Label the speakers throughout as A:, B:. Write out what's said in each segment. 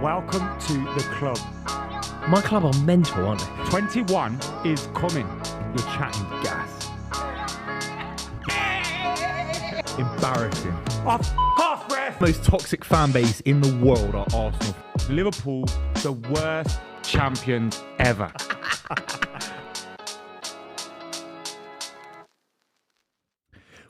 A: Welcome to the club.
B: My club are mental, aren't they?
A: 21 is coming. You're chatting gas.
C: Embarrassing.
A: Half ref.
C: Most toxic fan base in the world are Arsenal.
A: Liverpool, the worst champions ever.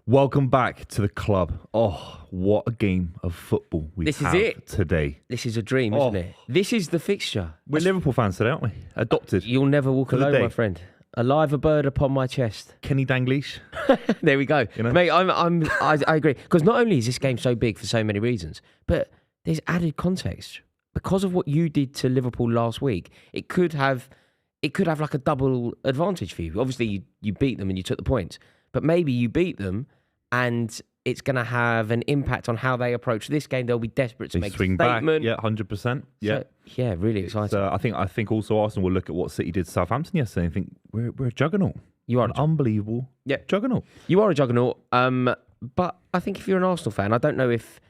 C: Welcome back to the club. Oh, what a game of football we
B: This is
C: have
B: it.
C: today.
B: This is a dream, isn't it? This is the fixture.
C: We're Liverpool fans today, aren't we? Adopted.
B: You'll never walk
C: For the
B: alone,
C: day.
B: my friend. Alive a bird upon my chest.
C: Kenny Dalglish.
B: There we go,
C: You know?
B: mate. I agree because not only is this game so big for so many reasons, but there's added context because of what you did to Liverpool last week. It could have like a double advantage for you. Obviously, you beat them and you took the points, but maybe you beat them and it's going to have an impact on how they approach this game. They'll be desperate to
C: They
B: make a
C: swing back.
B: statement.
C: Yeah, 100%. Yeah.
B: So, yeah, really exciting.
C: So I think also Arsenal will look at what City did to Southampton yesterday and think we're a juggernaut.
B: You are
C: An unbelievable juggernaut.
B: You are a juggernaut, but I think if you're an Arsenal fan, I don't know if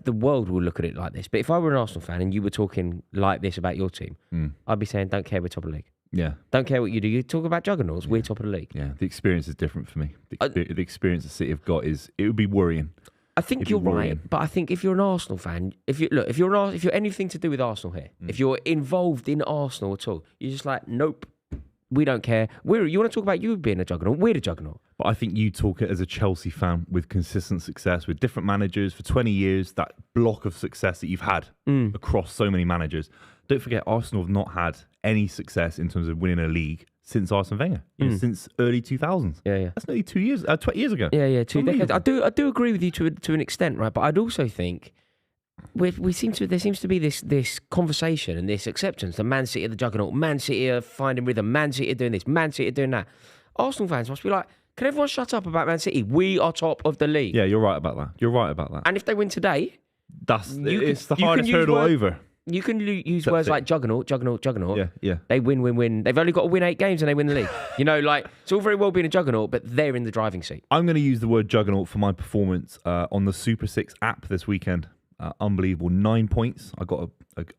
B: the world will look at it like this. But if I were an Arsenal fan and you were talking like this about your team, I'd be saying, "Don't care, we're top of the league.
C: Yeah.
B: Don't care what you do. You talk about juggernauts, we're top of the league."
C: Yeah, the experience is different for me. The experience that City have got it would be worrying.
B: I think
C: It'd be
B: you're
C: worrying.
B: right, but I think if you're an Arsenal fan, if you're anything to do with Arsenal here, if you're involved in Arsenal at all, you're just like, nope, we don't care. You want to talk about you being a juggernaut? We're the juggernaut.
C: But I think you talk it as a Chelsea fan with consistent success, with different managers for 20 years, that block of success that you've had across so many managers. Don't forget, Arsenal have not had any success in terms of winning a league since Arsene Wenger, since early 2000s.
B: Yeah.
C: That's nearly 20 years ago.
B: Yeah, 2 decades.
C: Unbelievable.
B: I do agree with you to an extent, right? But I'd also think there seems to be this conversation and this acceptance that Man City are the juggernaut, Man City are finding rhythm, Man City are doing this, Man City are doing that. Arsenal fans must be like, can everyone shut up about Man City? We are top of the league.
C: Yeah, you're right about that.
B: And if they win today,
C: It's the
B: you
C: hardest
B: can use
C: hurdle
B: word-
C: over.
B: you can use
C: That's
B: words
C: it.
B: like juggernaut.
C: Yeah.
B: They win. They've only got to win 8 games and they win the league. It's all very well being a juggernaut, but they're in the driving seat.
C: I'm going to use the word juggernaut for my performance on the Super 6 app this weekend. Unbelievable. 9 points. I got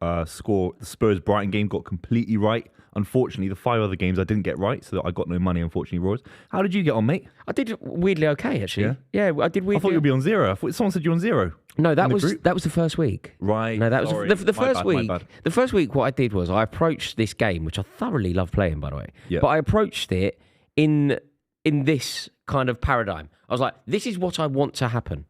C: a score. The Spurs-Brighton game got completely right. Unfortunately, the 5 other games I didn't get right, so I got no money, unfortunately, Royce. How did you get on, mate?
B: I did weirdly okay, actually. Yeah, I did weirdly.
C: I thought you'd be on 0. I thought someone said you're on 0.
B: No, that
C: in the
B: was
C: group?
B: the first week.
C: Right.
B: No, that was
C: sorry.
B: the
C: My
B: first
C: bad,
B: week.
C: my bad.
B: The first week, what I did was I approached this game, which I thoroughly love playing, by the way.
C: Yeah.
B: But I approached it in this kind of paradigm. I was like, this is what I want to happen,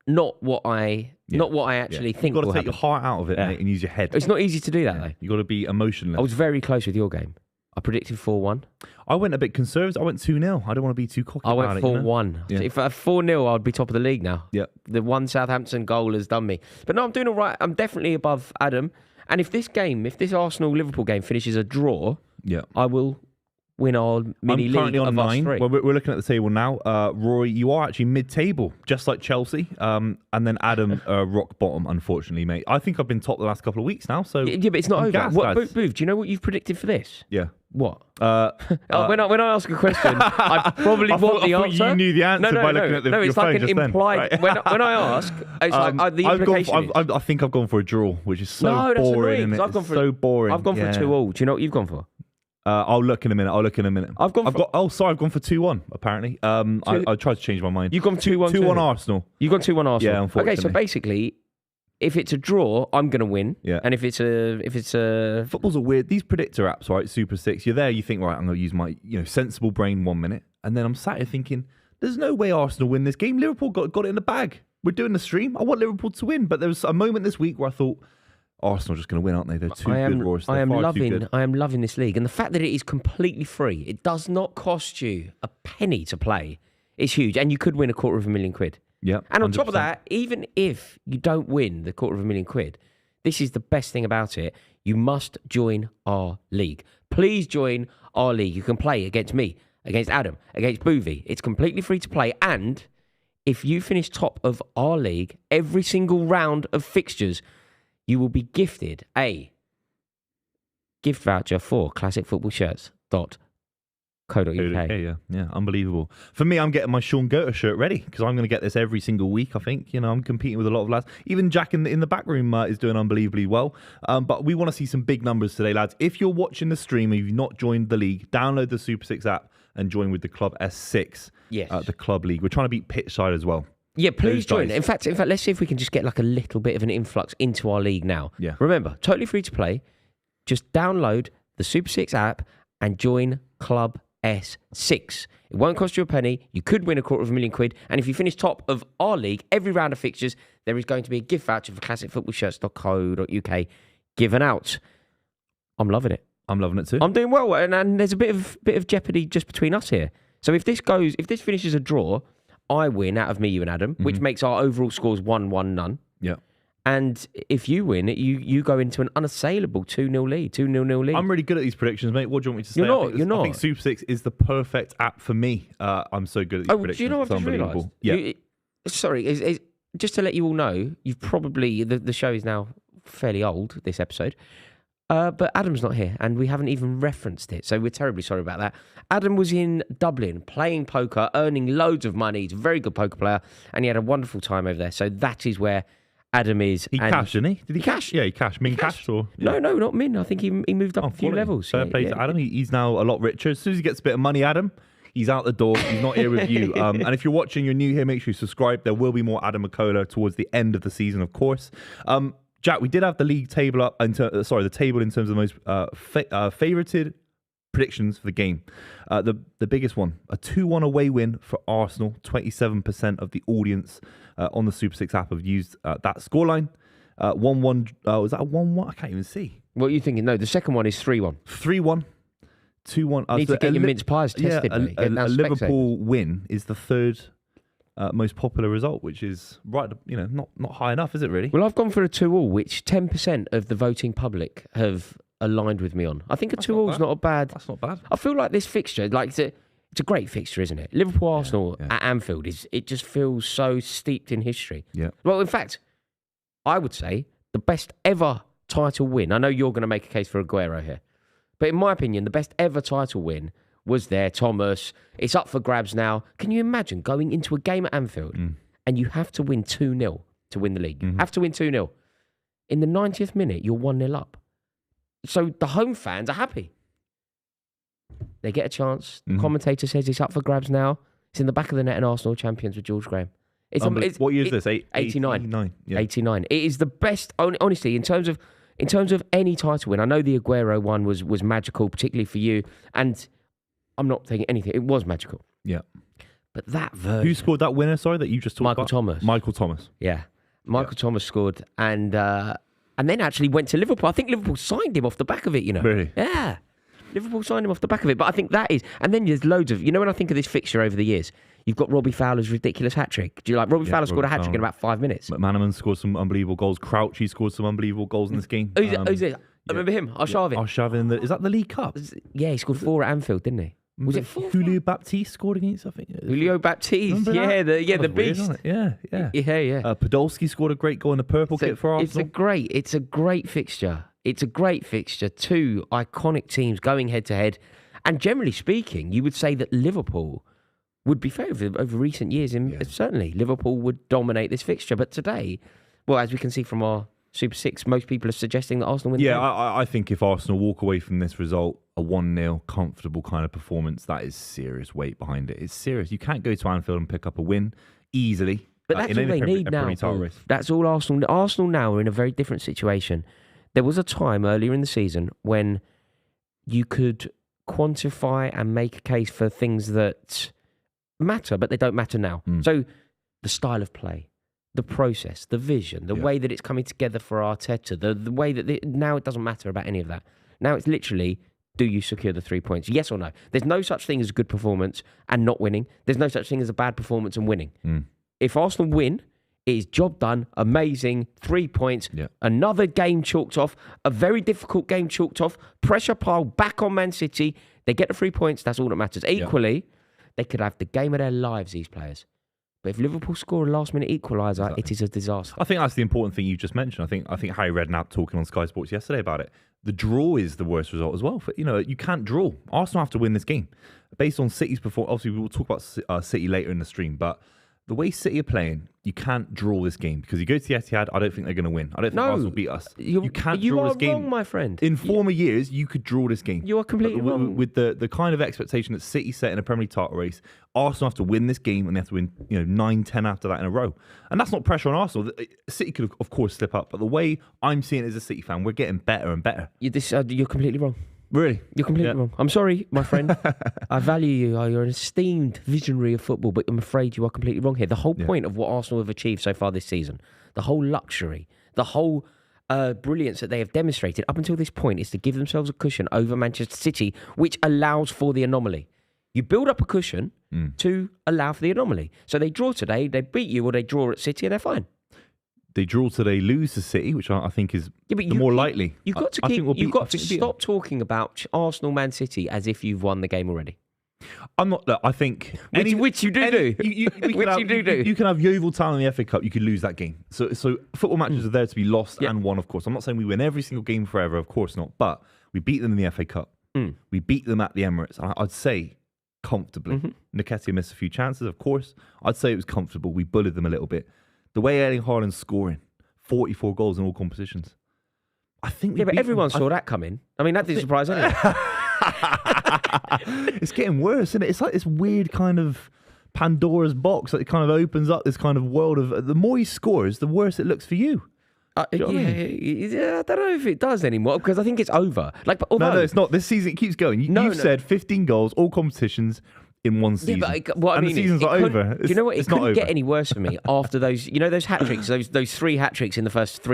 B: not what I actually think
C: You've got
B: will
C: to take
B: happen.
C: your heart out of it, mate, and use your head.
B: It's not easy to do that though.
C: You've got to be emotionless.
B: I was very close with your game. I predicted 4-1.
C: I went a bit conservative. I went 2-0. I don't want to be too cocky
B: I went
C: about it.
B: 4-1.
C: Yeah.
B: So if I had 4-0, I'd be top of the league now.
C: Yeah.
B: The one Southampton goal has done me. But no, I'm doing all right. I'm definitely above Adam. And if this Arsenal-Liverpool game finishes a draw,
C: Yeah.
B: I will win our mini
C: I'm
B: league
C: currently on
B: of us
C: 9.
B: three.
C: Well, we're looking at the table now. Rory, you are actually mid-table, just like Chelsea. And then Adam, rock bottom, unfortunately, mate. I think I've been top the last couple of weeks now. So
B: Yeah, but it's not
C: I'm
B: over.
C: gassed,
B: What,
C: lads.
B: Booth, do you know what you've predicted for this?
C: Yeah.
B: What?
C: When
B: When I ask a question, I probably
C: I
B: want
C: thought
B: the answer.
C: you knew the answer by looking at
B: No,
C: your
B: it's
C: phone
B: like an
C: just then.
B: implied.
C: Right.
B: When I ask, it's like the implication.
C: I think I've gone for a draw, which is so
B: No, that's
C: boring.
B: annoying, 'cause I've gone
C: It's
B: for
C: so boring.
B: I've gone for a 2-all. Do you know what you've gone for?
C: I'll look in a minute. I've gone for 2-1. Apparently, I tried to change my mind.
B: You've gone 2-1.
C: 2-1 Arsenal.
B: You've gone 2-1 Arsenal.
C: Yeah, unfortunately.
B: Okay, so basically, if it's a draw, I'm going to win.
C: Yeah.
B: And if it's a
C: Football's a weird. These predictor apps, right? Super 6. You're there. You think, right? I'm going to use my sensible brain 1 minute, and then I'm sat here thinking, there's no way Arsenal win this game. Liverpool got it in the bag. We're doing the stream. I want Liverpool to win, but there was a moment this week where I thought, Arsenal are just going to win, aren't they? They're too good, Royce. They're far too good.
B: I am loving this league, and the fact that it is completely free, it does not cost you a penny to play. It's huge, and you could win £250,000.
C: Yeah.
B: And on top of
C: 100%.
B: that, even if you don't win the £250,000, this is the best thing about it. You must join our league. Please join our league. You can play against me, against Adam, against Buvey. It's completely free to play, and if you finish top of our league, every single round of fixtures, you will be gifted a gift voucher for classicfootballshirts.com.
C: Yeah, unbelievable. For me, I'm getting my Sean Goethe shirt ready because I'm going to get this every single week. I think I'm competing with a lot of lads. Even Jack in the back room is doing unbelievably well. But we want to see some big numbers today, lads. If you're watching the stream and you've not joined the league, download the Super 6 app and join with the Club S6.
B: Yes,
C: the club league. We're trying to beat Pitchside as well.
B: Yeah, please join. In fact, let's see if we can just get like a little bit of an influx into our league now.
C: Yeah.
B: Remember, totally free to play. Just download the Super 6 app and join Club S6. It won't cost you a penny. You could win £250,000. And if you finish top of our league, every round of fixtures, there is going to be a gift voucher for classicfootballshirts.co.uk given out. I'm loving it.
C: I'm loving it too.
B: I'm doing well, and there's a bit of jeopardy just between us here. So if this finishes a draw, I win out of me, you and Adam, which makes our overall scores 1-1-0.
C: Yeah.
B: And if you win, you go into an unassailable 2-0 lead, 2-0 lead.
C: I'm really good at these predictions, mate. What do you want me to say?
B: You're not.
C: I think Super 6 is the perfect app for me. I'm so good at these predictions.
B: Do you know what I've just realised?
C: Yeah.
B: Sorry, just to let you all know, you've probably, the show is now fairly old, this episode. But Adam's not here, and we haven't even referenced it, so we're terribly sorry about that. Adam was in Dublin playing poker, earning loads of money. He's a very good poker player, and he had a wonderful time over there. So that is where Adam is.
C: He cashed, didn't he? Did he cash? Yeah, he cashed. Min cashed or? Yeah.
B: No, not Min. I think he moved up a few levels.
C: Fair play to Adam. He's now a lot richer. As soon as he gets a bit of money, Adam, he's out the door. He's not here with you. And if you're watching, you're new here, make sure you subscribe. There will be more Adam McKola towards the end of the season, of course. Jack, we did have the league table up. The table in terms of the most favoured predictions for the game. The biggest one, a 2-1 away win for Arsenal. 27% of the audience on the Super 6 app have used that scoreline. 1-1. Was that a 1-1? I can't even see.
B: What are you thinking? No, the second one is 3-1.
C: 3-1. 2-1.
B: Need to get your mince pies tested.
C: A Liverpool win is the third most popular result, which is not high enough, is it really?
B: Well, I've gone for a 2-2, which 10% of the voting public have aligned with me on. I think a 2-2 is not a bad.
C: That's not bad.
B: I feel like this fixture, it's a great fixture, isn't it? Liverpool Arsenal at Anfield it just feels so steeped in history.
C: Yeah.
B: Well, in fact, I would say the best ever title win. I know you're going to make a case for Aguero here, but in my opinion, the best ever title win was there, Thomas. It's up for grabs now. Can you imagine going into a game at Anfield and you have to win 2-0 to win the league? You have to win 2-0. In the 90th minute, you're 1-0 up. So the home fans are happy. They get a chance. The commentator says it's up for grabs now. It's in the back of the net and Arsenal champions with George Graham.
C: What year is this?
B: 89.
C: Yeah.
B: 89. It is the best, honestly, in terms of any title win. I know the Aguero one was magical, particularly for you. And I'm not taking anything. It was magical.
C: Yeah.
B: But that version...
C: Who scored that winner, sorry, that you just talked about?
B: Thomas.
C: Michael Thomas.
B: Yeah. Michael Thomas scored and then actually went to Liverpool. I think Liverpool signed him off the back of it,
C: Really?
B: Yeah. Liverpool signed him off the back of it. But I think that is... And then there's loads of... when I think of this fixture over the years, you've got Robbie Fowler's ridiculous hat-trick. Do you like... Robbie Fowler scored a hat-trick in about 5 minutes.
C: McManaman scored some unbelievable goals. Crouchy scored some unbelievable goals in this game.
B: Who's it? I remember him. Arshavin.
C: Arshavin. Is that the League Cup?
B: Yeah, he scored 4 at Anfield, didn't he? Was it 4?
C: Julio Baptiste scored against, I think.
B: Julio Baptiste, the beast.
C: Yeah. Podolski scored a great goal in the purple kit for Arsenal.
B: It's a great fixture. It's a great fixture. 2 iconic teams going head to head. And generally speaking, you would say that Liverpool would be favourite over recent years. Certainly, Liverpool would dominate this fixture. But today, well, as we can see from our Super 6, most people are suggesting that Arsenal win the game.
C: I think if Arsenal walk away from this result, a 1-0 comfortable kind of performance, that is serious weight behind it. It's serious. You can't go to Anfield and pick up a win easily.
B: But that's all they need now. That's all Arsenal. Arsenal now are in a very different situation. There was a time earlier in the season when you could quantify and make a case for things that matter, but they don't matter now. So the style of play, the process, the vision, the way that it's coming together for Arteta, the way that now it doesn't matter about any of that. Now it's literally, do you secure the 3 points? Yes or no? There's no such thing as a good performance and not winning. There's no such thing as a bad performance and winning. If Arsenal win, it is job done, amazing, 3 points, another game chalked off, a very difficult game chalked off, pressure pile back on Man City. They get the 3 points, that's all that matters. Equally, they could have the game of their lives, these players. But if Liverpool score a last-minute equaliser, it is a disaster.
C: I think that's the important thing you just mentioned. I think Harry Redknapp talking on Sky Sports yesterday about it. The draw is the worst result as well. You can't draw. Arsenal have to win this game. based on City's performance, obviously we will talk about City later in the stream, but the way City are playing, you can't draw this game because you go to the Etihad. I don't think they're going to win. I don't think Arsenal beat us. You can't draw this game.
B: You are wrong, my friend.
C: In former years, you could draw this game.
B: You are completely wrong.
C: With the kind of expectation that City set in a Premier League title race, Arsenal have to win this game and they have to win 9-10 after that in a row. And that's not pressure on Arsenal. City could, of course, slip up. But the way I'm seeing it as a City fan, we're getting better and better.
B: You're completely wrong.
C: Really?
B: You're completely wrong. I'm sorry, my friend. I value you. You're an esteemed visionary of football, but I'm afraid you are completely wrong here. The whole point of what Arsenal have achieved so far this season, the whole luxury, the whole brilliance that they have demonstrated up until this point is to give themselves a cushion over Manchester City, which allows for the anomaly. You build up a cushion to allow for the anomaly. So they draw today, they beat you, or they draw at City, and they're fine.
C: They draw today, lose to City, which I think is the more likely.
B: You've got to stop talking about Arsenal, Man City as if you've won the game already.
C: I'm not. I think
B: which you do. You
C: can have Yeovil Town in the FA Cup. You could lose that game. So football matches are there to be lost and won. Of course, I'm not saying we win every single game forever. Of course not. But we beat them in the FA Cup. We beat them at the Emirates. I'd say comfortably. Nketiah missed a few chances. Of course, I'd say it was comfortable. We bullied them a little bit. The way Erling Haaland's scoring 44 goals in all competitions. I think
B: but everyone saw that coming. I mean, that didn't surprise anyone.
C: It's getting worse, isn't it? It's like this weird kind of Pandora's box that kind of opens up this kind of world of the more he scores, the worse it looks for you.
B: I don't know if it does anymore because I think it's over.
C: No, it's not. This season it keeps going. You've said 15 goals, all competitions. In one season.
B: Yeah, but what I mean
C: the season's not over.
B: Do you know what? It couldn't get any worse for me after those. You know those hat tricks, those 3 hat tricks in the first 6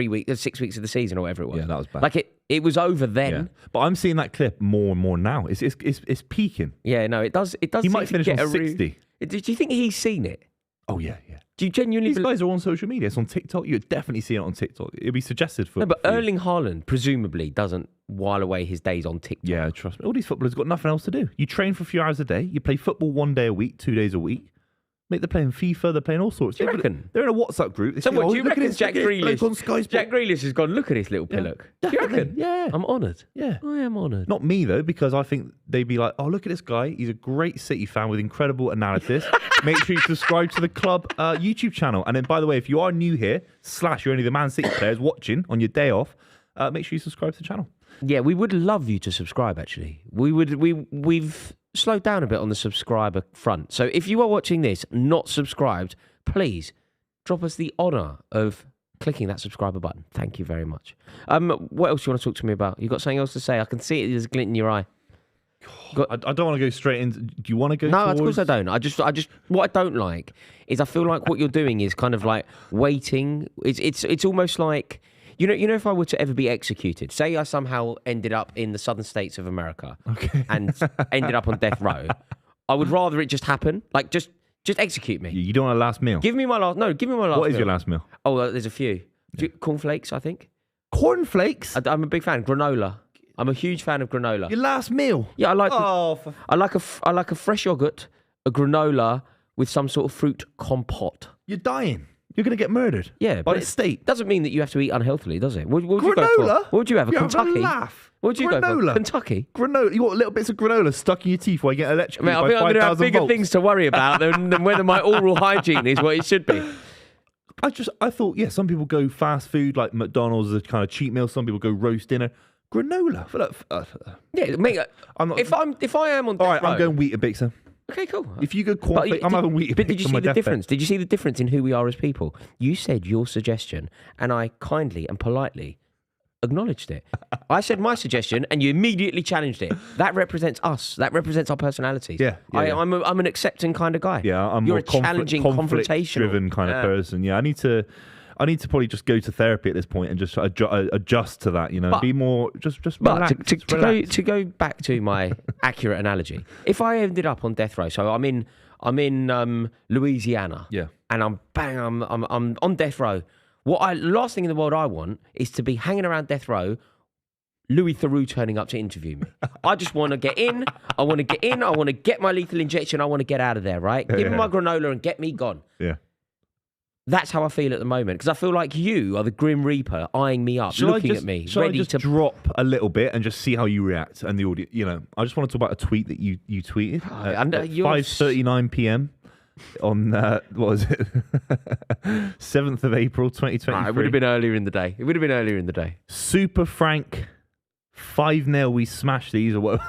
B: weeks of the season or whatever it was.
C: Yeah, that was bad.
B: It was over then.
C: Yeah. But I'm seeing that clip more and more now. It's peaking.
B: Yeah, no, it does. It does.
C: He might finish on 60.
B: Did you think he's seen it?
C: Oh yeah.
B: Do you genuinely?
C: These guys are on social media. It's on TikTok. You'd definitely see it on TikTok. It'd be suggested for.
B: No, but Erling Haaland presumably doesn't while away his days on TikTok.
C: Yeah, trust me. All these footballers got nothing else to do. You train for a few hours a day. You play football 1 day a week, 2 days a week. Mate, they're playing FIFA. They're playing all sorts.
B: Do you reckon?
C: They're in a WhatsApp group.
B: So what do you reckon? Jack Grealish has gone. Look at this little pillock. Do you reckon?
C: Yeah,
B: I'm honoured.
C: Yeah,
B: I am honoured.
C: Not me though, because I think they'd be like, "Oh, look at this guy. He's a great City fan with incredible analysis." Make sure you subscribe to the club YouTube channel. And then, by the way, if you are new here, / you're only the Man City players watching on your day off, make sure you subscribe to the channel.
B: Yeah, we would love you to subscribe. Actually, we've slowed down a bit on the subscriber front. So if you are watching this not subscribed, please drop us the honour of clicking that subscriber button. Thank you very much. What else do you want to talk to me about? You got something else to say? I can see it. There's a glint in your eye.
C: I don't want to go straight into. Do you want to go?
B: No, of course I don't. I just. What I don't like is I feel like what you're doing is kind of like waiting. It's almost like. You know, if I were to ever be executed, say I somehow ended up in the southern states of America and ended up on death row, I would rather it just happen. Like, just execute me.
C: You don't want a last meal?
B: Give me my last meal.
C: What is your last meal?
B: Oh, there's a few. Cornflakes, I think.
C: Cornflakes?
B: I'm a big fan. Granola. I'm a huge fan of granola.
C: Your last meal?
B: Yeah, I like a fresh yogurt, a granola with some sort of fruit compote.
C: You're dying. You're going to get murdered.
B: Yeah,
C: by the state.
B: Doesn't mean that you have to eat unhealthily, does it? What would
C: granola?
B: You go for? What would you have? A Kentucky?
C: Laugh.
B: What would you go for? Kentucky?
C: Granola. You want little bits of granola stuck in your teeth while you get electrocuted
B: I think I'm going to have bigger things to worry about than whether my oral hygiene is what it should be.
C: I thought, some people go fast food like McDonald's as a kind of cheat meal. Some people go roast dinner. Granola.
B: Yeah, mate. If I am on death row,
C: I'm going Weetabix then.
B: Okay, cool.
C: If you go cornflake, I'm having Weetabix.
B: But did you see the difference?
C: Bed.
B: Did you see the difference in who we are as people? You said your suggestion, and I kindly and politely acknowledged it. I said my suggestion, and you immediately challenged it. That represents us. That represents our personalities.
C: Yeah.
B: I'm an accepting kind of guy.
C: Yeah,
B: You're a challenging, confrontational-driven
C: kind of person. Yeah, I need to probably just go to therapy at this point and just adjust to that, be more just relax.
B: But to go back to my accurate analogy, if I ended up on death row, so I'm in Louisiana, and I'm on death row. Last thing in the world I want is to be hanging around death row, Louis Theroux turning up to interview me. I just want to get in. I want to get my lethal injection. I want to get out of there. Right? Give me my granola and get me gone.
C: Yeah.
B: That's how I feel at the moment because I feel like you are the Grim Reaper eyeing me up, looking at me,
C: shall
B: ready
C: I just
B: to
C: drop a little bit and just see how you react and the audio. I just want to talk about a tweet that you tweeted at 5:39 p.m. on what was it? 7th of April 2023.
B: It would have been earlier in the day.
C: Super Frank 5-0. We smashed these or what?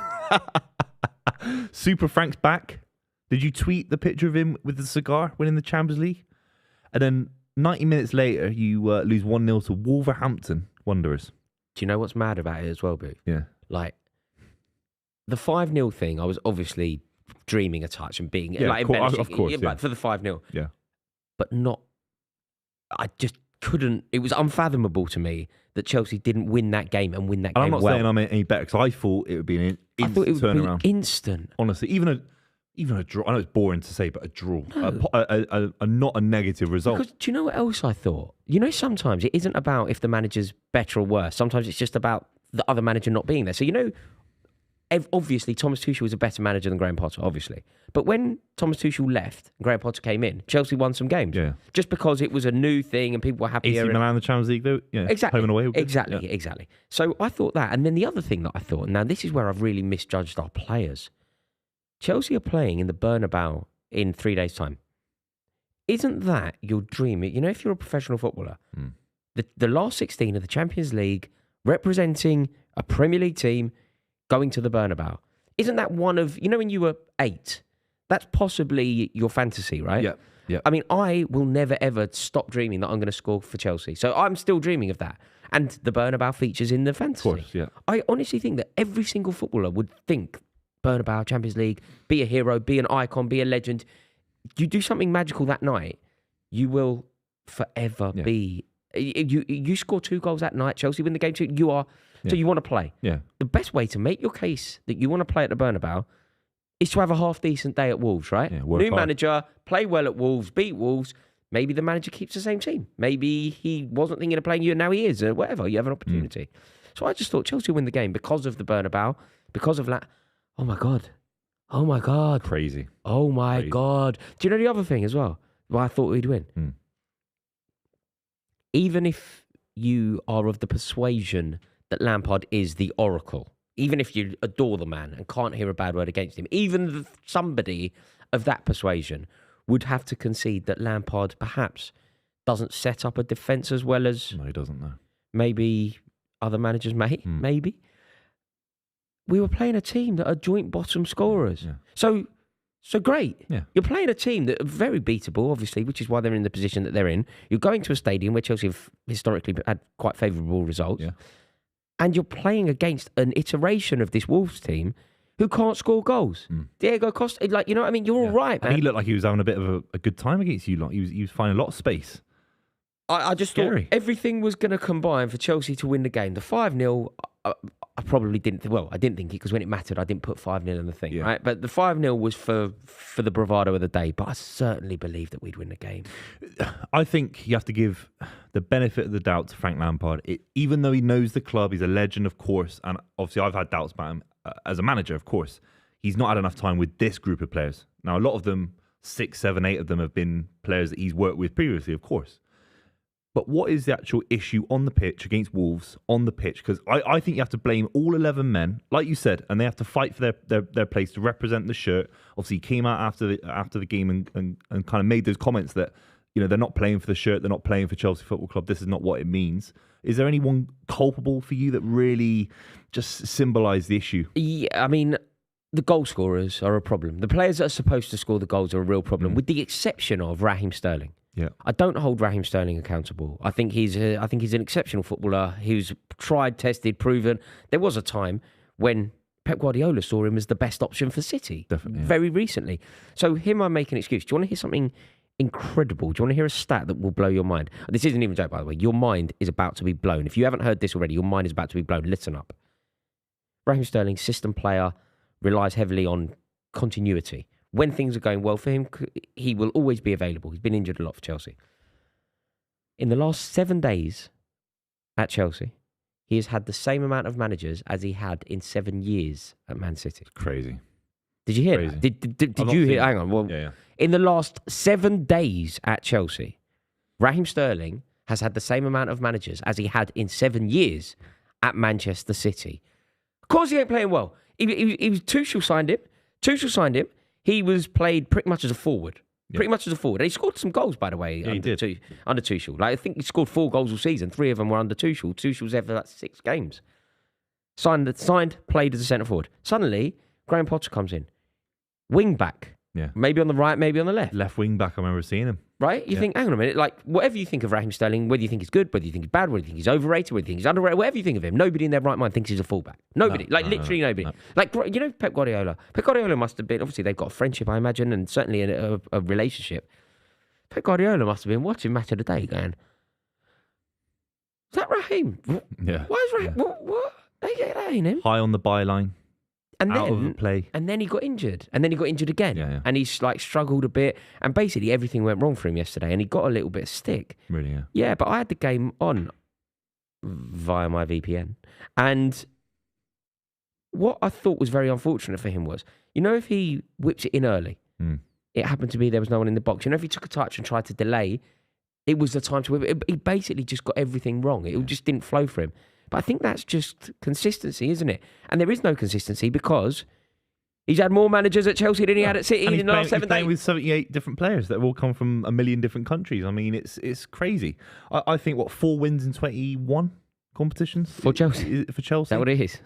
C: Super Frank's back. Did you tweet the picture of him with the cigar winning the Champions League? And then 90 minutes later, you lose 1-0 to Wolverhampton Wanderers.
B: Do you know what's mad about it as well, Boo?
C: Yeah.
B: Like, the 5-0 thing, I was obviously dreaming a touch and being... like,
C: of course, yeah.
B: For the 5-0.
C: Yeah.
B: But not... I just couldn't... It was unfathomable to me that Chelsea didn't win that game and win that game
C: I'm not saying I'm any better, because I thought it would be an instant turnaround.
B: Instant.
C: Honestly, even a draw. I know it's boring to say, but a draw, a not a negative result.
B: Because do you know what else I thought? Sometimes it isn't about if the manager's better or worse. Sometimes it's just about the other manager not being there. So obviously Thomas Tuchel was a better manager than Graham Potter, obviously. But when Thomas Tuchel left and Graham Potter came in, Chelsea won some games.
C: Yeah.
B: Just because it was a new thing and people were happier.
C: AC Milan, the Champions League, though. Yeah.
B: Exactly.
C: Home and away.
B: Exactly. So I thought that. And then the other thing that I thought, now this is where I've really misjudged our players. Chelsea are playing in the Bernabeu in 3 days' time. Isn't that your dream? If you're a professional footballer, the last 16 of the Champions League, representing a Premier League team, going to the Bernabeu. Isn't that one of, when you were 8, that's possibly your fantasy, right?
C: Yeah.
B: I mean, I will never, ever stop dreaming that I'm going to score for Chelsea. So I'm still dreaming of that. And the Bernabeu features in the fantasy.
C: Of course, yeah.
B: I honestly think that every single footballer would think Bernabeu, Champions League, be a hero, be an icon, be a legend. You do something magical that night, you will forever be... You score 2 goals that night, Chelsea win the game 2, you are... So you want to play.
C: Yeah.
B: The best way to make your case that you want to play at the Bernabeu is to have a half-decent day at Wolves, right?
C: Yeah,
B: New manager, play well at Wolves, beat Wolves. Maybe the manager keeps the same team. Maybe he wasn't thinking of playing you and now he is, or whatever. You have an opportunity. So I just thought Chelsea win the game because of the Bernabeu, because of that. Oh, my God.
C: Crazy.
B: Oh, my God. Do you know the other thing as well? Why I thought we'd win? Even if you are of the persuasion that Lampard is the oracle, even if you adore the man and can't hear a bad word against him, even somebody of that persuasion would have to concede that Lampard perhaps doesn't set up a defence as well as...
C: No, he doesn't, no.
B: Maybe other managers may, maybe. We were playing a team that are joint bottom scorers. Yeah. So great. Yeah. You're playing a team that are very beatable, obviously, which is why they're in the position that they're in. You're going to a stadium where Chelsea have historically had quite favourable results. Yeah. And you're playing against an iteration of this Wolves team who can't score goals. Diego Costa, you know what I mean? You're all right, man.
C: And he looked like he was having a bit of a good time against you. Like he was finding a lot of space.
B: I just thought everything was going to combine for Chelsea to win the game. The 5-0, I probably didn't... Well, I didn't think it because when it mattered, I didn't put 5-0 in the thing, right? But the 5-0 was for the bravado of the day. But I certainly believed that we'd win the game.
C: I think you have to give the benefit of the doubt to Frank Lampard. Even though he knows the club, he's a legend, of course. And obviously, I've had doubts about him as a manager, of course. He's not had enough time with this group of players. Now, a lot of them, 6, 7, 8 of them have been players that he's worked with previously, of course. But what is the actual issue on the pitch against Wolves on the pitch? Because I think you have to blame all 11 men, like you said, and they have to fight for their place to represent the shirt. Obviously, he came out after the game and kind of made those comments that, they're not playing for the shirt, they're not playing for Chelsea Football Club. This is not what it means. Is there anyone culpable for you that really just symbolised the issue?
B: Yeah, I mean, the goal scorers are a problem. The players that are supposed to score the goals are a real problem, with the exception of Raheem Sterling.
C: Yeah,
B: I don't hold Raheem Sterling accountable. I think he's an exceptional footballer. He's tried, tested, proven. There was a time when Pep Guardiola saw him as the best option for City.
C: Definitely,
B: very recently. So him, I make an excuse. Do you want to hear something incredible? Do you want to hear a stat that will blow your mind? This isn't even a joke, by the way. Your mind is about to be blown. If you haven't heard this already, your mind is about to be blown. Listen up. Raheem Sterling, system player, relies heavily on continuity. When things are going well for him, he will always be available. He's been injured a lot for Chelsea. In the last 7 days at Chelsea, he has had the same amount of managers as he had in 7 years at Man City.
C: Crazy.
B: Did you hear that? Did you hear? Hang on. Well, in the last 7 days at Chelsea, Raheem Sterling has had the same amount of managers as he had in 7 years at Manchester City. Of course, he ain't playing well. Tuchel signed him. He was played pretty much as a forward. Pretty much as a forward. And he scored some goals, by the way, under Tuchel. Like, I think he scored 4 goals all season. 3 of them were under Tuchel. Tuchel's there for like 6 games. Signed, played as a centre forward. Suddenly, Graham Potter comes in. Wing back.
C: Yeah.
B: Maybe on the right, maybe on the left.
C: Left wing back, I remember seeing him.
B: Right? You think, hang on a minute, like, whatever you think of Raheem Sterling, whether you think he's good, whether you think he's bad, whether you think he's overrated, whether you think he's underrated, whatever you think of him, nobody in their right mind thinks he's a fullback. Nobody. Literally nobody. No. Like, you know, Pep Guardiola. Pep Guardiola must have been, obviously they've got a friendship, I imagine, and certainly a relationship. Pep Guardiola must have been watching Match of the Day going, is that Raheem?
C: Yeah.
B: Why is Raheem?
C: Yeah.
B: What? That ain't him.
C: High on the byline.
B: And
C: out of the play.
B: And then he got injured. And then he got injured again.
C: Yeah.
B: And he's like struggled a bit. And basically everything went wrong for him yesterday. And he got a little bit of stick.
C: Really, yeah.
B: Yeah, but I had the game on via my VPN. And what I thought was very unfortunate for him was, you know, if he whips it in early, it happened to be there was no one in the box. You know, if he took a touch and tried to delay, it was the time to whip it. He basically just got everything wrong. It just didn't flow for him. But I think that's just consistency, isn't it? And there is no consistency because he's had more managers at Chelsea than he had at City in the last 7 days.
C: He's playing with 78 different players that have all come from a million different countries. I mean, it's crazy. I think, 4 wins in 21 competitions?
B: For Chelsea.
C: For Chelsea.
B: Is that what it is?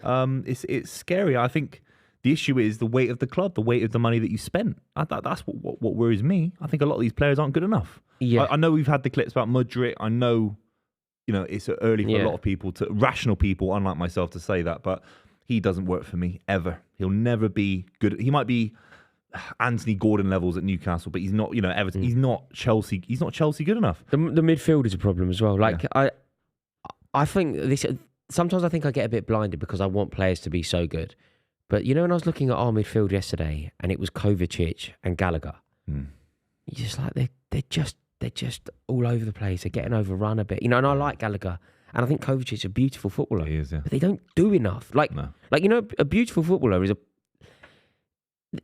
C: It's scary. I think the issue is the weight of the club, the weight of the money that you spent. That's what worries me. I think a lot of these players aren't good enough.
B: Yeah.
C: I know we've had the clips about Mudryk. I know, you know, it's early for a lot of people, rational people, unlike myself, to say that, but he doesn't work for me, ever. He'll never be good. He might be Anthony Gordon levels at Newcastle, but he's not, you know, Everton. He's not Chelsea. He's not Chelsea good enough.
B: The midfield is a problem as well. Like, I think this. Sometimes I think I get a bit blinded because I want players to be so good. But, you know, when I was looking at our midfield yesterday and it was Kovacic and Gallagher, you're just like, they're just all over the place. They're getting overrun a bit. You know, and I like Gallagher. And I think Kovacic is a beautiful footballer.
C: He is, yeah.
B: But they don't do enough. Like, you know, a beautiful footballer is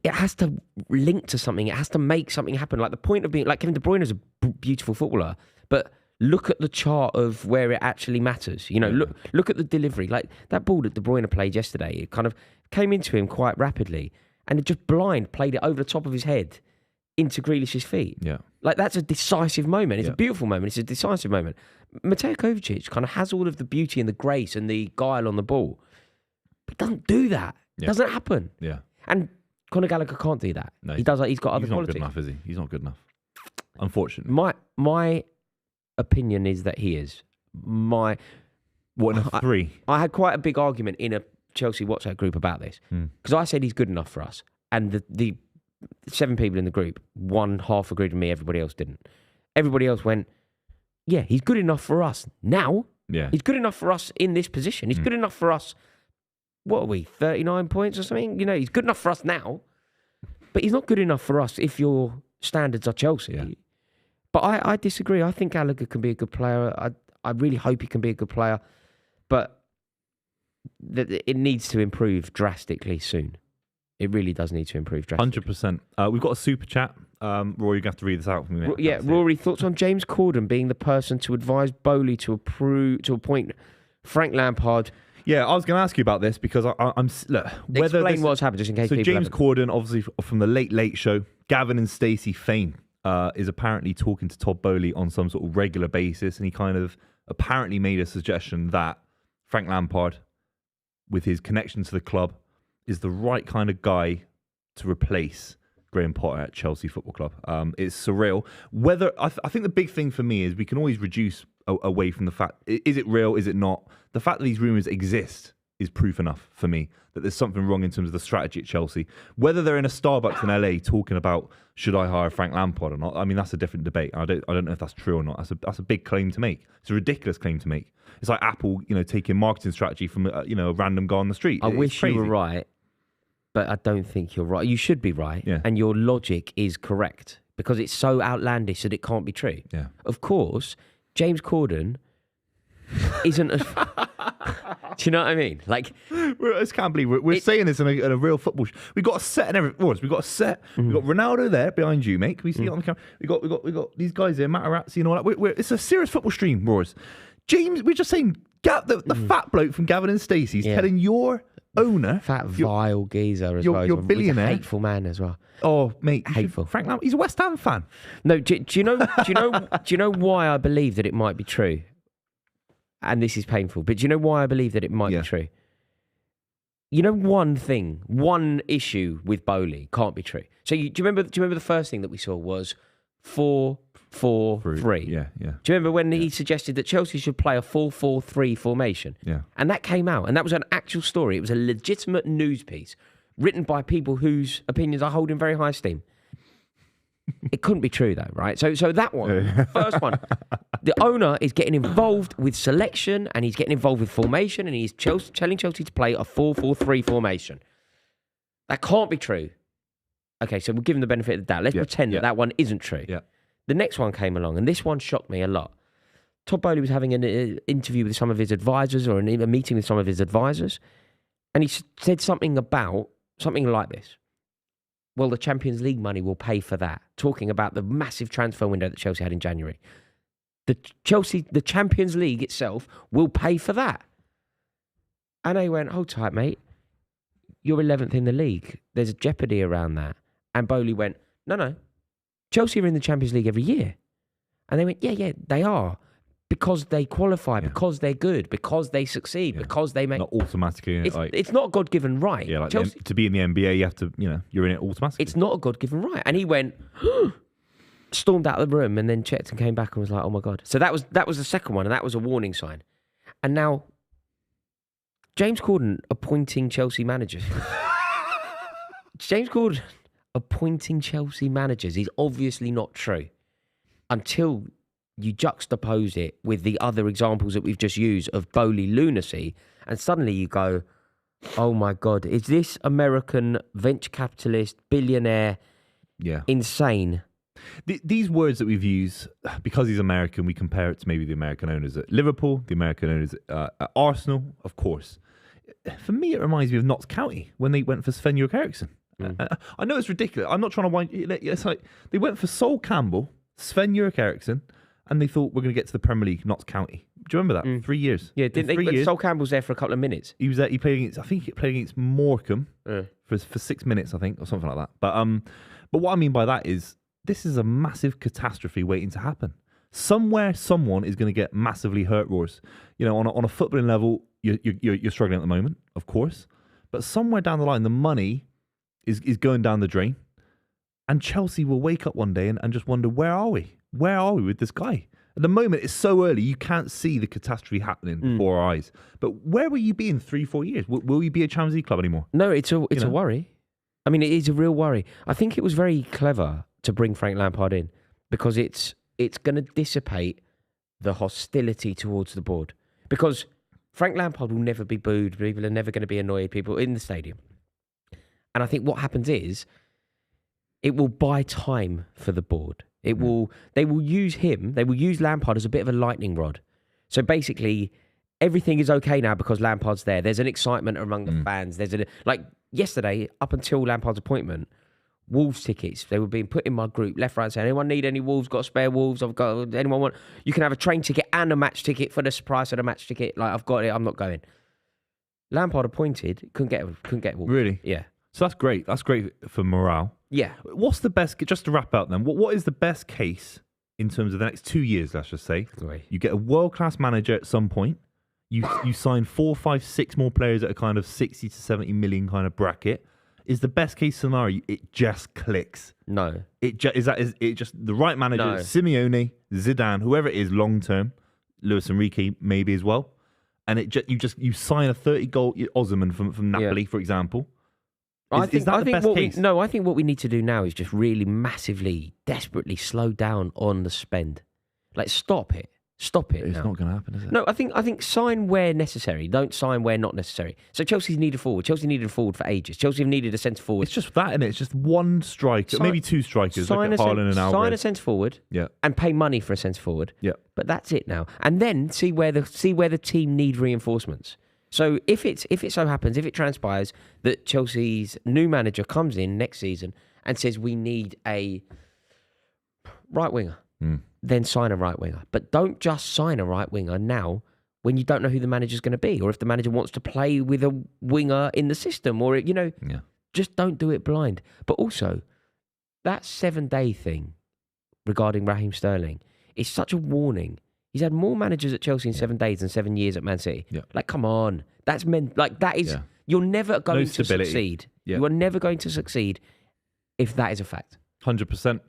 B: it has to link to something. It has to make something happen. Like, the point of being, like, Kevin De Bruyne is a beautiful footballer, but look at the chart of where it actually matters. You know, look at the delivery. Like, that ball that De Bruyne played yesterday, it kind of came into him quite rapidly and it just played it over the top of his head into Grealish's feet.
C: Yeah.
B: Like, that's a decisive moment. It's a beautiful moment. It's a decisive moment. Mateo Kovacic kind of has all of the beauty and the grace and the guile on the ball, but doesn't do that. It doesn't happen.
C: Yeah.
B: And Conor Gallagher can't do that. No, he does. He's got other qualities.
C: He's not good enough, is he? He's not good enough. Unfortunately.
B: My opinion is that he is. What
C: in a 3?
B: I had quite a big argument in a Chelsea WhatsApp group about this because I said he's good enough for us, and the 7 people in the group, one half agreed with me, everybody else didn't. Everybody else went, yeah, he's good enough for us now.
C: Yeah.
B: He's good enough for us in this position. He's good enough for us, what are we, 39 points or something? You know, he's good enough for us now, but he's not good enough for us if your standards are Chelsea. Yeah. But I disagree. I think Gallagher can be a good player. I really hope he can be a good player, but it needs to improve drastically soon. It really does need to improve drastically.
C: 100%. We've got a super chat. Rory, you're going to have to read this out for me, mate.
B: Yeah, Rory, thoughts on James Corden being the person to advise Bowley to appoint Frank Lampard?
C: Yeah, I was going to ask you about this because I'm look.
B: Explain what's happened, just in case.
C: So
B: people
C: James Corden, obviously from the Late Show, Gavin and Stacey fame, is apparently talking to Todd Bowley on some sort of regular basis, and he kind of apparently made a suggestion that Frank Lampard, with his connection to the club, is the right kind of guy to replace Graham Potter at Chelsea Football Club. It's surreal. Whether I think the big thing for me is we can always reduce away from the fact, is it real, is it not? The fact that these rumours exist is proof enough for me that there's something wrong in terms of the strategy at Chelsea. Whether they're in a Starbucks in LA talking about should I hire Frank Lampard or not, I mean, that's a different debate. I don't know if that's true or not. That's a big claim to make. It's a ridiculous claim to make. It's like Apple, taking marketing strategy from a random guy on the street.
B: I wish you were right, but I don't think you're right. You should be right,
C: yeah.
B: And your logic is correct because it's so outlandish that it can't be true.
C: Yeah.
B: Of course, James Corden isn't a... Do you know what I mean? Like,
C: I just can't believe we're saying this in a real football. We've got a set and everything. We've got a set. We've got Ronaldo there behind you, mate. Can we see it on the camera? We got these guys here, Materazzi and all that. It's a serious football stream, Roars. James, we're just saying, the fat bloke from Gavin and Stacey's telling your owner,
B: fat vile geezer as well.
C: Your billionaire,
B: he's a hateful man as well.
C: Oh, mate,
B: hateful.
C: Frank Lampard, he's a West Ham fan.
B: No, do you know why I believe that it might be true? And this is painful, but do you know why I believe that it might be true? You know, one issue with Bowley can't be true. So do you remember the first thing that we saw was 4-4-3?
C: Yeah.
B: Do you remember when he suggested that Chelsea should play a 4-4-3 formation?
C: Yeah.
B: And that came out, and that was an actual story. It was a legitimate news piece written by people whose opinions I hold in very high esteem. It couldn't be true though, right? So that one, first one, the owner is getting involved with selection and he's getting involved with formation and he's telling Chelsea to play a 4-4-3 formation. That can't be true. Okay, so we'll give him the benefit of the doubt. Let's pretend that one isn't true.
C: Yeah.
B: The next one came along and this one shocked me a lot. Todd Bowley was having an interview with some of his advisors or a meeting with some of his advisors, and he said something like this. Well, the Champions League money will pay for that. Talking about the massive transfer window that Chelsea had in January. The Champions League itself will pay for that. And I went, hold tight, mate. You're 11th in the league. There's a jeopardy around that. And Bowley went, no. Chelsea are in the Champions League every year. And they went, yeah, they are. Because they qualify, because they're good, because they succeed, because they make...
C: Not automatically.
B: It's not a God-given right.
C: Yeah, like
B: Chelsea,
C: to be in the NBA, you have to, you're in it automatically.
B: It's not a God-given right. And he went, stormed out of the room and then checked and came back and was like, oh my God. So that was the second one, and that was a warning sign. And now, James Corden appointing Chelsea managers. James Corden appointing Chelsea managers is obviously not true until you juxtapose it with the other examples that we've just used of Bowley lunacy, and suddenly you go, oh my God, is this American venture capitalist, billionaire, insane?
C: These words that we've used, because he's American, we compare it to maybe the American owners at Liverpool, the American owners at Arsenal, of course. For me, it reminds me of Notts County when they went for Sven-Göran Eriksson. I know it's ridiculous. I'm not trying to wind... It's like they went for Sol Campbell, Sven-Göran Eriksson, and they thought we're going to get to the Premier League, Notts County. Do you remember that? 3 years.
B: Yeah, didn't they?
C: 3 years.
B: Sol Campbell's there for a couple of minutes.
C: He was there. He played against. I think he played against Morecambe for 6 minutes, I think, or something like that. But what I mean by that is this is a massive catastrophe waiting to happen. Somewhere, someone is going to get massively hurt, Roars. On a footballing level, you're struggling at the moment, of course. But somewhere down the line, the money is going down the drain, and Chelsea will wake up one day and just wonder, where are we? Where are we with this guy? At the moment, it's so early, you can't see the catastrophe happening before our eyes. But where will you be in 3-4 years? Will you be a Champions League club anymore?
B: No, it's a worry. I mean, it is a real worry. I think it was very clever to bring Frank Lampard in because it's going to dissipate the hostility towards the board. Because Frank Lampard will never be booed. People are never going to be annoyed. People in the stadium. And I think what happens is it will buy time for the board. They will use him. They will use Lampard as a bit of a lightning rod. So basically, everything is okay now because Lampard's there. There's an excitement among the fans. Like yesterday, up until Lampard's appointment, Wolves tickets, they were being put in my group, left, right, saying, anyone need any Wolves? Got spare Wolves? Anyone want? You can have a train ticket and a match ticket for the price of a match ticket. Like, I've got it. I'm not going. Lampard appointed, couldn't get Wolves.
C: Really?
B: Yeah.
C: So that's great. That's great for morale.
B: Yeah.
C: What's the best, just to wrap up then, what is the best case in terms of the next 2 years, let's just say?
B: Right.
C: You get a world-class manager at some point. You sign 4, 5, 6 more players at a kind of 60 to 70 million kind of bracket. Is the best case scenario, it just clicks?
B: No.
C: Is it just the right manager,
B: No.
C: Simeone, Zidane, whoever it is long-term, Luis Enrique maybe as well, and you sign a 30-goal Osimhen from Napoli, for example. Is that the best case?
B: I think what we need to do now is just really massively, desperately slow down on the spend. Like, stop it. Stop it.
C: It's
B: now.
C: not going to happen, is it?
B: No, I think sign where necessary. Don't sign where not necessary. So Chelsea's needed a forward. Chelsea needed a forward for ages. Chelsea have needed a centre forward.
C: It's just that, isn't it? It's just one striker, maybe 2 strikers, like Haaland and Alvarez.
B: Sign a centre forward, and pay money for a centre forward.
C: Yeah,
B: but that's it now. And then see where the team need reinforcements. So if it so happens, if it transpires that Chelsea's new manager comes in next season and says we need a right winger, then sign a right winger. But don't just sign a right winger now when you don't know who the manager's going to be, or if the manager wants to play with a winger in the system, or just don't do it blind. But also, that 7-day thing regarding Raheem Sterling is such a warning. He's had more managers at Chelsea in 7 days than 7 years at Man City. Yeah. Like, come on. That's meant, like, that is, you're never going to succeed. Yeah. You are never going to succeed if that is a fact.
C: 100%.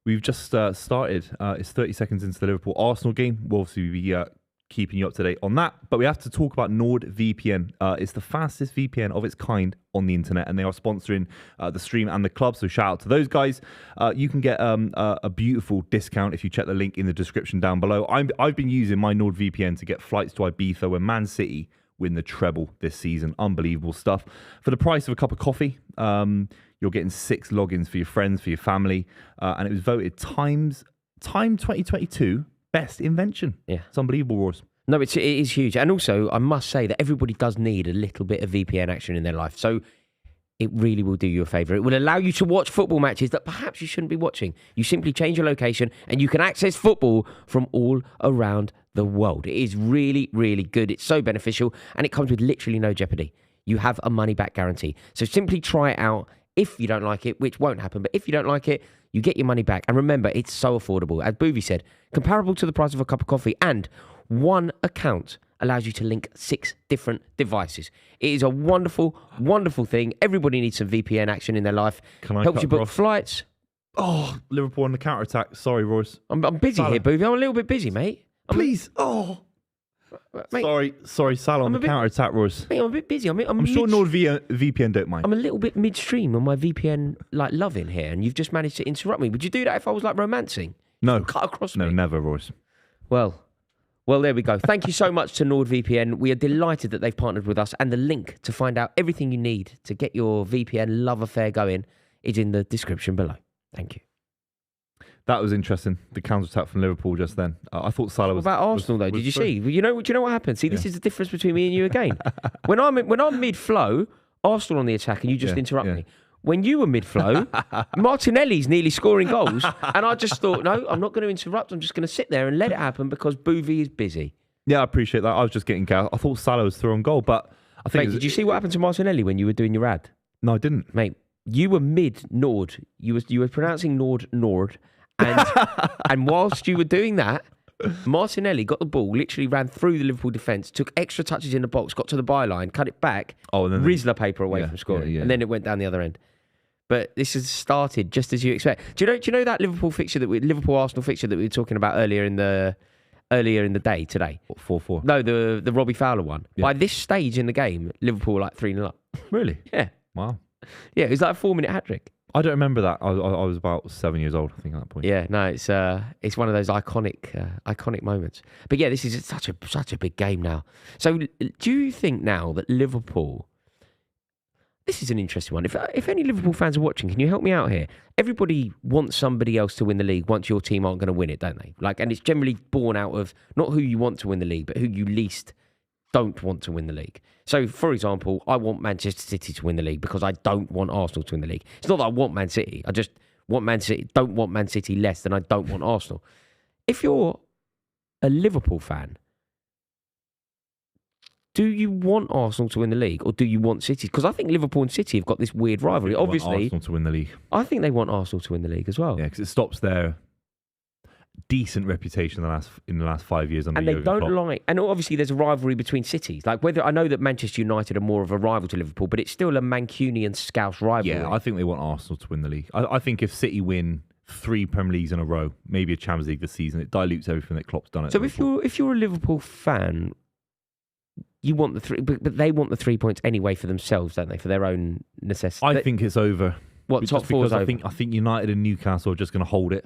C: We've just started. It's 30 seconds into the Liverpool-Arsenal game. We'll obviously be keeping you up to date on that. But we have to talk about NordVPN. It's the fastest VPN of its kind on the internet, and they are sponsoring the stream and the club. So shout out to those guys. You can get a beautiful discount if you check the link in the description down below. I've been using my NordVPN to get flights to Ibiza when Man City win the treble this season. Unbelievable stuff. For the price of a cup of coffee, you're getting 6 logins for your friends, for your family, and it was voted Time 2022 best invention. Yeah, it's unbelievable, Ross.
B: No, it is huge. And also, I must say that everybody does need a little bit of VPN action in their life. So it really will do you a favour. It will allow you to watch football matches that perhaps you shouldn't be watching. You simply change your location and you can access football from all around the world. It is really, really good. It's so beneficial, and it comes with literally no jeopardy. You have a money-back guarantee. So simply try it out. If you don't like it, which won't happen, but if you don't like it, you get your money back. And remember, it's so affordable. As Buvey said, comparable to the price of a cup of coffee, and one account allows you to link 6 different devices. It is a wonderful, wonderful thing. Everybody needs some VPN action in their life.
C: Helps
B: you book flights.
C: Oh, Liverpool on the counter-attack. Sorry, Royce.
B: I'm busy here, Buvey. I'm a little bit busy, mate.
C: Please. Mate, sorry, Salah on the counter-attack, Royce.
B: Mate, I'm a bit busy. I'm
C: sure NordVPN don't mind.
B: I'm a little bit midstream on my VPN loving here, and you've just managed to interrupt me. Would you do that if I was romancing?
C: No.
B: Cut across me?
C: No, never, Royce.
B: Well, there we go. Thank you so much to NordVPN. We are delighted that they've partnered with us, and the link to find out everything you need to get your VPN love affair going is in the description below. Thank you.
C: That was interesting. The counter-attack from Liverpool just then. I thought Salah was...
B: What about Arsenal, though? Did you see? Do you know what happened? See, this is the difference between me and you again. when I'm mid-flow, Arsenal on the attack, and you just interrupt me. When you were mid-flow, Martinelli's nearly scoring goals, and I just thought, no, I'm not going to interrupt. I'm just going to sit there and let it happen because Buvey is busy. Yeah,
C: I appreciate that. I was just getting gas. I thought Salah was through on goal, but I think...
B: Mate, did you see what happened to Martinelli when you were doing your ad?
C: No, I didn't.
B: Mate, you were mid-Nord. You were pronouncing Nord. And whilst you were doing that, Martinelli got the ball, literally ran through the Liverpool defence, took extra touches in the box, got to the byline, cut it back, and then Rizla paper away from scoring, and then it went down the other end. But this has started just as you expect. Do you know that Liverpool Arsenal fixture that we were talking about earlier in the day today?
C: 4-4.
B: No, the Robbie Fowler one. Yeah. By this stage in the game, Liverpool were 3-0 up.
C: Really?
B: Yeah.
C: Wow.
B: Yeah, it was like a 4-minute hat-trick.
C: I don't remember that. I was about 7 years old, I think, at that point.
B: Yeah, no, it's one of those iconic moments. But yeah, this is such a big game now. So, do you think now that Liverpool? This is an interesting one. If any Liverpool fans are watching, can you help me out here? Everybody wants somebody else to win the league once your team aren't going to win it, don't they? And it's generally born out of not who you want to win the league, but who you least don't want to win the league. So, for example, I want Manchester City to win the league because I don't want Arsenal to win the league. It's not that I want Man City. I just want Man City. Don't want Man City less than I don't want Arsenal. If you're a Liverpool fan, do you want Arsenal to win the league or do you want City? Because I think Liverpool and City have got this weird rivalry. Obviously,
C: want Arsenal to win the league.
B: I think they want Arsenal to win the league as well.
C: Yeah, because it stops their decent reputation in the last 5 years.
B: And they don't and obviously there's a rivalry between cities. Whether I know that Manchester United are more of a rival to Liverpool, but it's still a Mancunian Scouse rivalry.
C: Yeah, I think they want Arsenal to win the league. I think if City win 3 Premier Leagues in a row, maybe a Champions League this season, it dilutes everything that Klopp's done.
B: So if you're a Liverpool fan, you want the 3, but they want the 3 points anyway for themselves, don't they? For their own necessity.
C: I think it's over.
B: What, top 4's over?
C: I think United and Newcastle are just going to hold it.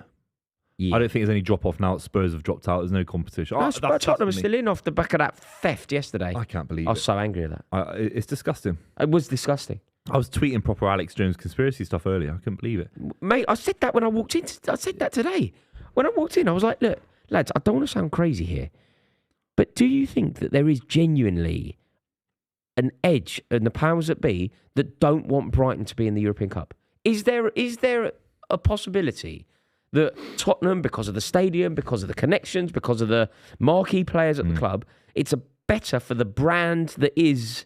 C: Yeah. I don't think there's any drop-off now. Spurs have dropped out. There's no competition.
B: No, Tottenham are still in off the back of that theft yesterday.
C: I can't believe it.
B: I was so angry at that.
C: It's disgusting.
B: It was disgusting.
C: I was tweeting proper Alex Jones conspiracy stuff earlier. I couldn't believe it.
B: Mate, I said that when I walked in. I said that today. When I walked in, I was like, look, lads, I don't want to sound crazy here, but do you think that there is genuinely an edge in the powers that be that don't want Brighton to be in the European Cup? Is there a possibility that Tottenham, because of the stadium, because of the connections, because of the marquee players at the club, it's better for the brand that is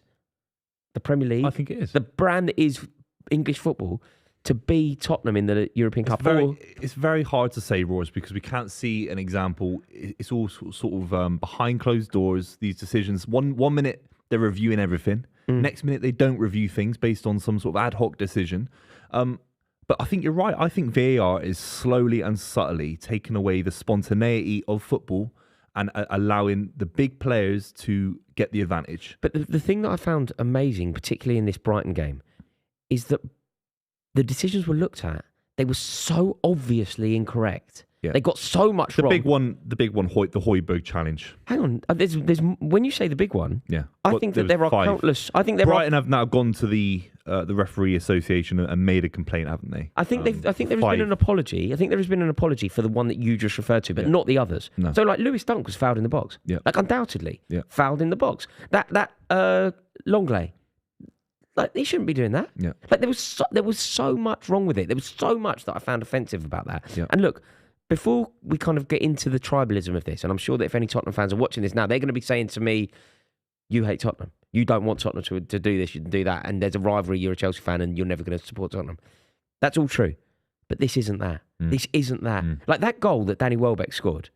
B: the Premier League?
C: I think it is.
B: The brand that is English football to be Tottenham in the European Cup.
C: It's very hard to say, Roars, because we can't see an example. It's all sort of behind closed doors, these decisions. One minute they're reviewing everything. Next minute they don't review things based on some sort of ad hoc decision. But I think you're right. I think VAR is slowly and subtly taking away the spontaneity of football and allowing the big players to get the advantage.
B: But the thing that I found amazing, particularly in this Brighton game, is that the decisions were looked at. They were so obviously incorrect. Yeah. They got so much wrong.
C: The big one, the Højbjerg challenge.
B: Hang on, there's when you say the big one,
C: yeah,
B: I think that there are countless. I think
C: Brighton have now gone to the referee association and made a complaint, haven't they?
B: I think there has been an apology. I think there has been an apology for the one that you just referred to, but not the others. No. So like Lewis Dunk was fouled in the box. Yeah. Like undoubtedly fouled in the box. That Longley. Like, they shouldn't be doing that. Yeah. Like, there was so much wrong with it. There was so much that I found offensive about that. Yeah. And look, before we kind of get into the tribalism of this, and I'm sure that if any Tottenham fans are watching this now, they're going to be saying to me, you hate Tottenham. You don't want Tottenham to do this, you do that, and there's a rivalry, you're a Chelsea fan, and you're never going to support Tottenham. That's all true. But this isn't that. This isn't that. Like, that goal that Danny Welbeck scored,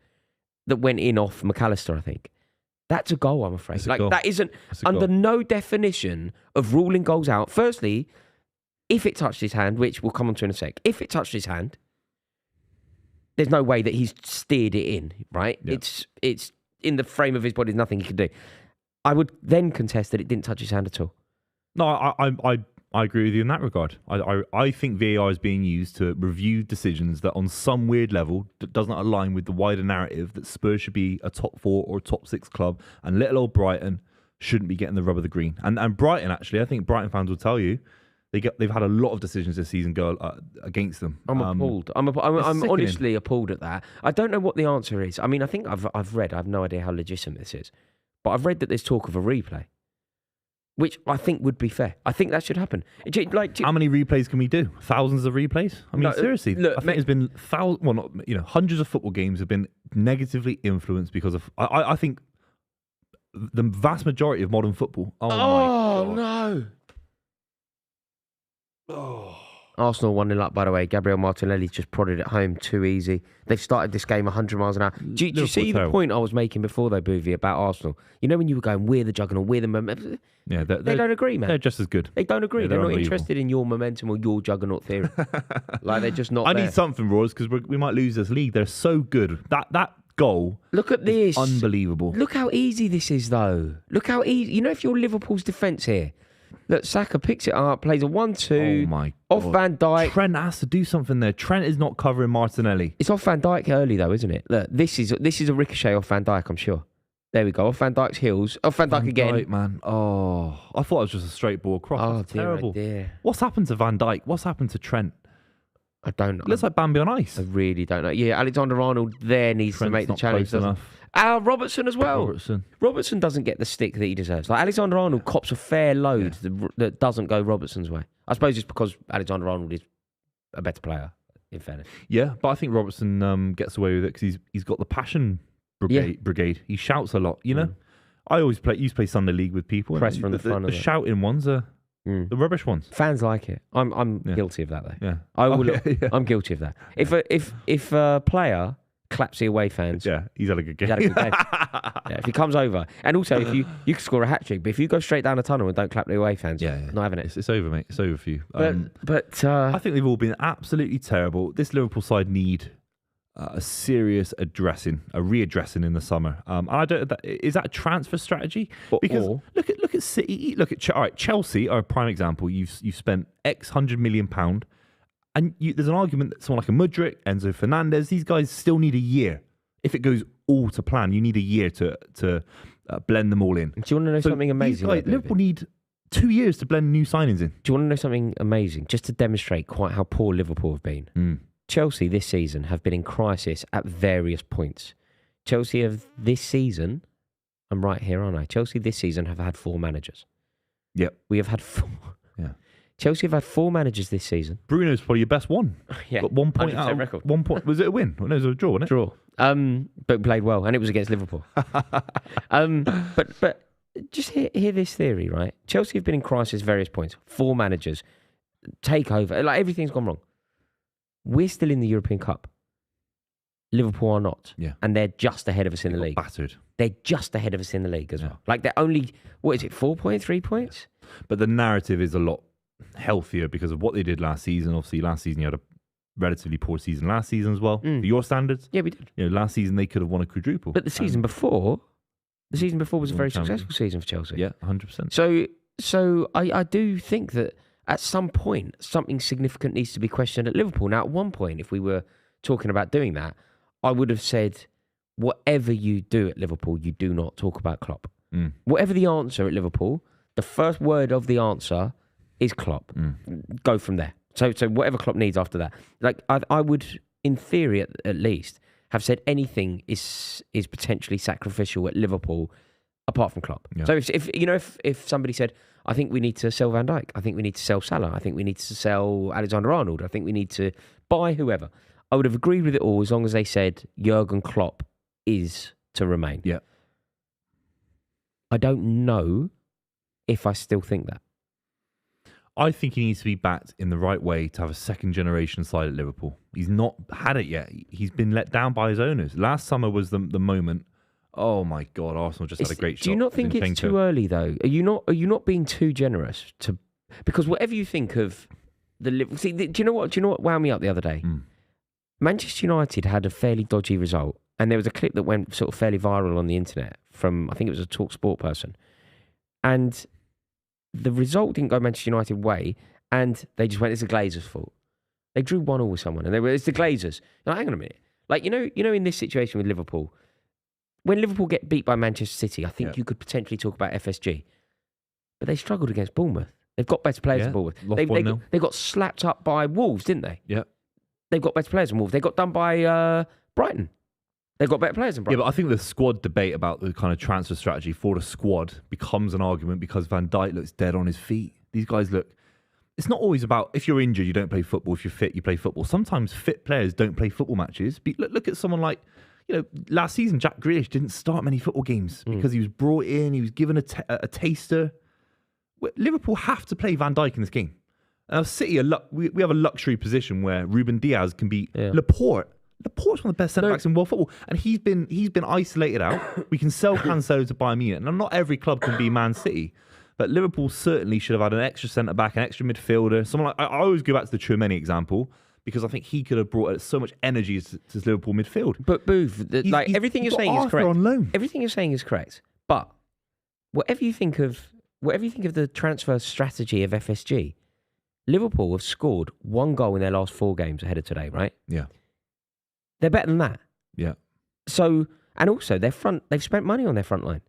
B: that went in off McAllister, I think, that's a goal, I'm afraid. That isn't under no definition of ruling goals out. Firstly, if it touched his hand, which we'll come on to in a sec, if it touched his hand, there's no way that he's steered it in, right? Yeah. It's in the frame of his body, there's nothing he can do. I would then contest that it didn't touch his hand at all.
C: No, I agree with you in that regard. I think VAR is being used to review decisions that on some weird level does not align with the wider narrative that Spurs should be a top 4 or top 6 club and little old Brighton shouldn't be getting the rub of the green. And Brighton, actually, I think Brighton fans will tell you, they've had a lot of decisions this season go against them.
B: I'm appalled. I'm honestly appalled at that. I don't know what the answer is. I mean, I think I've read, I have no idea how legitimate this is, but I've read that there's talk of a replay, which I think would be fair. I think that should happen.
C: How many replays can we do? Thousands of replays? I mean, seriously. Look, I think there's been hundreds of football games have been negatively influenced because of. I think the vast majority of modern football. Oh my God.
B: No! Oh. Arsenal 1-0 up, by the way. Gabriel Martinelli's just prodded it home too easy. They've started this game 100 miles an hour. Do you see the point I was making before, though, Buvey, about Arsenal? You know when you were going, we're the juggernaut, we're the momentum? Yeah, they don't agree, man.
C: They're just as good.
B: They don't agree. Yeah, they're not interested in your momentum or your juggernaut theory. Like, they're just not
C: I need something, Royals, because we might lose this league. They're so good. That goal.
B: Look at this.
C: Unbelievable.
B: Look how easy this is, though. Look how easy. You know, if you're Liverpool's defence here, look, Saka picks it up, plays a 1-2.
C: Oh my
B: God. Off Van Dijk.
C: Trent has to do something there. Trent is not covering Martinelli.
B: It's off Van Dijk early, though, isn't it? Look, this is a ricochet off Van Dijk, I'm sure. There we go. Off Van Dijk's heels. Off Van Dijk again.
C: Dijk, man. Oh, I thought it was just a straight ball across.
B: Oh,
C: That's
B: dear,
C: terrible.
B: Oh dear.
C: What's happened to Van Dijk? What's happened to Trent?
B: I don't know.
C: Looks like Bambi on ice.
B: I really don't know. Yeah, Alexander-Arnold there needs to make the challenge. Robertson as well. Robertson doesn't get the stick that he deserves. Like, Alexander-Arnold cops a fair load that doesn't go Robertson's way. I suppose it's because Alexander-Arnold is a better player, in fairness.
C: Yeah, but I think Robertson gets away with it because he's got the passion brigade. He shouts a lot, you know? I used to play Sunday League with people.
B: Press from the front of
C: the shouting ones are the rubbish ones.
B: Fans like it. I'm guilty of that, though. Yeah. I'm guilty of that. If a player claps the away fans.
C: Yeah, he's had a good game.
B: If he comes over. And also, if you can score a hat-trick, but if you go straight down the tunnel and don't clap the away fans, not having it.
C: It's over, mate. It's over for you.
B: But
C: I think they've all been absolutely terrible. This Liverpool side need a serious readdressing in the summer. Is that a transfer strategy? Because look at City. All right, Chelsea are a prime example. You've spent X £100 million. And there's an argument that someone like a Mudryk, Enzo Fernandez, these guys still need a year. If it goes all to plan, you need a year to blend them all in.
B: Do you want to know something amazing?
C: Liverpool need 2 years to blend new signings in.
B: Do you want to know something amazing? Just to demonstrate quite how poor Liverpool have been. Chelsea this season have been in crisis at various points. Chelsea have this season, I'm right here, aren't I? Chelsea this season have had 4 managers.
C: Yep.
B: We have had 4.
C: Yeah.
B: Chelsea have had 4 managers this season.
C: Bruno's probably your best one.
B: Yeah.
C: Got 1 point
B: 100%
C: out.
B: record.
C: 1 point. Was it a win? No, it was a draw, wasn't it?
B: Draw. But played well, and it was against Liverpool. But just hear this theory, right? Chelsea have been in crisis various points. 4 managers, take over, like everything's gone wrong. We're still in the European Cup. Liverpool are not.
C: Yeah.
B: And they're just ahead of us in the league.
C: Battered.
B: They're just ahead of us in the league as
C: Yeah.
B: well. Like they're only, 4 points, 3 points?
C: But the narrative is a lot healthier because of what they did last season. Obviously, last season you had a relatively poor season last season as well. For your standards.
B: Yeah, we did.
C: Last season they could have won a quadruple.
B: But the season before was a very
C: champion.
B: successful season for Chelsea.
C: Yeah, 100%.
B: So I do think that at some point something significant needs to be questioned at Liverpool. Now, at one point, if we were talking about doing that, I would have said, whatever you do at Liverpool, you do not talk about Klopp. Whatever the answer at Liverpool, the first word of the answer is Klopp. Go from there. So whatever Klopp needs after that. Like I would, in theory at least, have said anything is potentially sacrificial at Liverpool apart from Klopp.
C: Yeah.
B: So if somebody said, I think we need to sell Van Dijk, I think we need to sell Salah, I think we need to sell Alexander-Arnold, I think we need to buy whoever, I would have agreed with it all as long as they said Jurgen Klopp is to remain.
C: Yeah.
B: I don't know if I still think that.
C: I think he needs to be backed in the right way to have a second generation side at Liverpool. He's not had it yet. He's been let down by his owners. Last summer was the moment. Oh my God, Arsenal just had a great shot.
B: Do you not think it's too early though? Are you not being too generous to? Because whatever you think of the Liverpool, do you know what wound me up the other day? Manchester United had a fairly dodgy result, and there was a clip that went sort of fairly viral on the internet from, I think it was a Talk Sport person, and the result didn't go Manchester United way, and they just went, it's the Glazers' fault. They drew 1-1 with someone, and it's the Glazers. Now, hang on a minute. Like, you know, in this situation with Liverpool, when Liverpool get beat by Manchester City, I think you could potentially talk about FSG. But they struggled against Bournemouth. They've got better players than Bournemouth. They got slapped up by Wolves, didn't they?
C: Yeah.
B: They've got better players than Wolves. They got done by Brighton. They've got better players than Brighton.
C: Yeah, but I think the squad debate about the kind of transfer strategy for the squad becomes an argument because Van Dijk looks dead on his feet. These guys look... It's not always about, if you're injured, you don't play football. If you're fit, you play football. Sometimes fit players don't play football matches. Look at someone like, last season, Jack Grealish didn't start many football games because he was brought in, he was given a taster. Liverpool have to play Van Dijk in this game. Now, City, we have a luxury position where Ruben Diaz can be Laporte. Laporte's one of the best centre-backs in world football, and he's been isolated out. We can sell Cancelo to Bayern Munich. Now, not every club can be Man City, but Liverpool certainly should have had an extra centre-back, an extra midfielder. Someone like, I always go back to the Tchouameni example because I think he could have brought so much energy to Liverpool midfield.
B: But Booth, everything you're saying is correct.
C: On loan.
B: Everything you're saying is correct. But whatever you think of the transfer strategy of FSG, Liverpool have scored 1 goal in their last 4 games ahead of today, right?
C: Yeah.
B: They're better than that.
C: Yeah.
B: So, and also they've spent money on their front line.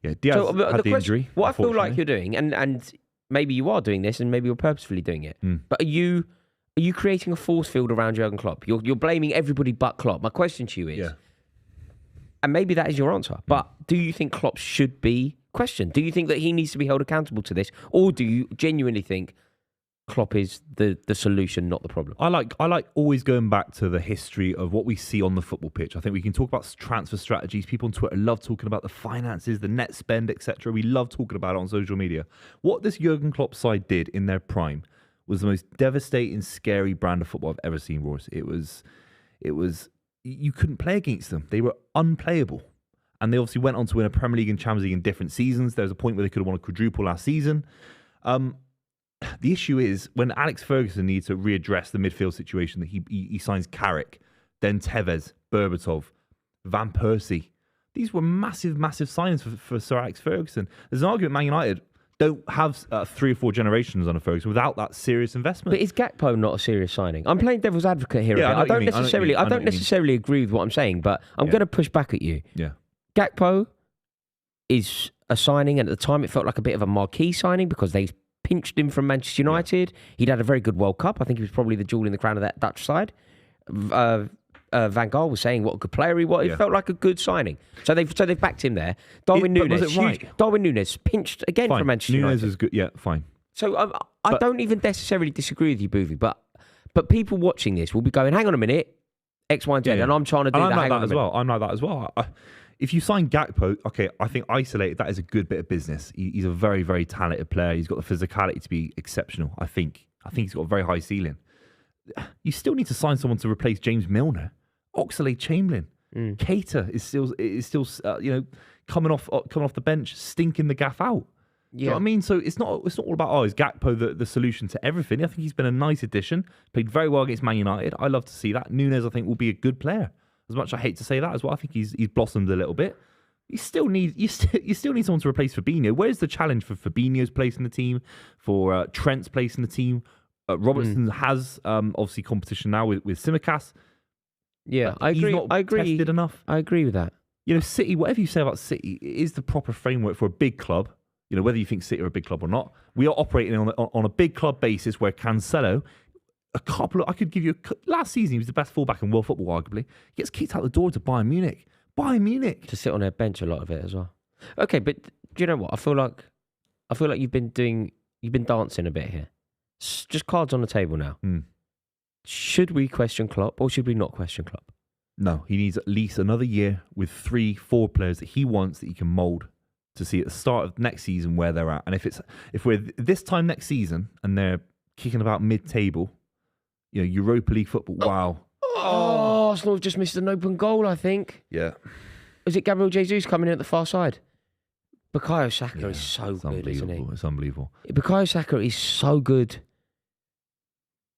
C: Yeah, Diaz had the injury.
B: What I feel like you're doing, and maybe you are doing this, and maybe you're purposefully doing it, but are you creating a force field around Jurgen Klopp? You're blaming everybody but Klopp. My question to you is, and maybe that is your answer, but do you think Klopp should be questioned? Do you think that he needs to be held accountable to this, or do you genuinely think Klopp is the solution, not the problem?
C: I like always going back to the history of what we see on the football pitch. I think we can talk about transfer strategies. People on Twitter love talking about the finances, the net spend, etc. We love talking about it on social media. What this Jurgen Klopp side did in their prime was the most devastating, scary brand of football I've ever seen, Royce. It was you couldn't play against them. They were unplayable. And they obviously went on to win a Premier League and Champions League in different seasons. There was a point where they could have won a quadruple last season. The issue is when Alex Ferguson needs to readdress the midfield situation that he signs Carrick, then Tevez, Berbatov, Van Persie. These were massive, massive signings for Sir Alex Ferguson. There's an argument Man United don't have 3 or 4 generations under Ferguson without that serious investment.
B: But is Gakpo not a serious signing? I'm playing devil's advocate here.
C: Yeah,
B: I don't necessarily agree with what I'm saying, but I'm going to push back at you.
C: Yeah.
B: Gakpo is a signing, and at the time it felt like a bit of a marquee signing because they pinched him from Manchester United. He'd had a very good World Cup. I think he was probably the jewel in the crown of that Dutch side. Van Gaal was saying what a good player he was. It felt like a good signing. So they've backed him there. Darwin Núñez,
C: was it right?
B: Darwin Núñez pinched again
C: Fine.
B: from Manchester United.
C: Núñez was good. Yeah, fine.
B: So I don't even necessarily disagree with you, Buvey, but people watching this will be going, hang on a minute, X, Y, and Z, and I'm trying to do
C: and
B: that.
C: I'm like that as well. I'm like that as well. If you sign Gakpo, okay, I think isolated, that is a good bit of business. He's a very, very talented player. He's got the physicality to be exceptional, I think. I think he's got a very high ceiling. You still need to sign someone to replace James Milner. Oxlade-Chamberlain. Keita is still coming off the bench, stinking the gaff out. Do you know what I mean? So it's not all about, is Gakpo the solution to everything? I think he's been a nice addition. Played very well against Man United. I love to see that. Núñez, I think, will be a good player. As much as I hate to say that as well, I think he's blossomed a little bit. You still need someone to replace Fabinho. Where's the challenge for Fabinho's place in the team? For Trent's place in the team? Robertson has obviously competition now with Tsimikas.
B: Yeah, I agree.
C: He's not tested enough.
B: I agree with that.
C: City. Whatever you say about City, it is the proper framework for a big club. Whether you think City are a big club or not, we are operating on a big club basis where Cancelo. I could give you last season, he was the best fullback in world football, arguably. He gets kicked out the door to Bayern Munich.
B: To sit on their bench a lot of it as well. Okay, but do you know what? I feel like you've been dancing a bit here. Just cards on the table now. Should we question Klopp or should we not question Klopp?
C: No, he needs at least another year with 3-4 players that he wants that he can mould to see at the start of next season where they're at. And if we're this time next season and they're kicking about mid-table, Europa League football. Wow.
B: Oh, Arsenal have just missed an open goal, I think.
C: Yeah.
B: Is it Gabriel Jesus coming in at the far side? Bukayo Saka is so good, isn't he?
C: It's unbelievable.
B: Bukayo Saka is so good.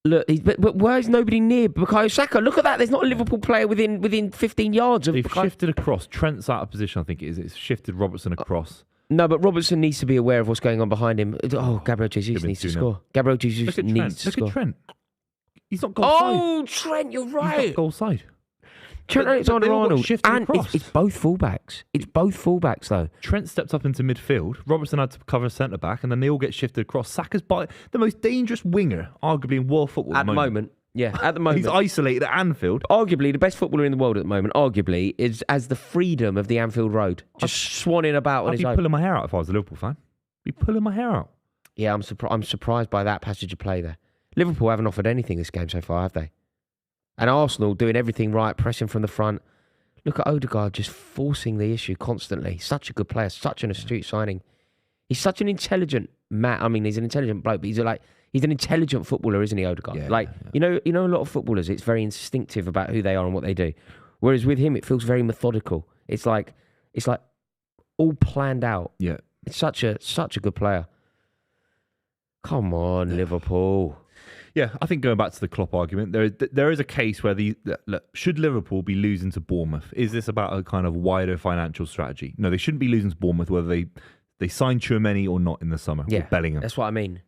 B: Look, but why is nobody near Bukayo Saka? Look at that. There's not a Liverpool player within 15 yards of
C: They've
B: Bukayo.
C: shifted across. Trent's out of position, I think it is. It's shifted Robertson across.
B: No, but Robertson needs to be aware of what's going on behind him. Oh, Gabriel Jesus needs to score. Gabriel Jesus needs to score.
C: Look at Trent. He's not goal side.
B: Oh, Trent, you're right.
C: He's not goal side.
B: Trent Alexander-Arnold. And
C: across.
B: it's both fullbacks. It's both fullbacks, though.
C: Trent stepped up into midfield. Robertson had to cover centre-back, and then they all get shifted across. Saka's the most dangerous winger, arguably, in world football
B: at the moment. Yeah, at the moment.
C: He's isolated at Anfield.
B: Arguably, the best footballer in the world at the moment, has the freedom of the Anfield Road. Just swanning about on his own.
C: I'd be pulling my hair out if I was a Liverpool fan. I'd be pulling my hair out.
B: Yeah, I'm surprised by that passage of play there. Liverpool haven't offered anything this game so far, have they? And Arsenal doing everything right, pressing from the front. Look at Odegaard just forcing the issue constantly. Such a good player, such an astute signing. He's such an intelligent man. I mean, he's an intelligent bloke, but he's an intelligent footballer, isn't he, Odegaard?
C: Yeah.
B: You know, a lot of footballers, it's very instinctive about who they are and what they do. Whereas with him, it feels very methodical. It's like all planned out.
C: Yeah.
B: It's such a good player. Come on, Liverpool.
C: Yeah, I think going back to the Klopp argument, there is a case where should Liverpool be losing to Bournemouth? Is this about a kind of wider financial strategy? No, they shouldn't be losing to Bournemouth, whether they sign Tchouaméni or not in the summer.
B: Yeah,
C: or Bellingham.
B: That's what I mean.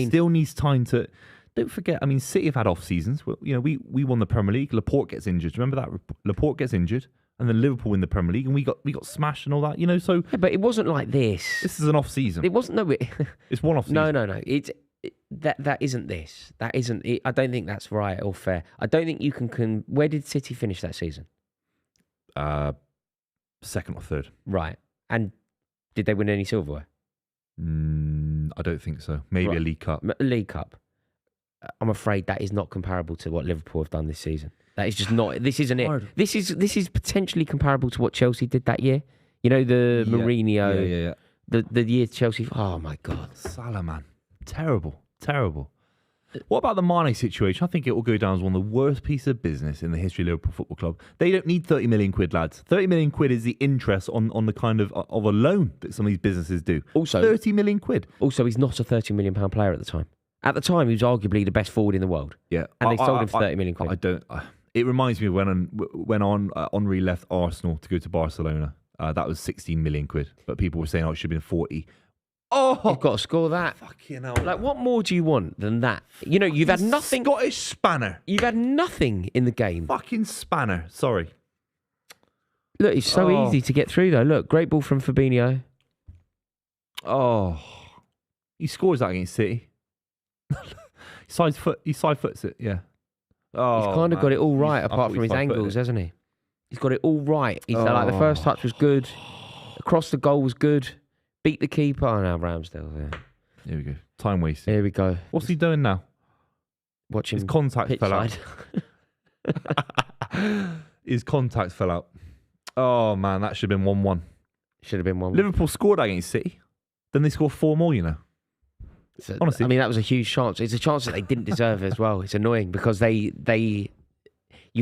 C: Still needs time to. Don't forget. I mean, City have had off seasons. We won the Premier League. Laporte gets injured. Remember that? Laporte gets injured, and then Liverpool win the Premier League, and we got smashed and all that. So
B: yeah, but it wasn't like this.
C: This is an off season.
B: It wasn't. No,
C: it's one off season.
B: No. That isn't this. That isn't it. I don't think that's right or fair. I don't think you can. Where did City finish that season?
C: Second or third.
B: Right. And did they win any silverware?
C: I don't think so. Maybe a League Cup.
B: League Cup. I'm afraid that is not comparable to what Liverpool have done this season. That is just not. This isn't it. This is potentially comparable to what Chelsea did that year. The Mourinho.
C: Yeah.
B: The year Chelsea. Oh my God.
C: Salah, man. Terrible. What about the Mane situation? I think it will go down as one of the worst pieces of business in the history of Liverpool Football Club. They don't need 30 million quid, lads. 30 million quid is the interest on the kind of a loan that some of these businesses do.
B: Also,
C: 30 million quid.
B: Also, he's not a 30 million pound player at the time. At the time, he was arguably the best forward in the world.
C: Yeah.
B: And they sold him for 30 million quid.
C: It reminds me of when Henry left Arsenal to go to Barcelona. That was 16 million quid. But people were saying, it should have been 40.
B: Oh, you've got to score that.
C: Fucking hell.
B: Like, what more do you want than that? You've had nothing.
C: Scottish spanner.
B: You've had nothing in the game.
C: Fucking spanner. Sorry.
B: Look, it's so easy to get through, though. Look, great ball from Fabinho.
C: Oh. He scores that against City. He side foots it, yeah. Oh,
B: He's kind of got it all right,
C: I
B: apart
C: thought
B: from
C: he
B: his
C: started putting
B: angles,
C: it.
B: hasn't he? He's got it all right. He's like the first touch was good, across the goal was good, beat the keeper. Oh, now Ramsdale there.
C: Here we go. Time wasted.
B: Here we go.
C: What's he doing now?
B: Watching
C: His contact
B: pitch
C: fell out.
B: side.
C: His contact fell out. Oh, man, that should have been 1-1.
B: Should have been 1-1.
C: Liverpool scored against City. Then they scored 4 more, you know.
B: So,
C: honestly.
B: I mean, that was a huge chance. It's a chance that they didn't deserve as well. It's annoying because you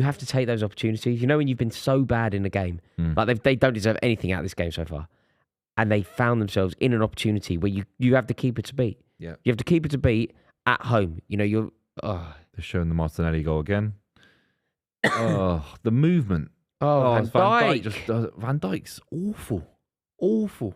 B: have to take those opportunities. You know, when you've been so bad in the game, like they don't deserve anything out of this game so far, and they found themselves in an opportunity where you have the keeper to beat.
C: Yeah.
B: You have the keeper to beat at home. You know,
C: They're showing the Martinelli goal again. The movement.
B: Van Dijk.
C: Van Dijk's awful.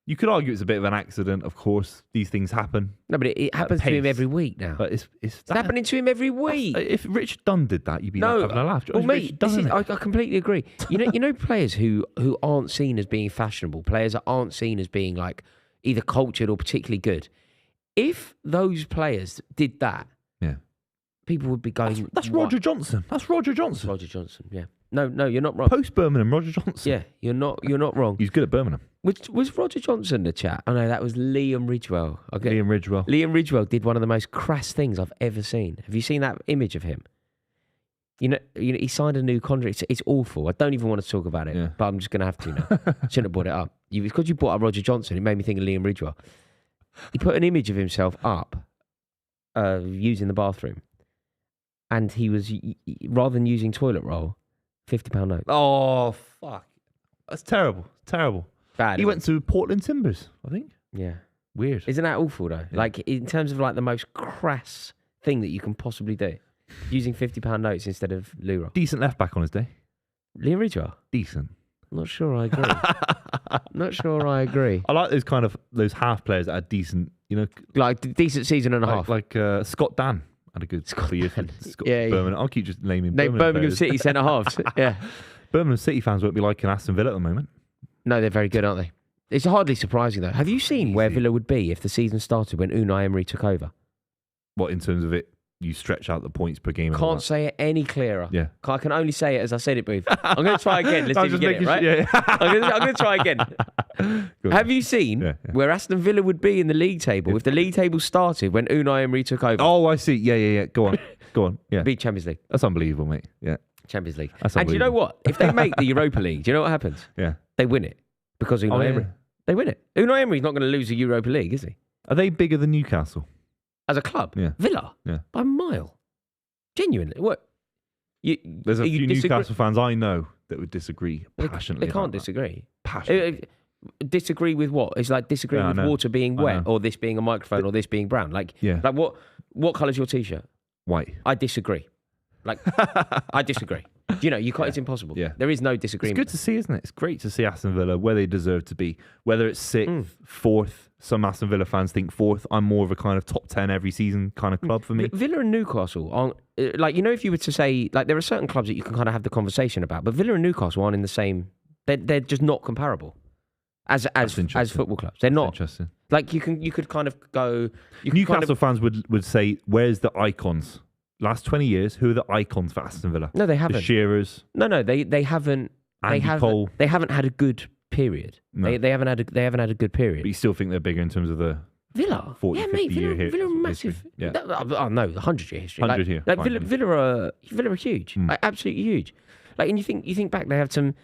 C: You could argue it's a bit of an accident, of course. These things happen.
B: No, but it happens to him every week now.
C: But it's
B: happening to him every week.
C: If Richard Dunn did that, you'd be having a laugh.
B: Well, mate, I completely agree. You know, players who aren't seen as being fashionable, players that aren't seen as being like either cultured or particularly good. If those players did that, people would be going.
C: That's Roger Johnson.
B: Roger Johnson. Yeah. No, you're not wrong.
C: Post Birmingham, Roger Johnson.
B: Yeah, you're not wrong.
C: He's good at Birmingham.
B: Was Roger Johnson the chat? Oh no, that was Liam Ridgewell. Okay.
C: Liam Ridgewell.
B: Liam Ridgewell did one of the most crass things I've ever seen. Have you seen that image of him? You know, he signed a new contract. It's awful. I don't even want to talk about it, but I'm just going to have to now. Shouldn't have brought it up. Because you brought up Roger Johnson, it made me think of Liam Ridgewell. He put an image of himself up using the bathroom. And he was, rather than using toilet roll, £50 note.
C: Oh, fuck. That's terrible.
B: Bad.
C: He went to Portland Timbers, I think.
B: Yeah.
C: Weird.
B: Isn't that awful, though?
C: Yeah.
B: Like, in terms of, like, the most crass thing that you can possibly do. Using £50 notes instead of lira.
C: Decent left back on his day.
B: Liam Ridgewell?
C: Decent.
B: Not sure I agree.
C: I like those half players that are decent, you know.
B: Like, decent season and a half.
C: Like Scott Dan had a good couple of years. Birmingham. I'll keep just naming
B: Birmingham
C: players.
B: City centre-halves. Yeah.
C: Birmingham City fans won't be liking Aston Villa at the moment.
B: No, they're very good, aren't they? It's hardly surprising, though. Have you seen where Villa would be if the season started when Unai Emery took over?
C: What, in terms of it, you stretch out the points per game?
B: Can't say it any clearer.
C: Yeah.
B: I can only say it as I said it, Booth. I'm going to try again. Let's see if you get it, right?
C: Yeah.
B: I'm going to try again. Have you seen where Aston Villa would be in the league table if the league table started when Unai Emery took over?
C: Oh, I see. Yeah. Go on. Yeah.
B: Be Champions League.
C: That's unbelievable, mate. Yeah.
B: Champions League.
C: That's
B: and do you know what? If they make the Europa League, do you know what happens?
C: Yeah.
B: They win it because Unai Emery.
C: Yeah.
B: They win it. Unai Emery's not going to lose the Europa League, is he?
C: Are they bigger than Newcastle?
B: As a club?
C: Yeah.
B: Villa?
C: Yeah.
B: By a mile. Genuinely. What?
C: There's a few Newcastle fans I know that would disagree passionately.
B: They can't disagree.
C: Passionately.
B: Disagree with what? It's like disagreeing with water being wet or this being a microphone or this being brown. Like what colour's your t-shirt?
C: White.
B: I disagree. Like I disagree. You know, you can't. It's impossible.
C: Yeah.
B: There is no disagreement.
C: It's good to see, isn't it? It's great to see Aston Villa where they deserve to be. Whether it's sixth, fourth. Some Aston Villa fans think fourth. I'm more of a kind of top 10 every season kind of club for me.
B: Villa and Newcastle aren't like, you know, if you were to say, like, there are certain clubs that you can kind of have the conversation about, but Villa and Newcastle aren't in the same. They're just not comparable as football clubs. They're not.
C: Interesting.
B: Like you could kind of go.
C: Newcastle fans would say, "Where's the icons?" Last 20 years, who are the icons for Aston Villa?
B: No, they haven't.
C: The Shearers.
B: No, they haven't.
C: Cole.
B: They haven't had a good period.
C: No.
B: They haven't had a good period.
C: But you still think they're bigger in terms of the
B: Villa?
C: 40, 50 year
B: Villa are massive.
C: history. Yeah.
B: No, the 100-year history.
C: 100 year.
B: Like Villa are huge. Like, absolutely huge. Like, and you think back, they had some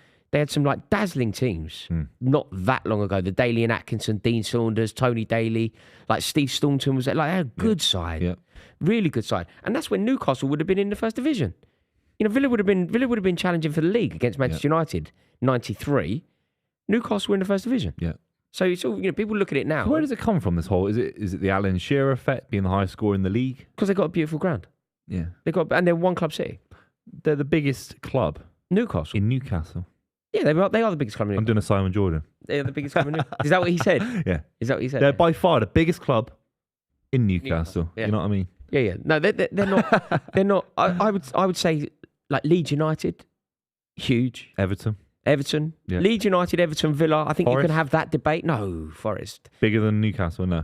B: like dazzling teams not that long ago. The Daly and Atkinson, Dean Saunders, Tony Daly, like Steve Staunton was there. Like, they had a good side. Yeah. Really good side. And that's when Newcastle would have been in the first division. You know, Villa would have been challenging for the league against Manchester United, 93. Newcastle were in the first division.
C: Yeah.
B: So it's all, you know, people look at it now.
C: So where does it come from, this whole? Is it the Alan Shearer effect, being the highest scorer in the league?
B: Because they've got a beautiful ground.
C: Yeah.
B: And they're one club city.
C: They're the biggest club.
B: Newcastle.
C: In Newcastle.
B: Yeah, they are the biggest club in Newcastle.
C: I'm doing a Simon Jordan.
B: They're the biggest club in Newcastle. Is that what he said?
C: Yeah.
B: Is that what he said?
C: They're by far the biggest club in Newcastle.
B: Yeah.
C: You know what I mean?
B: Yeah. No, they're not. They're not. I would say like Leeds United, huge.
C: Everton.
B: Yeah. Leeds United, Everton, Villa. I think
C: Forest.
B: you can have that debate. No, Forest.
C: Bigger than Newcastle, no.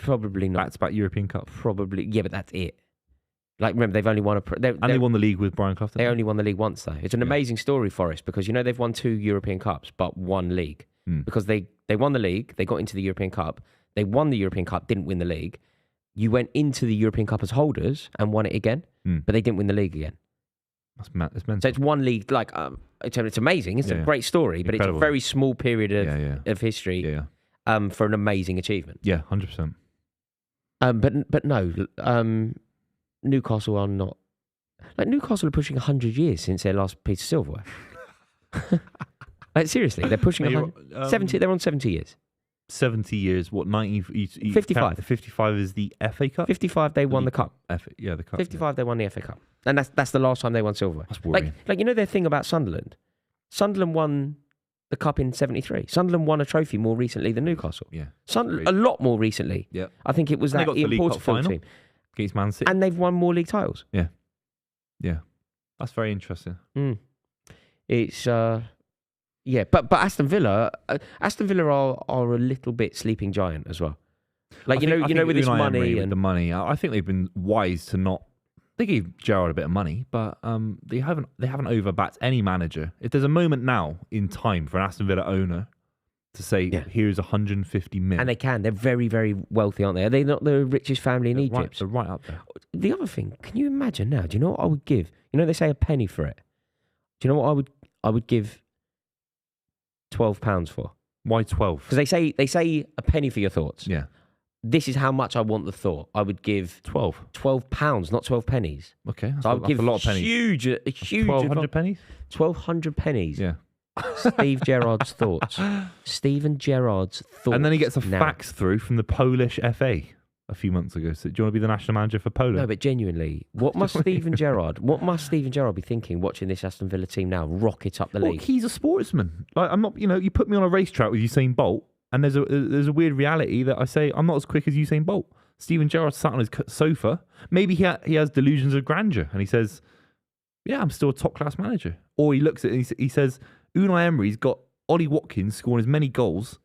B: Probably not.
C: Back-to-back European Cup.
B: Probably. Yeah, but that's it. Like, remember, they've only won
C: They won the league with Brian Clough.
B: They only won the league once, though. It's an amazing story, Forest, because, they've won 2 European Cups, but 1 league. Because they won the league, they got into the European Cup, they won the European Cup, didn't win the league. You went into the European Cup as holders and won it again, but they didn't win the league again.
C: That's mental.
B: So it's 1 league, like, it's amazing. It's a great story, but
C: Incredible.
B: it's a very small period of history for an amazing achievement.
C: Yeah, 100%.
B: But no, Newcastle are not. Like, Newcastle are pushing 100 years since their last piece of silverware. Like, seriously, they're pushing 70. They're on 70 years.
C: 70 years, what, 90?
B: 55.
C: 55 is the FA Cup?
B: 55, they won the Cup.
C: The Cup.
B: 55, they won the FA Cup. And that's the last time they won silverware.
C: That's worrying.
B: Like, their thing about Sunderland? Sunderland won the Cup in 73. Sunderland won a trophy more recently than Newcastle.
C: Yeah.
B: A lot more recently.
C: Yeah.
B: I think it was
C: And they
B: that
C: got the
B: Ian
C: League Cup
B: Porterfield
C: final
B: team.
C: Against Man City.
B: And they've won more league titles.
C: Yeah. That's very interesting.
B: It's but Aston Villa are a little bit sleeping giant as well. Like,
C: I think
B: with this
C: Unai
B: money
C: Emery with
B: and
C: the money, I think they've been wise to not. They gave Gerrard a bit of money, but they haven't overbacked any manager. If there's a moment now in time for an Aston Villa owner to say, here's 150 million.
B: And they can. They're very, very wealthy, aren't they? Are they not the richest family in Egypt?
C: They're right up there.
B: The other thing, can you imagine now? Do you know what I would give? They say a penny for it. Do you know what I would give £12 for?
C: Why 12?
B: Because they say a penny for your thoughts.
C: Yeah.
B: This is how much I want the thought. I would give £12, not 12 pennies.
C: Okay.
B: So I would give
C: a lot of pennies.
B: a huge
C: 1,200 pennies?
B: 1,200 pennies.
C: Yeah.
B: Steve Gerrard's thoughts. Steven Gerrard's thoughts.
C: And then he gets a
B: now.
C: fax through from the Polish FA a few months ago. So, do you want to be the national manager for Poland?
B: No, but genuinely, what must Steven Gerrard be thinking watching this Aston Villa team now rocket up the league?
C: He's a sportsman. Like, I'm not. You put me on a racetrack with Usain Bolt, and there's a weird reality that I say I'm not as quick as Usain Bolt. Steven Gerrard sat on his sofa. Maybe he has delusions of grandeur, and he says, "Yeah, I'm still a top class manager." Or he looks at it and he says, "Unai Emery's got Ollie Watkins scoring as many goals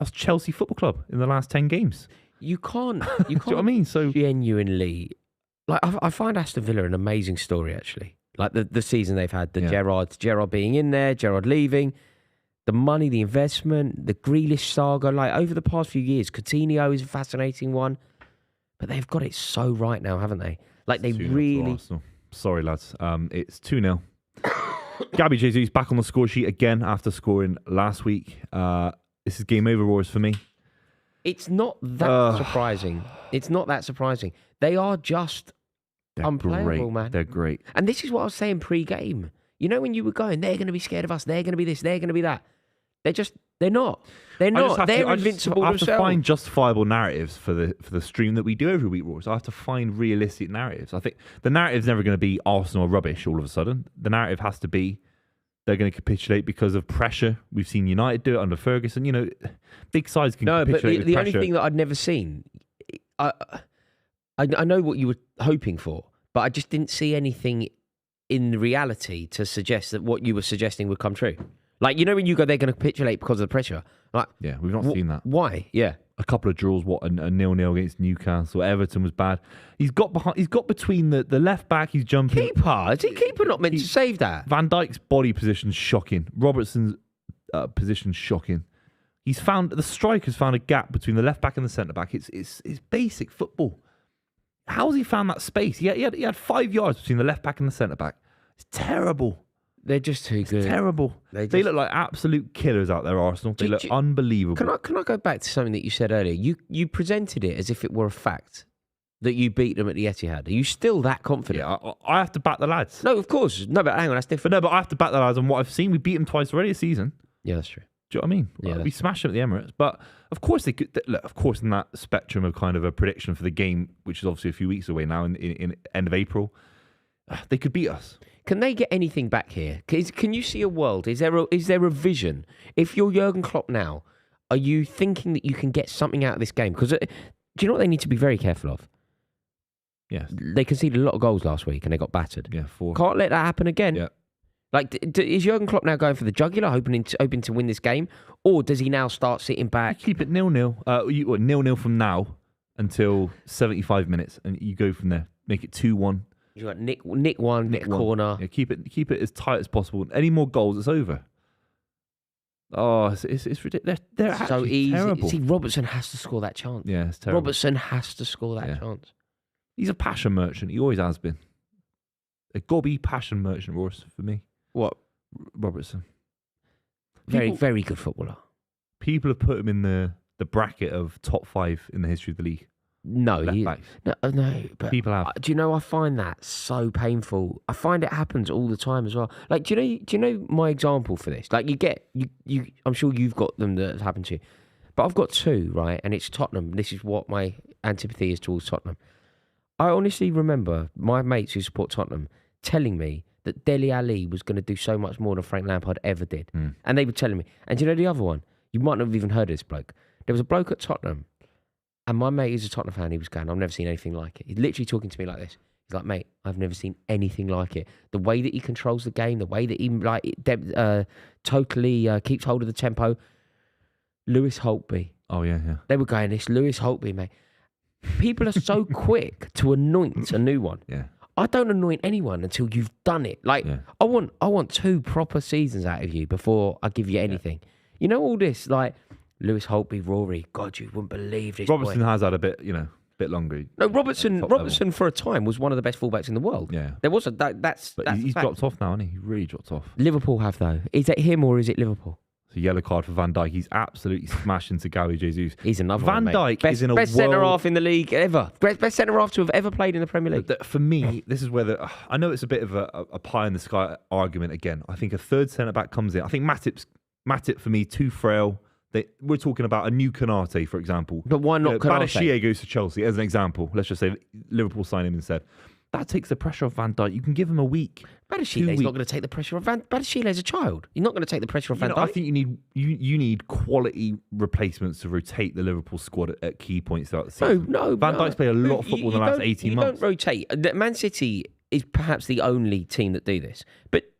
C: as Chelsea Football Club in the last 10 games."
B: You can't.
C: Do you know what I mean? So
B: genuinely, like, I find Aston Villa an amazing story, actually. Like the season they've had, Gerrard being in there, Gerrard leaving, the money, the investment, the Grealish saga. Like, over the past few years, Coutinho is a fascinating one, but they've got it so right now, haven't they? Like, they
C: 2-0
B: really.
C: Arsenal. Sorry, lads. It's 2-0. Gabby Jesus back on the score sheet again after scoring last week. This is game over, Roars, for me.
B: It's not that surprising. It's not that surprising. They are just unplayable, man.
C: They're great.
B: And this is what I was saying pre-game. When you were going, they're going to be scared of us. They're going to be this. They're going to be that. They're not. They're not. They're invincible
C: I have to
B: themselves.
C: find justifiable narratives for the stream that we do every week, Roars. I have to find realistic narratives. I think the narrative's never going to be Arsenal rubbish all of a sudden. The narrative has to be they're going to capitulate because of pressure. We've seen United do it under Ferguson. Big sides can capitulate with
B: the
C: pressure.
B: only thing that I'd never seen, I know what you were hoping for, but I just didn't see anything in reality to suggest that what you were suggesting would come true. Like, when you go, they're going to capitulate because of the pressure. Like,
C: Yeah, we've not seen that.
B: Why? Yeah.
C: A couple of draws, a 0-0 against Newcastle. Everton was bad. He's got between the left back, he's jumping.
B: Keeper? Is he keeper not meant to save that?
C: Van Dijk's body position's shocking. Robertson's position's shocking. The striker's found a gap between the left back and the centre back. It's basic football. How's he found that space? He had 5 yards between the left back and the centre back. It's terrible.
B: They're just too good.
C: Terrible. They look like absolute killers out there, Arsenal. They look unbelievable.
B: Can I go back to something that you said earlier? You presented it as if it were a fact that you beat them at the Etihad. Are you still that confident?
C: Yeah, I have to back the lads.
B: No, of course. No, but hang on, that's different.
C: But I have to back the lads on what I've seen. We beat them twice already this season.
B: Yeah, that's true.
C: Do you know what I mean?
B: Yeah,
C: we smashed them at the Emirates. But of course they could. Look, of course, in that spectrum of kind of a prediction for the game, which is obviously a few weeks away now, in end of April, they could beat us.
B: Can they get anything back here? Can you see a world? Is there a vision? If you're Jurgen Klopp now, are you thinking that you can get something out of this game? Because do you know what they need to be very careful of?
C: Yes.
B: They conceded a lot of goals last week and they got battered.
C: Yeah, 4.
B: Can't let that happen again.
C: Yeah.
B: Like, is Jurgen Klopp now going for the jugular, hoping to win this game? Or does he now start sitting back?
C: Keep it 0-0. 0-0 from now until 75 minutes, and you go from there. Make it 2-1.
B: You got Nick one, Nick corner.
C: Yeah, keep it as tight as possible. Any more goals, it's over. Oh, it's ridiculous. They're
B: so
C: actually
B: easy.
C: terrible.
B: See, Robertson has to score that chance.
C: Yeah, it's terrible.
B: Robertson has to score that chance.
C: He's a passion merchant. He always has been. A gobby passion merchant, Ross, for me.
B: What?
C: Robertson.
B: Very, very good footballer.
C: People have put him in the bracket of top 5 in the history of the league.
B: No, no. But
C: people have.
B: Do you know? I find that so painful. I find it happens all the time as well. Like, do you know my example for this? Like, you. I'm sure you've got them that have happened to you, but I've got 2, right? And it's Tottenham. This is what my antipathy is towards Tottenham. I honestly remember my mates who support Tottenham telling me that Dele Alli was going to do so much more than Frank Lampard ever did, and they were telling me. And do you know the other one? You might not have even heard of this bloke. There was a bloke at Tottenham. And my mate, who's a Tottenham fan, he was going, I've never seen anything like it. He's literally talking to me like this. He's like, mate, I've never seen anything like it. The way that he controls the game, the way that he totally keeps hold of the tempo. Lewis Holtby.
C: Oh, yeah.
B: They were going, this Lewis Holtby, mate. People are so quick to anoint a new one.
C: Yeah.
B: I don't anoint anyone until you've done it. Like, I want 2 proper seasons out of you before I give you anything. Yeah. You know, all this, like, Lewis Holtby, Rory, God, you wouldn't believe this.
C: Robertson has had a bit longer.
B: No, Robertson for a time was one of the best fullbacks in the world.
C: Yeah,
B: there was that's.
C: But he's dropped off now, hasn't he? He really dropped off.
B: Liverpool have though. Is it him or is it Liverpool?
C: It's a yellow card for Van Dijk. He's absolutely smashed into Gabriel Jesus.
B: He's another
C: Van
B: one,
C: Dijk is in a
B: best centre half in the league ever. Best centre half to have ever played in the Premier League.
C: For me, this is where I know it's a bit of a pie in the sky argument again. I think a third centre back comes in. I think Matip for me too frail. We're talking about a new Konate, for example.
B: But why not Konate?
C: Badiashile goes to Chelsea as an example. Let's just say Liverpool sign him instead. That takes the pressure off Van Dijk. You can give him a week.
B: Badiashile's not going to take the pressure off Badiashile's a child. You're not going to take the pressure off Van Dijk.
C: I think you need quality replacements to rotate the Liverpool squad at key points throughout the season. Van Dijk's played a lot of football in the last 18 months.
B: You don't rotate. Man City is perhaps the only team that do this. But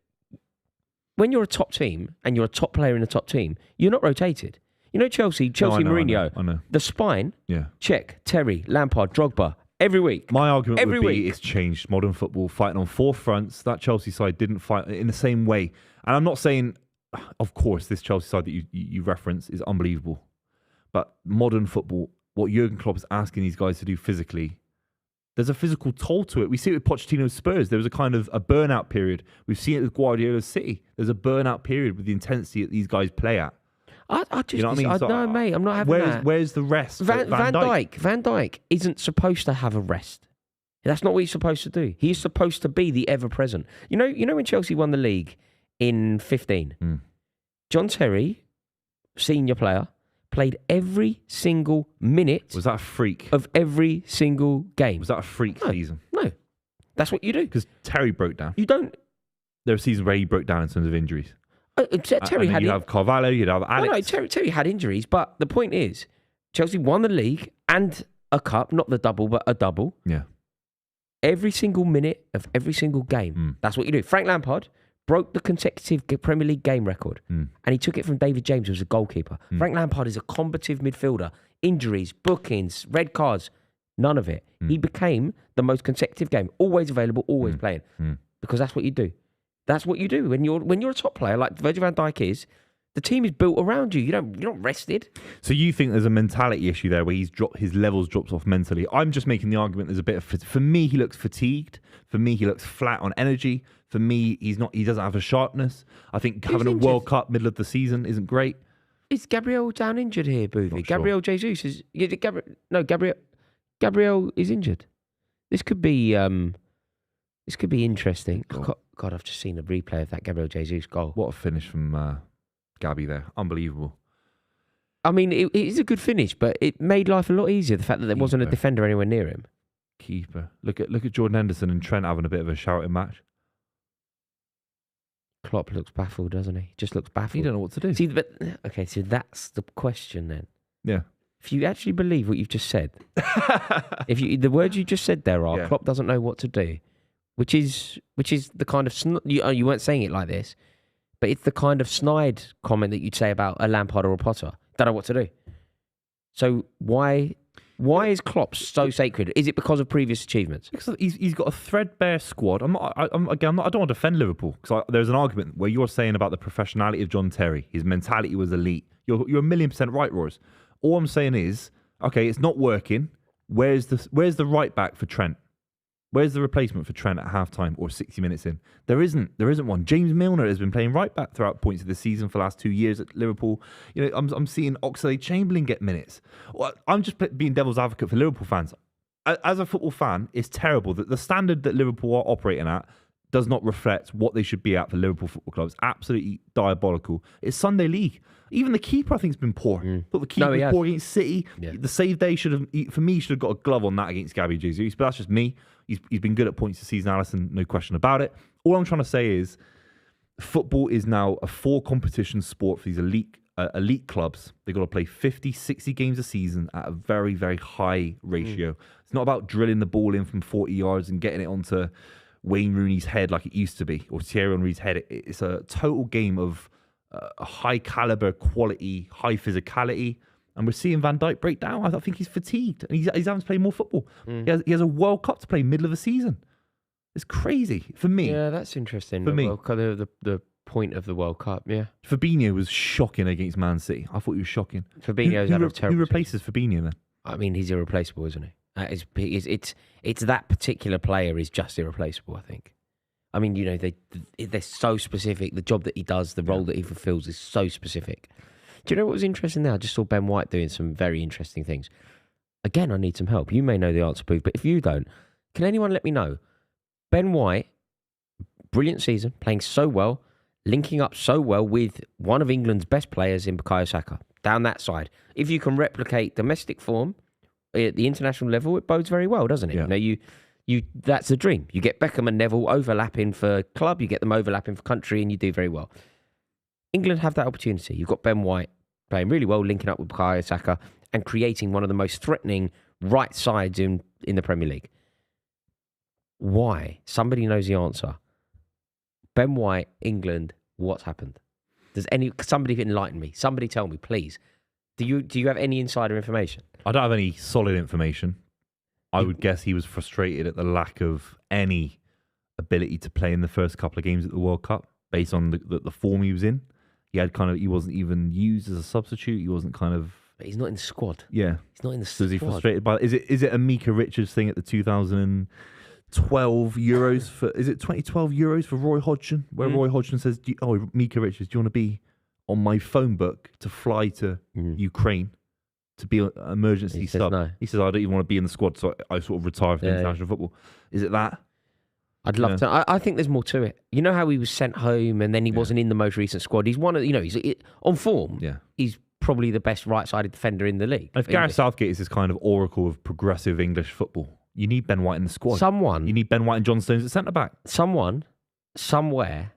B: when you're a top team and you're a top player in the top team, you're not rotated. You know Chelsea, Mourinho,
C: I know.
B: The spine,
C: yeah.
B: Check, Terry, Lampard, Drogba, every week.
C: My argument would be it's changed modern football, fighting on 4 fronts. That Chelsea side didn't fight in the same way. And I'm not saying, of course, this Chelsea side that you reference is unbelievable. But modern football, what Jurgen Klopp is asking these guys to do physically, there's a physical toll to it. We see it with Pochettino's Spurs. There was a kind of a burnout period. We've seen it with Guardiola's City. There's a burnout period with the intensity that these guys play at.
B: I just,
C: you know what I mean?
B: No, mate, I'm not having that.
C: Where's the rest?
B: Van Dijk isn't supposed to have a rest. That's not what he's supposed to do. He's supposed to be the ever present. You know when Chelsea won the league in 15, John Terry, senior player, played every single minute.
C: Was that a freak
B: of every single game?
C: Was that a freak season?
B: No, that's what you do.
C: Because Terry broke down.
B: You don't.
C: There were seasons where he broke down in terms of injuries.
B: Terry had.
C: You have Carvalho, you'd have Alex.
B: No, Terry had injuries, but the point is, Chelsea won the league and a cup, not the double, but a double.
C: Yeah.
B: Every single minute of every single game. That's what you do. Frank Lampard broke the consecutive Premier League game record, and he took it from David James, who was a goalkeeper. Frank Lampard is a combative midfielder. Injuries, bookings, red cards, none of it. He became the most consecutive game, always available, always playing, because that's what you do. That's what you do when you're a top player like Virgil van Dijk is. The team is built around you. You're not rested.
C: So you think there's a mentality issue there where his levels dropped off mentally? I'm just making the argument there's a bit of, for me, he looks fatigued. For me, he looks flat on energy. For me, he doesn't have a sharpness. I think having a World Cup middle of the season isn't great.
B: Is Gabriel down injured here, Buvey? Gabriel Jesus is Gabriel is injured. This could be interesting. God, I've just seen a replay of that Gabriel Jesus goal.
C: What a finish from Gabby there. Unbelievable.
B: I mean, it is a good finish, but it made life a lot easier, the fact that there wasn't a defender anywhere near him.
C: Keeper. Look at Jordan Henderson and Trent having a bit of a shouting match.
B: Klopp looks baffled, doesn't he? Just looks baffled.
C: He don't know what to do.
B: See, so that's the question then.
C: Yeah.
B: If you actually believe what you've just said, the words you just said there are, Klopp doesn't know what to do. Which is the kind of you weren't saying it like this, but it's the kind of snide comment that you'd say about a Lampard or a Potter. Don't know what to do. So why Why is Klopp so sacred? Is it because of previous achievements?
C: Because he's got a threadbare squad. I don't want to defend Liverpool because there's an argument where you're saying about the professionality of John Terry. His mentality was elite. You're 1,000,000% right, Roars. All I'm saying is, okay, it's not working. Where's the right back for Trent? Where's the replacement for Trent at half-time or 60 minutes in? There isn't one. James Milner has been playing right back throughout points of the season for the last 2 years at Liverpool. I'm seeing Oxlade-Chamberlain get minutes. I'm just being devil's advocate for Liverpool fans. As a football fan, it's terrible that the standard that Liverpool are operating at does not reflect what they should be at for Liverpool Football Club. It's absolutely diabolical. It's Sunday League. Even the keeper, I think, has been poor. Thought the keeper was poor against City. Yeah. The save day should have got a glove on that against Gabby Jesus. But that's just me. He's been good at points this season, Alisson, no question about it. All I'm trying to say is football is now a full competition sport for these elite clubs. They've got to play 50, 60 games a season at a very, very high ratio. It's not about drilling the ball in from 40 yards and getting it onto Wayne Rooney's head like it used to be, or Thierry Henry's head. It's a total game of a high caliber, quality, high physicality. And we're seeing Van Dijk break down. I think he's fatigued. And he's having to play more football. He has a World Cup to play middle of the season. It's crazy for me.
B: Yeah, that's interesting.
C: For me.
B: The point of the World Cup, yeah.
C: Fabinho was shocking against Man City. I thought he was shocking.
B: Fabinho's had a terrible
C: Who replaces Fabinho then?
B: I mean, he's irreplaceable, isn't he? It's that particular player is just irreplaceable, I think. I mean, they're so specific. The job that he does, the role that he fulfills is so specific. Do you know what was interesting there? I just saw Ben White doing some very interesting things. Again, I need some help. You may know the answer, Booth, but if you don't, can anyone let me know? Ben White, brilliant season, playing so well, linking up so well with one of England's best players in Bukayo Saka, down that side. If you can replicate domestic form at the international level, it bodes very well, doesn't it?
C: Yeah.
B: You that's the dream. You get Beckham and Neville overlapping for club, you get them overlapping for country, and you do very well. England have that opportunity. You've got Ben White playing really well, linking up with Bukayo Saka and creating one of the most threatening right sides in the Premier League. Why? Somebody knows the answer. Ben White, England, what's happened? Somebody enlighten me? Somebody tell me, please. Do you have any insider information?
C: I don't have any solid information. I would guess he was frustrated at the lack of any ability to play in the first couple of games at the World Cup based on the form he was in. He wasn't even used as a substitute. He wasn't
B: But he's not in the squad.
C: Yeah.
B: He's not in the squad.
C: Was he frustrated by is it a Mika Richards thing at the 2012 Euros is it 2012 Euros for Roy Hodgson? Where Roy Hodgson says, Mika Richards, do you want to be on my phone book to fly to Ukraine to be an emergency sub?
B: No.
C: He says, I don't even want to be in the squad, so I sort of retire from international football. Is it that?
B: I'd love to. I think there's more to it. You know how he was sent home and then he wasn't in the most recent squad? He's one of, he's on form.
C: Yeah.
B: He's probably the best right-sided defender in the league.
C: And if Gareth Southgate is this kind of oracle of progressive English football, you need Ben White in the squad. You need Ben White and John Stones at centre-back.
B: Someone, somewhere,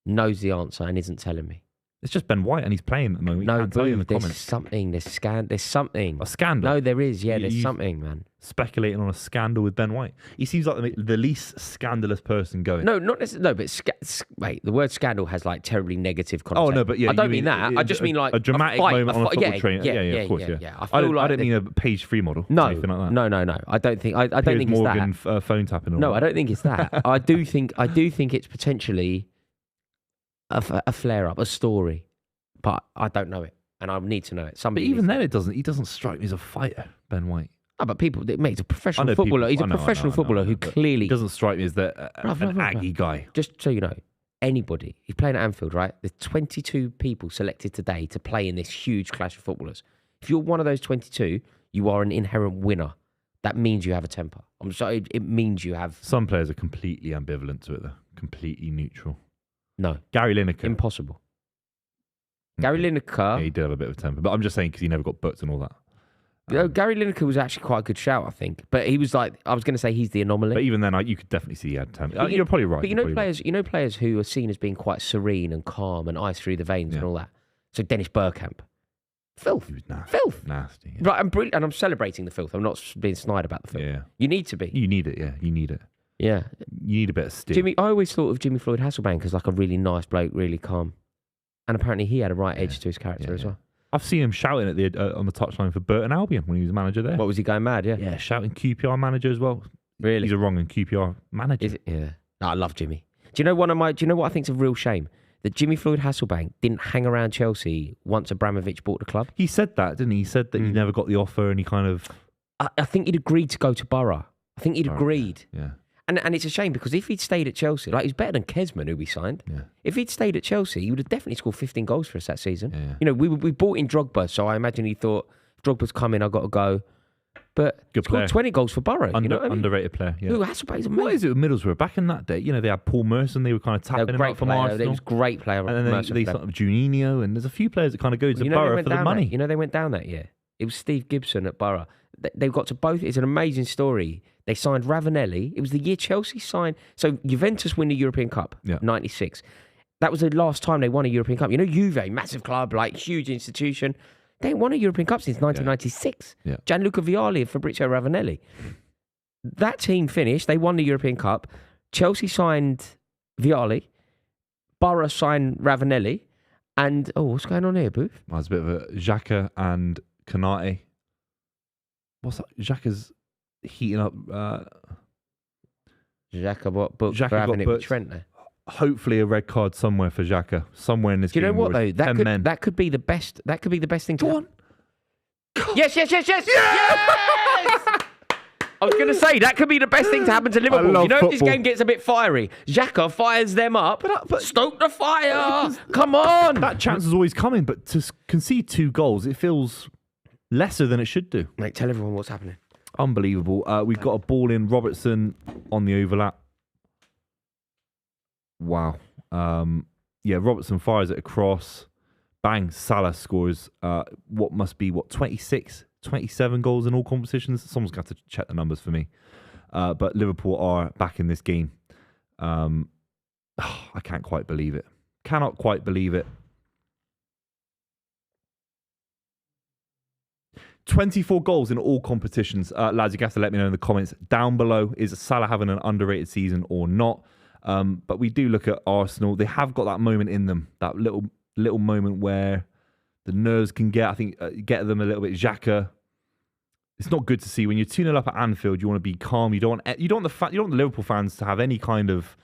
B: knows the answer and isn't telling me.
C: It's just Ben White and he's playing at the moment.
B: No,
C: tell you in the
B: there's
C: comments.
B: something. There's something.
C: A scandal?
B: No, there is. Yeah, there's something, man.
C: Speculating on a scandal with Ben White. He seems like the least scandalous person going.
B: No, not necessarily. No, but wait, the word scandal has like terribly negative connotation.
C: Oh, no, but yeah.
B: I don't mean that. I just mean like
C: a dramatic moment on a football train. Yeah, of course, yeah.
B: I
C: don't mean a page 3 model.
B: No,
C: anything like that.
B: No. I don't think. I don't think it's
C: Morgan,
B: that.
C: Phone tapping.
B: No, I don't think it's that. I do think it's potentially a flare up, a story. But I don't know it, and I need to know it.
C: But even then, it doesn't. He doesn't strike me as a fighter, Ben White.
B: No, but mate, he's a professional footballer. He's a professional footballer who clearly
C: he doesn't strike me as an Aggie guy.
B: Just so you know, anybody he's playing at Anfield, right? There's 22 people selected today to play in this huge clash of footballers. If you're one of those 22, you are an inherent winner. That means you have a temper. I'm sorry, it means you have.
C: Some players are completely ambivalent to it, though. Completely neutral.
B: No,
C: Gary Lineker,
B: impossible. Gary Lineker...
C: Yeah, he did have a bit of a temper. But I'm just saying because he never got booked and all that.
B: Gary Lineker was actually quite a good shout, I think. But he was like... I was going to say he's the anomaly.
C: But even then, you could definitely see he had temper. You're probably right.
B: But you know players who are seen as being quite serene and calm and ice through the veins and all that. So Dennis Bergkamp. Filth.
C: He was nasty.
B: Filth.
C: Nasty. Yeah.
B: Right, I'm brilliant. And I'm celebrating the filth. I'm not being snide about the filth.
C: Yeah.
B: You need to be.
C: You need it, yeah. You need it.
B: Yeah.
C: You need a bit of steel.
B: I always thought of Jimmy Floyd Hasselbank as like a really nice bloke, really calm. And apparently he had a right edge to his character as well.
C: I've seen him shouting at the on the touchline for Burton Albion when he was manager there.
B: What was he going mad? Yeah.
C: Yeah, shouting QPR manager as well.
B: Really?
C: He's a wrong QPR manager.
B: Is it? Yeah. No, I love Jimmy. Do you know what I think's a real shame? That Jimmy Floyd Hasselbank didn't hang around Chelsea once Abramovich bought the club.
C: He said that, didn't he? He said that he never got the offer and he kind of...
B: I think he'd agreed to go to Borough. I think he'd agreed.
C: Yeah.
B: And it's a shame because if he'd stayed at Chelsea, like he's better than Kesman, who we signed.
C: Yeah.
B: If he'd stayed at Chelsea, he would have definitely scored 15 goals for us that season.
C: Yeah.
B: You know, we bought in Drogba, so I imagine he thought, Drogba's coming, I've got to go. But
C: Good
B: scored
C: player.
B: 20 goals for Borough. You know what I mean?
C: Underrated player, yeah.
B: Who, Hasselbank's amazing.
C: What is it with Middlesbrough? Back in that day, you know, they had Paul Merson, they were kind of
B: They're a
C: tapping him
B: great
C: out from
B: player.
C: Arsenal.
B: They was great player.
C: And then they sort of Juninho, and there's a few players that kind of go to
B: they
C: Borough
B: went
C: for the
B: down
C: money.
B: You know, they went down that year. It was Steve Gibson at Borough. They've got to both. It's an amazing story. They signed Ravanelli. It was the year Chelsea signed. So Juventus win the European Cup, 96. That was the last time they won a European Cup. You know, Juve, massive club, like huge institution. They ain't won a European Cup since 1996.
C: Yeah.
B: Gianluca Vialli and Fabrizio Ravanelli. That team finished. They won the European Cup. Chelsea signed Vialli. Borough signed Ravanelli. And, what's going on here, Booth?
C: There's a bit of a Xhaka and Kanate. What's that? Xhaka's heating up.
B: Xhaka got booked
C: Xhaka
B: for having
C: got
B: it with
C: booked.
B: Trent there.
C: Hopefully a red card somewhere for Xhaka. Somewhere in this
B: Do you
C: game.
B: know what though? That could be the best. That could be the best thing to
C: Go
B: happen.
C: on.
B: Yes! I was going to say that could be the best thing to happen to Liverpool.
C: love
B: You know, if this
C: football.
B: game gets a bit fiery, Xhaka fires them up.
C: But
B: stoke the fire! Come on!
C: that chance is always coming, but to concede 2 goals, it feels lesser than it should do.
B: Mate, tell everyone what's happening.
C: Unbelievable. We've got a ball in. Robertson on the overlap. Wow. Robertson fires it across. Bang. Salah scores what must be, 26, 27 goals in all competitions. Someone's got to check the numbers for me. But Liverpool are back in this game. I can't quite believe it. Cannot quite believe it. 24 goals in all competitions. Lads, you have to let me know in the comments down below. Is Salah having an underrated season or not? But we do look at Arsenal. They have got that moment in them, that little moment where the nerves can get them a little bit. Xhaka. It's not good to see when you're 2-0 up at Anfield. You want to be calm. You don't want the Liverpool fans to have any kind of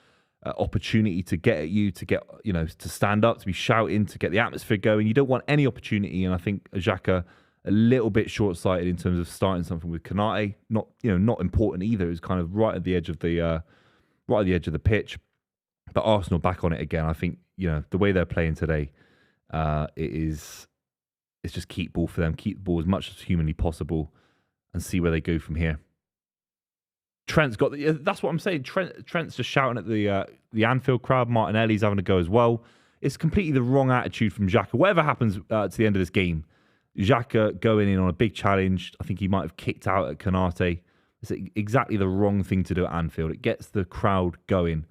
C: opportunity to get at you, to stand up, to be shouting, to get the atmosphere going. You don't want any opportunity. And I think Xhaka a little bit short-sighted in terms of starting something with Kanate. Not important either. It's kind of right at the edge of the pitch. But Arsenal back on it again. I think the way they're playing today, it's just keep ball for them, keep the ball as much as humanly possible, and see where they go from here. Trent's got that's what I'm saying. Trent's just shouting at the Anfield crowd. Martinelli's having a go as well. It's completely the wrong attitude from Xhaka. Whatever happens to the end of this game, Xhaka going in on a big challenge. I think he might have kicked out at Kanate. It's exactly the wrong thing to do at Anfield. It gets the crowd going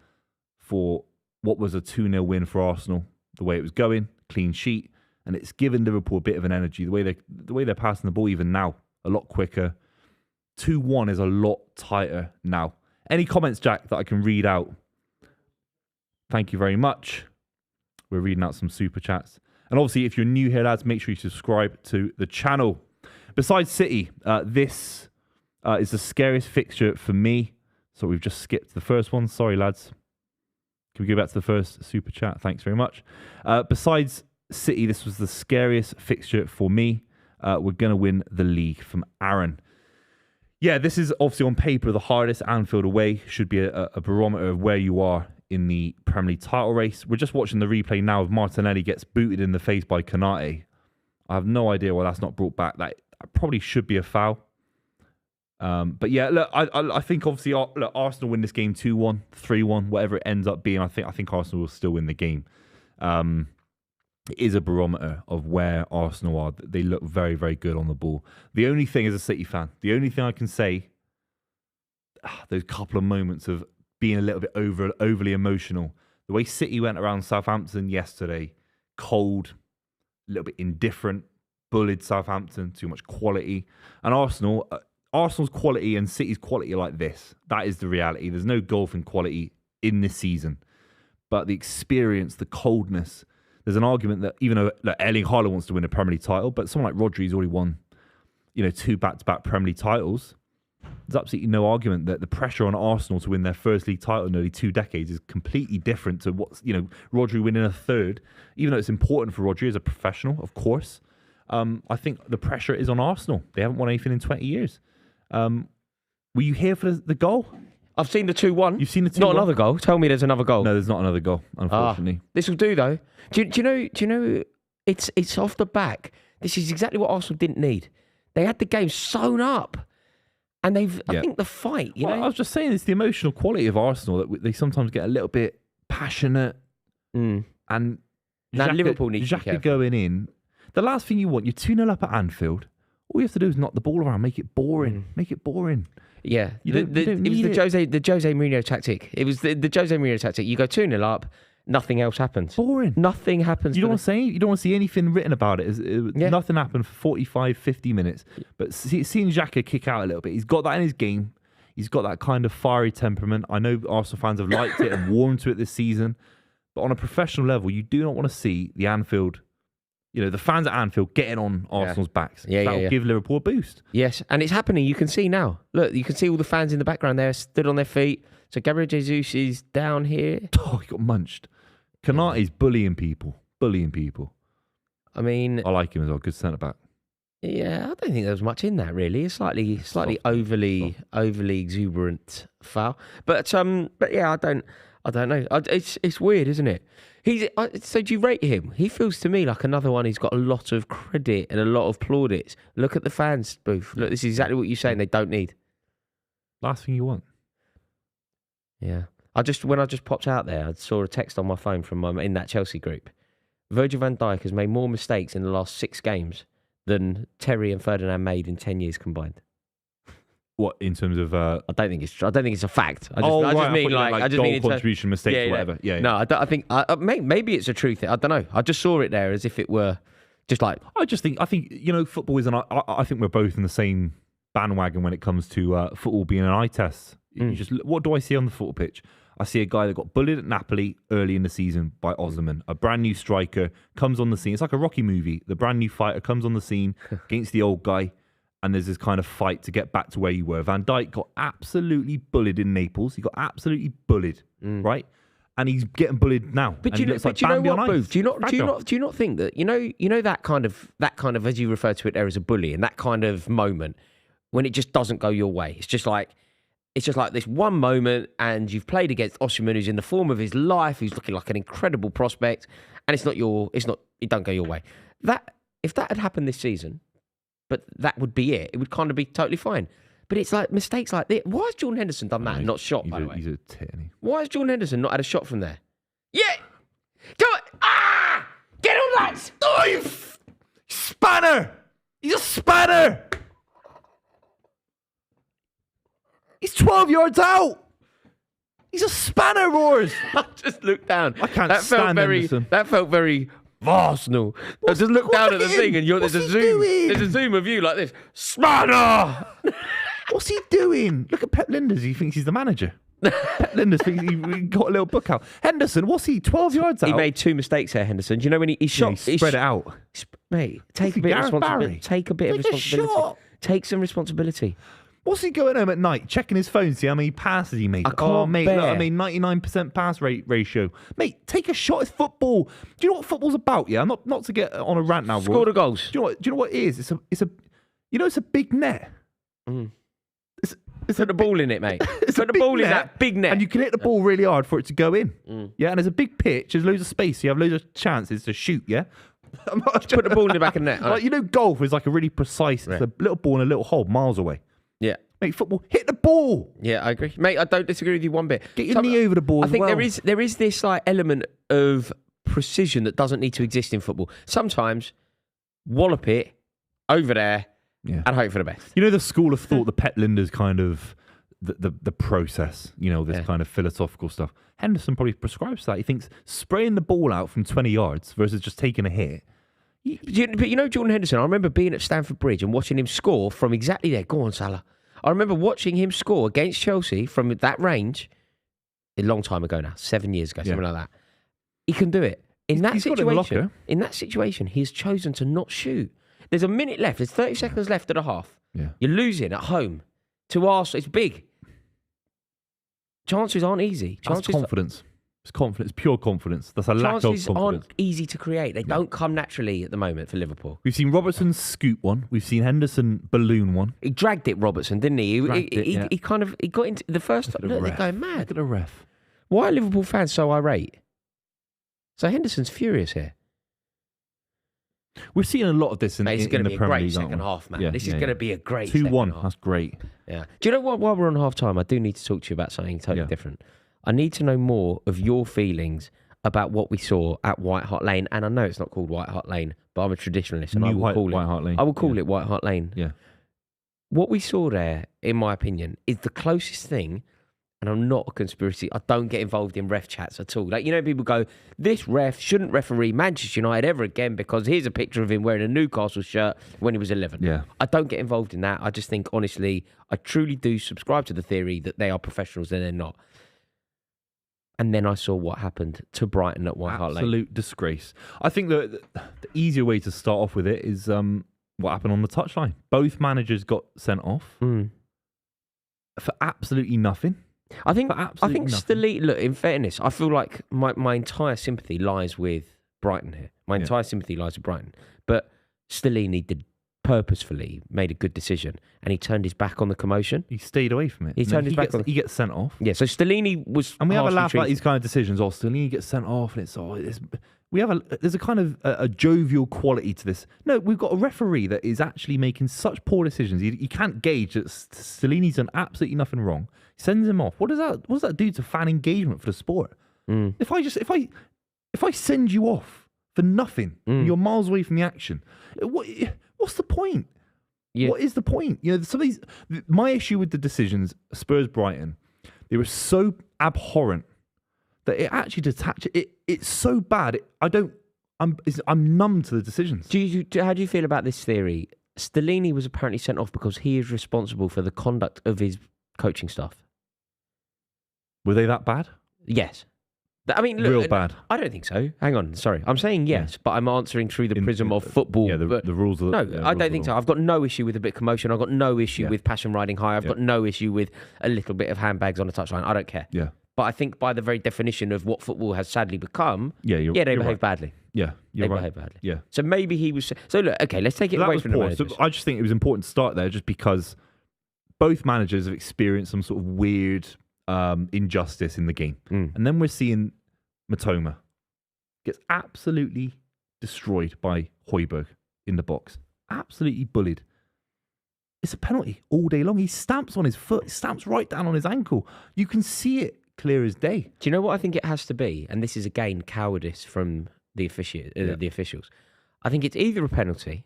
C: for what was a 2-0 win for Arsenal. The way it was going, clean sheet, and it's given Liverpool a bit of an energy. The way they're passing the ball even now, a lot quicker. 2-1 is a lot tighter now. Any comments, Jack, that I can read out? Thank you very much. We're reading out some super chats. And obviously, if you're new here, lads, make sure you subscribe to the channel. Besides City, this is the scariest fixture for me. So we've just skipped the first one. Sorry, lads. Can we go back to the first super chat? Thanks very much. Besides City, this was the scariest fixture for me. We're going to win the league from Aaron. Yeah, this is obviously on paper the hardest. Anfield away should be a barometer of where you are in the Premier League title race. We're just watching the replay now of Martinelli gets booted in the face by Kanate. I have no idea why that's not brought back. That probably should be a foul. But yeah, look, I think obviously Arsenal win this game 2-1, 3-1, whatever it ends up being. I think Arsenal will still win the game. It is a barometer of where Arsenal are. They look very, very good on the ball. The only thing as a City fan, the only thing I can say, those couple of moments of being a little bit overly emotional. The way City went around Southampton yesterday, cold, a little bit indifferent, bullied Southampton, too much quality. And Arsenal's quality and City's quality are like this. That is the reality. There's no golfing quality in this season. But the experience, the coldness, there's an argument that even though Erling Haaland wants to win a Premier League title, but someone like Rodri's already won, 2 back-to-back Premier League titles. There's absolutely no argument that the pressure on Arsenal to win their first league title in nearly 2 decades is completely different to what's, Rodri winning a third, even though it's important for Rodri as a professional, of course. I think the pressure is on Arsenal. They haven't won anything in 20 years. Were you here for the goal?
B: I've seen the 2-1.
C: You've seen the 2-1?
B: Not another goal. Tell me there's another goal.
C: No, there's not another goal, unfortunately.
B: This will do, though. Do you know, it's off the back. This is exactly what Arsenal didn't need. They had the game sewn up. And I think the fight,
C: I was just saying, it's the emotional quality of Arsenal that they sometimes get a little bit passionate. And
B: now Liverpool needs to be careful.
C: going in. The last thing you want, you're 2-0 up at Anfield. All you have to do is knock the ball around, make it boring. Make it boring.
B: Yeah.
C: You don't
B: it was the Jose Mourinho tactic. It was the Jose Mourinho tactic. You go 2-0 up, nothing else happens.
C: Boring.
B: Nothing happens.
C: You don't want to see anything written about it. Nothing happened for 45, 50 minutes. But seeing Xhaka kick out a little bit, he's got that in his game. He's got that kind of fiery temperament. I know Arsenal fans have liked it and warmed to it this season. But on a professional level, you do not want to see the Anfield, the fans at Anfield getting on Arsenal's backs. That'll give Liverpool a boost.
B: Yes, and it's happening. You can see now. Look, you can see all the fans in the background there stood on their feet. So Gabriel Jesus is down here.
C: Oh, he got munched. Konate's bullying people.
B: I mean,
C: I like him as well. Good centre back.
B: Yeah, I don't think there was much in that really. It's slightly overly exuberant foul. But yeah, I don't know. It's weird, isn't it? So do you rate him? He feels to me like another one who's got a lot of credit and a lot of plaudits. Look at the fans booth. Look, this is exactly what you're saying they don't need.
C: Last thing you want.
B: Yeah. When I just popped out there, I saw a text on my phone from in that Chelsea group. Virgil van Dijk has made more mistakes in the last 6 games than Terry and Ferdinand made in 10 years combined.
C: What, in terms of?
B: I don't think it's a fact. I just mean
C: contribution mistakes or whatever. Yeah.
B: No, I think maybe it's a truth. I don't know. I just saw it there as if it were just like.
C: I think football is I think we're both in the same bandwagon when it comes to football being an eye test. What do I see on the football pitch? I see a guy that got bullied at Napoli early in the season by Osimhen. A brand new striker comes on the scene. It's like a Rocky movie. The brand new fighter comes on the scene against the old guy, and there's this kind of fight to get back to where you were. Van Dijk got absolutely bullied in Naples. He got absolutely bullied, right? And he's getting bullied now.
B: But do you know what, Booth? Do you not think that you know that kind of as you refer to it there as a bully, and that kind of moment when it just doesn't go your way. It's just like this one moment, and you've played against Osimhen, who's in the form of his life, who's looking like an incredible prospect, and it don't go your way. If that had happened this season, but that would be it. It would kind of be totally fine. But it's like mistakes like this. Why has Jordan Henderson done that and not shot, by the way?
C: He's a tit, isn't he?
B: Why has Jordan Henderson not had a shot from there? Yeah! Do it! Ah! Get on, lads!
C: Oh, you spanner! He's a spanner! He's 12 yards out! He's a spanner, Roars!
B: I just looked down.
C: I can't stand Henderson.
B: That felt very Arsenal. I just looked down at the thing and there's a zoom of you like this. Spanner!
C: What's he doing? Look at Pep Linders. He thinks he's the manager. Pep Linders thinks he got a little book out. Henderson, what's he? 12 yards out?
B: He made 2 mistakes there, Henderson. Do you know when he shot?
C: He spread it out.
B: Mate, take a bit of responsibility. Take a bit of responsibility. Take some responsibility.
C: What's he going home at night, checking his phone, see how many passes he made? Mate, look, I mean, 99% pass rate ratio. Mate, take a shot. It's football. Do you know what football's about? Yeah, not to get on a rant now.
B: Score the goals.
C: Do you know what it is? It's a big net.
B: Put the ball in it, mate. Put the ball in that big net,
C: and you can hit the ball really hard for it to go in. Yeah, and there's a big pitch. There's loads of space. So you have loads of chances to shoot. Yeah.
B: Put the ball in the back of the net.
C: Like, golf is like a really precise. It's a little ball in a little hole, miles away.
B: Yeah.
C: Mate, football, hit the ball.
B: Yeah, I agree. Mate, I don't disagree with you one bit.
C: Get your knee over the ball.
B: I think there is this like element of precision that doesn't need to exist in football. Sometimes wallop it over there and hope for the best.
C: You know the school of thought, the Pep Linders kind of the process, this kind of philosophical stuff. Henderson probably prescribes that. He thinks spraying the ball out from 20 yards versus just taking a hit.
B: But Jordan Henderson, I remember being at Stamford Bridge and watching him score from exactly there. Go on, Salah. I remember watching him score against Chelsea from that range a long time ago now, 7 years ago, something like that. He can do it. In that
C: he's got it in the
B: situation,
C: locker.
B: in that situation, he has chosen to not shoot. There's a minute left. There's 30 seconds left of the half.
C: Yeah.
B: You're losing at home to Arsenal. It's big. Chances aren't easy.
C: That's confidence. It's confidence, pure confidence. That's a lack of confidence.
B: Chances aren't easy to create. They don't come naturally at the moment for Liverpool.
C: We've seen Robertson scoot one. We've seen Henderson balloon one.
B: He dragged it, Robertson, didn't he? He got into the first. Look, they're going mad.
C: Look at the ref.
B: Why are Liverpool fans so irate? So Henderson's furious here.
C: We're seeing a lot of this in,
B: Mate,
C: in,
B: it's going
C: in
B: to
C: the
B: be a
C: Premier
B: great
C: League,
B: second half, man.
C: Yeah,
B: This is going to be a great
C: 2-1.
B: half.
C: That's great.
B: Yeah. Do you know what? While we're on half time, I do need to talk to you about something totally different. I need to know more of your feelings about what we saw at White Hart Lane. And I know it's not called White Hart Lane, but I'm a traditionalist, and I will call
C: White Hart Lane.
B: I will call it White Hart Lane.
C: Yeah.
B: What we saw there, in my opinion, is the closest thing. And I'm not a conspiracy. I don't get involved in ref chats at all. Like, you know, people go, this ref shouldn't referee Manchester United ever again because here's a picture of him wearing a Newcastle shirt when he was 11.
C: Yeah.
B: I don't get involved in that. I just think, honestly, I truly do subscribe to the theory that they are professionals and they're not. And then I saw what happened to Brighton at White Hart Lane.
C: Absolute disgrace. I think the easier way to start off with it is what happened on the touchline. Both managers got sent off for absolutely nothing.
B: I think
C: nothing.
B: Stellini, look, in fairness, I feel like my entire sympathy lies with Brighton here. My entire sympathy lies with Brighton. But Stellini did purposefully made a good decision and he turned his back on the commotion.
C: He stayed away from it.
B: He turned his back on it.
C: He gets sent off.
B: Yeah, so Stellini was
C: And we have a laugh
B: treated.
C: at these kind of decisions. Oh, Stellini gets sent off and there's a kind of a jovial quality to this. No, we've got a referee that is actually making such poor decisions. You can't gauge that Stellini's done absolutely nothing wrong. He sends him off. What does that do to fan engagement for the sport? If I send you off for nothing, and you're miles away from the action, what's the point? Yeah. What is the point? You know, some of these. My issue with the decisions, Spurs Brighton, they were so abhorrent that it actually detached. It's so bad. I'm numb to the decisions.
B: How do you feel about this theory? Stellini was apparently sent off because he is responsible for the conduct of his coaching staff.
C: Were they that bad?
B: Yes. I mean, look,
C: real bad.
B: I don't think so. Hang on, sorry. I'm saying yes, but I'm answering through the prism of football.
C: Yeah, the rules of
B: No, I don't think so. I've got no issue with a bit of commotion. I've got no issue with passion riding high. I've got no issue with a little bit of handbags on the touchline. I don't care.
C: Yeah.
B: But I think by the very definition of what football has sadly become,
C: they
B: behave badly.
C: Yeah,
B: they behave badly.
C: Yeah.
B: So maybe he was. So look, okay, let's take it away from the managers.
C: So I just think it was important to start there, just because both managers have experienced some sort of weird injustice in the game, and then we're seeing Matoma gets absolutely destroyed by Højbjerg in the box, absolutely bullied. It's a penalty all day long. He stamps on his foot, stamps right down on his ankle. You can see it clear as day.
B: Do you know what I think it has to be? And this is again cowardice from the officials. I think it's either a penalty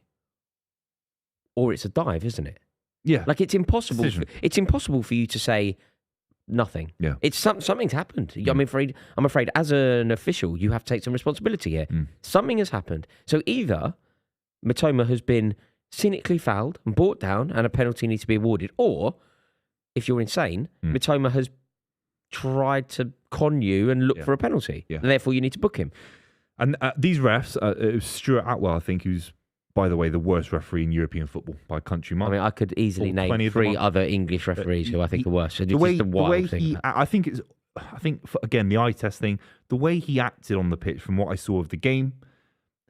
B: or it's a dive, isn't it?
C: Yeah,
B: like it's impossible. It's impossible for you to say nothing.
C: Yeah,
B: it's something's happened. I'm afraid, as an official, you have to take some responsibility here. Something has happened. So either Matoma has been cynically fouled and brought down, and a penalty needs to be awarded, or if you're insane, Matoma has tried to con you and look for a penalty, and therefore you need to book him.
C: And these refs, it was Stuart Atwell, I think, who's, by the way, the worst referee in European football by a country mile.
B: I mean, I could easily name 3 other English referees who I think are worse. So
C: I think, again, the eye test thing, the way he acted on the pitch from what I saw of the game,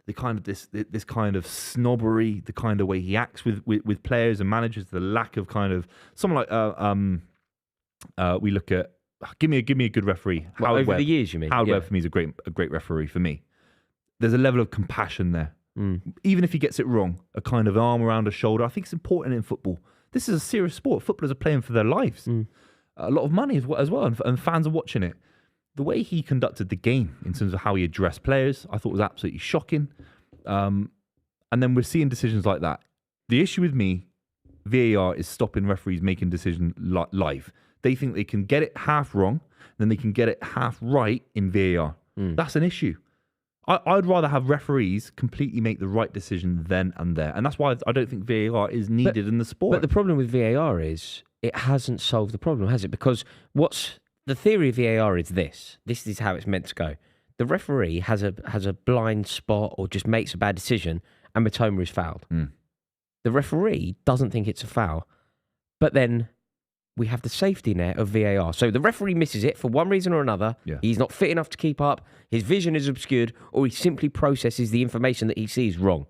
C: the kind of this kind of snobbery, the kind of way he acts with players and managers, the lack of kind of someone like we look at. Give me a good referee.
B: Over the years, you mean?
C: Howard Webb for me is a great referee for me. There's a level of compassion there. Even if he gets it wrong, a kind of arm around a shoulder. I think it's important in football. This is a serious sport. Footballers are playing for their lives. A lot of money as well, and fans are watching it. The way he conducted the game in terms of how he addressed players, I thought was absolutely shocking. And then we're seeing decisions like that. The issue with me, VAR, is stopping referees making decisions live. They think they can get it half wrong, then they can get it half right in VAR. That's an issue. I'd rather have referees completely make the right decision then and there. And that's why I don't think VAR is needed in the sport.
B: But the problem with VAR is it hasn't solved the problem, has it? Because the theory of VAR is this. This is how it's meant to go. the referee has a blind spot or just makes a bad decision and Mitoma is fouled. The referee doesn't think it's a foul, but then we have the safety net of VAR. So the referee misses it for one reason or another.
C: Yeah.
B: He's not fit enough to keep up. His vision is obscured, or he simply processes the information that he sees wrong.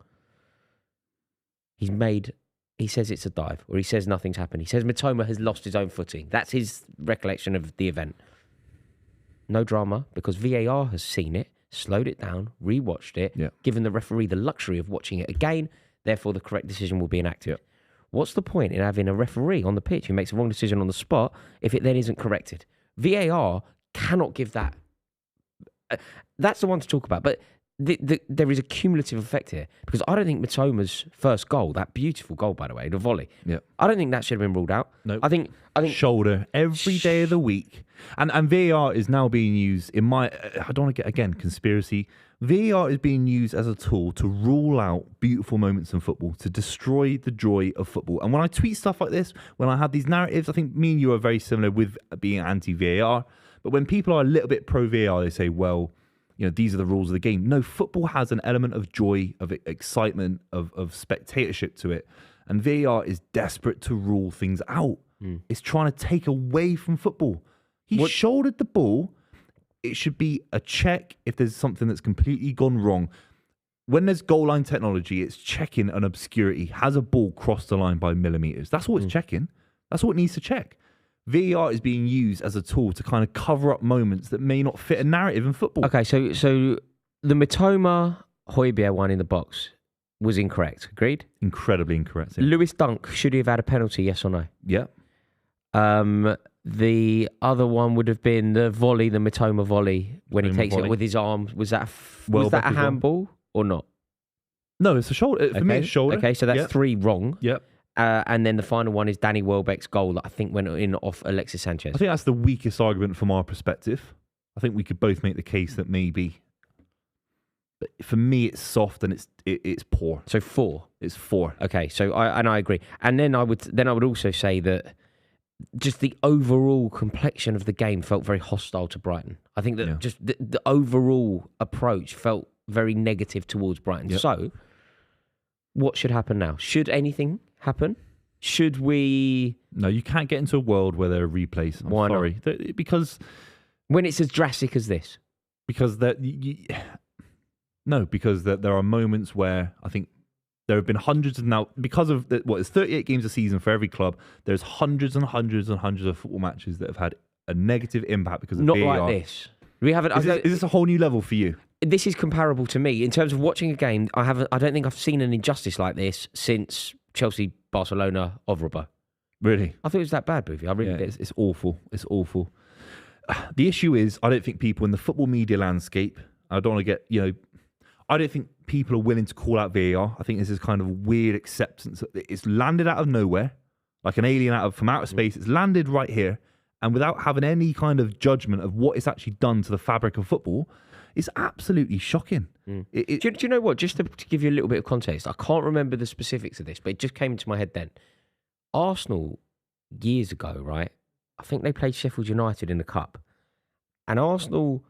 B: He says it's a dive, or he says nothing's happened. He says Mitoma has lost his own footing. That's his recollection of the event. No drama, because VAR has seen it, slowed it down, rewatched it, given the referee the luxury of watching it again. Therefore, the correct decision will be enacted. What's the point in having a referee on the pitch who makes a wrong decision on the spot if it then isn't corrected? VAR cannot give that. That's the one to talk about. But there is a cumulative effect here, because I don't think Mitoma's first goal, that beautiful goal, by the way, the volley, I don't think that should have been ruled out.
C: No.
B: I think
C: shoulder every day of the week. And VAR is now being used I don't want to get, again, conspiracy. VAR is being used as a tool to rule out beautiful moments in football, to destroy the joy of football. And when I tweet stuff like this, when I have these narratives, I think me and you are very similar with being anti-VAR. But when people are a little bit pro-VAR, they say, well, these are the rules of the game. No, football has an element of joy, of excitement, of spectatorship to it. And VAR is desperate to rule things out. It's trying to take away from football. He shouldered the ball. It should be a check if there's something that's completely gone wrong. When there's goal line technology, it's checking an obscurity. Has a ball crossed the line by millimetres? That's what it's checking. That's what it needs to check. VAR is being used as a tool to kind of cover up moments that may not fit a narrative in football.
B: Okay, so the Mitoma Højbjerg one in the box was incorrect. Agreed?
C: Incredibly incorrect. Yeah.
B: Lewis Dunk, should he have had a penalty, yes or no?
C: Yeah.
B: The other one would have been the volley, the Mitoma volley, when he takes
C: volley.
B: it with his arms. Was that a handball or not?
C: No, it's a shoulder. For me, it's shoulder.
B: Okay, so that's 3 wrong.
C: Yep.
B: And then the final one is Danny Welbeck's goal that I think went in off Alexis Sanchez.
C: I think that's the weakest argument from our perspective. I think we could both make the case that maybe. But for me, it's soft and it's poor.
B: So 4.
C: It's 4.
B: Okay, so I agree. And then I would also say that just the overall complexion of the game felt very hostile to Brighton. I think that just the overall approach felt very negative towards Brighton. Yep. So, what should happen now? Should anything happen? Should we?
C: No, you can't get into a world where there are replays.
B: Why not?
C: Because
B: when it's as drastic as this.
C: Because there are moments where I think there have been hundreds of because of it's 38 games a season for every club. There's hundreds and hundreds and hundreds of football matches that have had a negative impact because of
B: not
C: VAR.
B: like this. We haven't.
C: Is this a whole new level for you?
B: This is comparable to me in terms of watching a game. I don't think I've seen an injustice like this since Chelsea, Barcelona, Ovrobo.
C: Really?
B: I thought it was that bad, Buvey. I really did.
C: It's awful. It's awful. The issue is, I don't think people in the football media landscape. I don't want to get I don't think people are willing to call out VAR. I think this is kind of weird acceptance. It's landed out of nowhere, like an alien from outer space. It's landed right here, and without having any kind of judgment of what it's actually done to the fabric of football, it's absolutely shocking.
B: Do you know what? Just to give you a little bit of context, I can't remember the specifics of this, but it just came into my head then. Arsenal, years ago, right? I think they played Sheffield United in the Cup, and Arsenal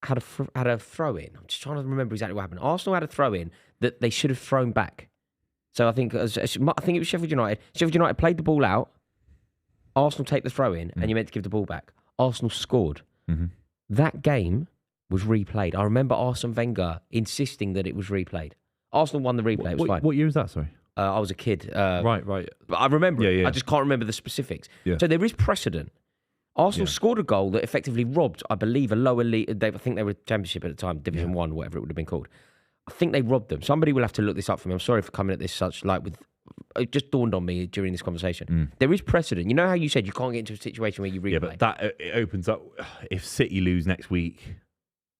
B: had a throw in. I'm just trying to remember exactly what happened. Arsenal had a throw in that they should have thrown back. So I think it was Sheffield United. Sheffield United played the ball out. Arsenal take the throw in, and you meant to give the ball back. Arsenal scored.
C: Mm-hmm.
B: That game was replayed. I remember Arsene Wenger insisting that it was replayed. Arsenal won the replay. It was fine.
C: What year was that? Sorry.
B: I was a kid.
C: Right.
B: But I remember it.
C: Yeah.
B: I just can't remember the specifics.
C: Yeah.
B: So there is precedent. Arsenal scored a goal that effectively robbed, I believe, a lower league. I think they were Championship at the time, Division 1, whatever it would have been called. I think they robbed them. Somebody will have to look this up for me. I'm sorry for coming at this it just dawned on me during this conversation. There is precedent. You know how you said you can't get into a situation where you replay?
C: Yeah, but that it opens up. If City lose next week,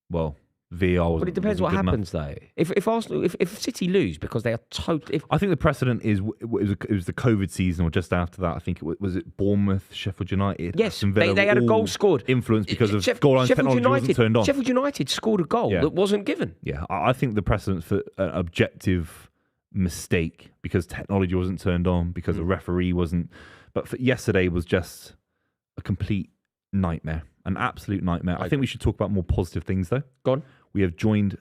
C: well, VAR was.
B: But it depends what happens though. If Arsenal, if City lose because they are totally.
C: I think the precedent is it was the COVID season or just after that. I think it was Bournemouth, Sheffield United.
B: Yes, they had a goal scored.
C: Influenced because of goal line technology wasn't turned on.
B: Sheffield United scored a goal that wasn't given.
C: Yeah, I think the precedent for an objective mistake because technology wasn't turned on, because a referee wasn't. But yesterday was just a complete nightmare. An absolute nightmare. I think we should talk about more positive things, though.
B: Go on.
C: We have joined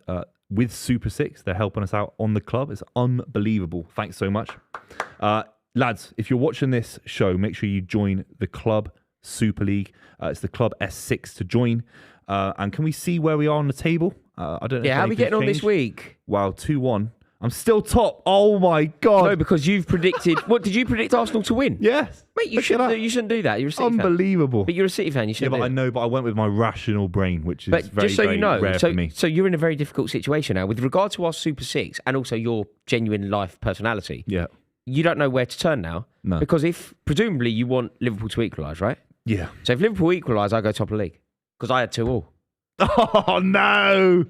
C: with Super 6. They're helping us out on the club. It's unbelievable. Thanks so much. Lads, if you're watching this show, make sure you join the Club Super League. It's the Club S6 to join. And can we see where we are on the table? I don't know.
B: Yeah, how are we getting on this week?
C: Wow, 2-1. I'm still top. Oh my God.
B: No, because you've predicted. What did you predict Arsenal to win?
C: Yes.
B: Mate, you shouldn't do that. You're a City fan.
C: Unbelievable.
B: But you're a City fan. You shouldn't.
C: Yeah, but I know. But I went with my rational brain, which is
B: but
C: very,
B: just so
C: very
B: you know,
C: rare for me.
B: So you're in a very difficult situation now with regard to our Super Six and also your genuine life personality.
C: Yeah.
B: You don't know where to turn now.
C: No.
B: Because if presumably you want Liverpool to equalise, right?
C: Yeah.
B: So if Liverpool equalise, I go top of the league because I had 2-2.
C: Oh no.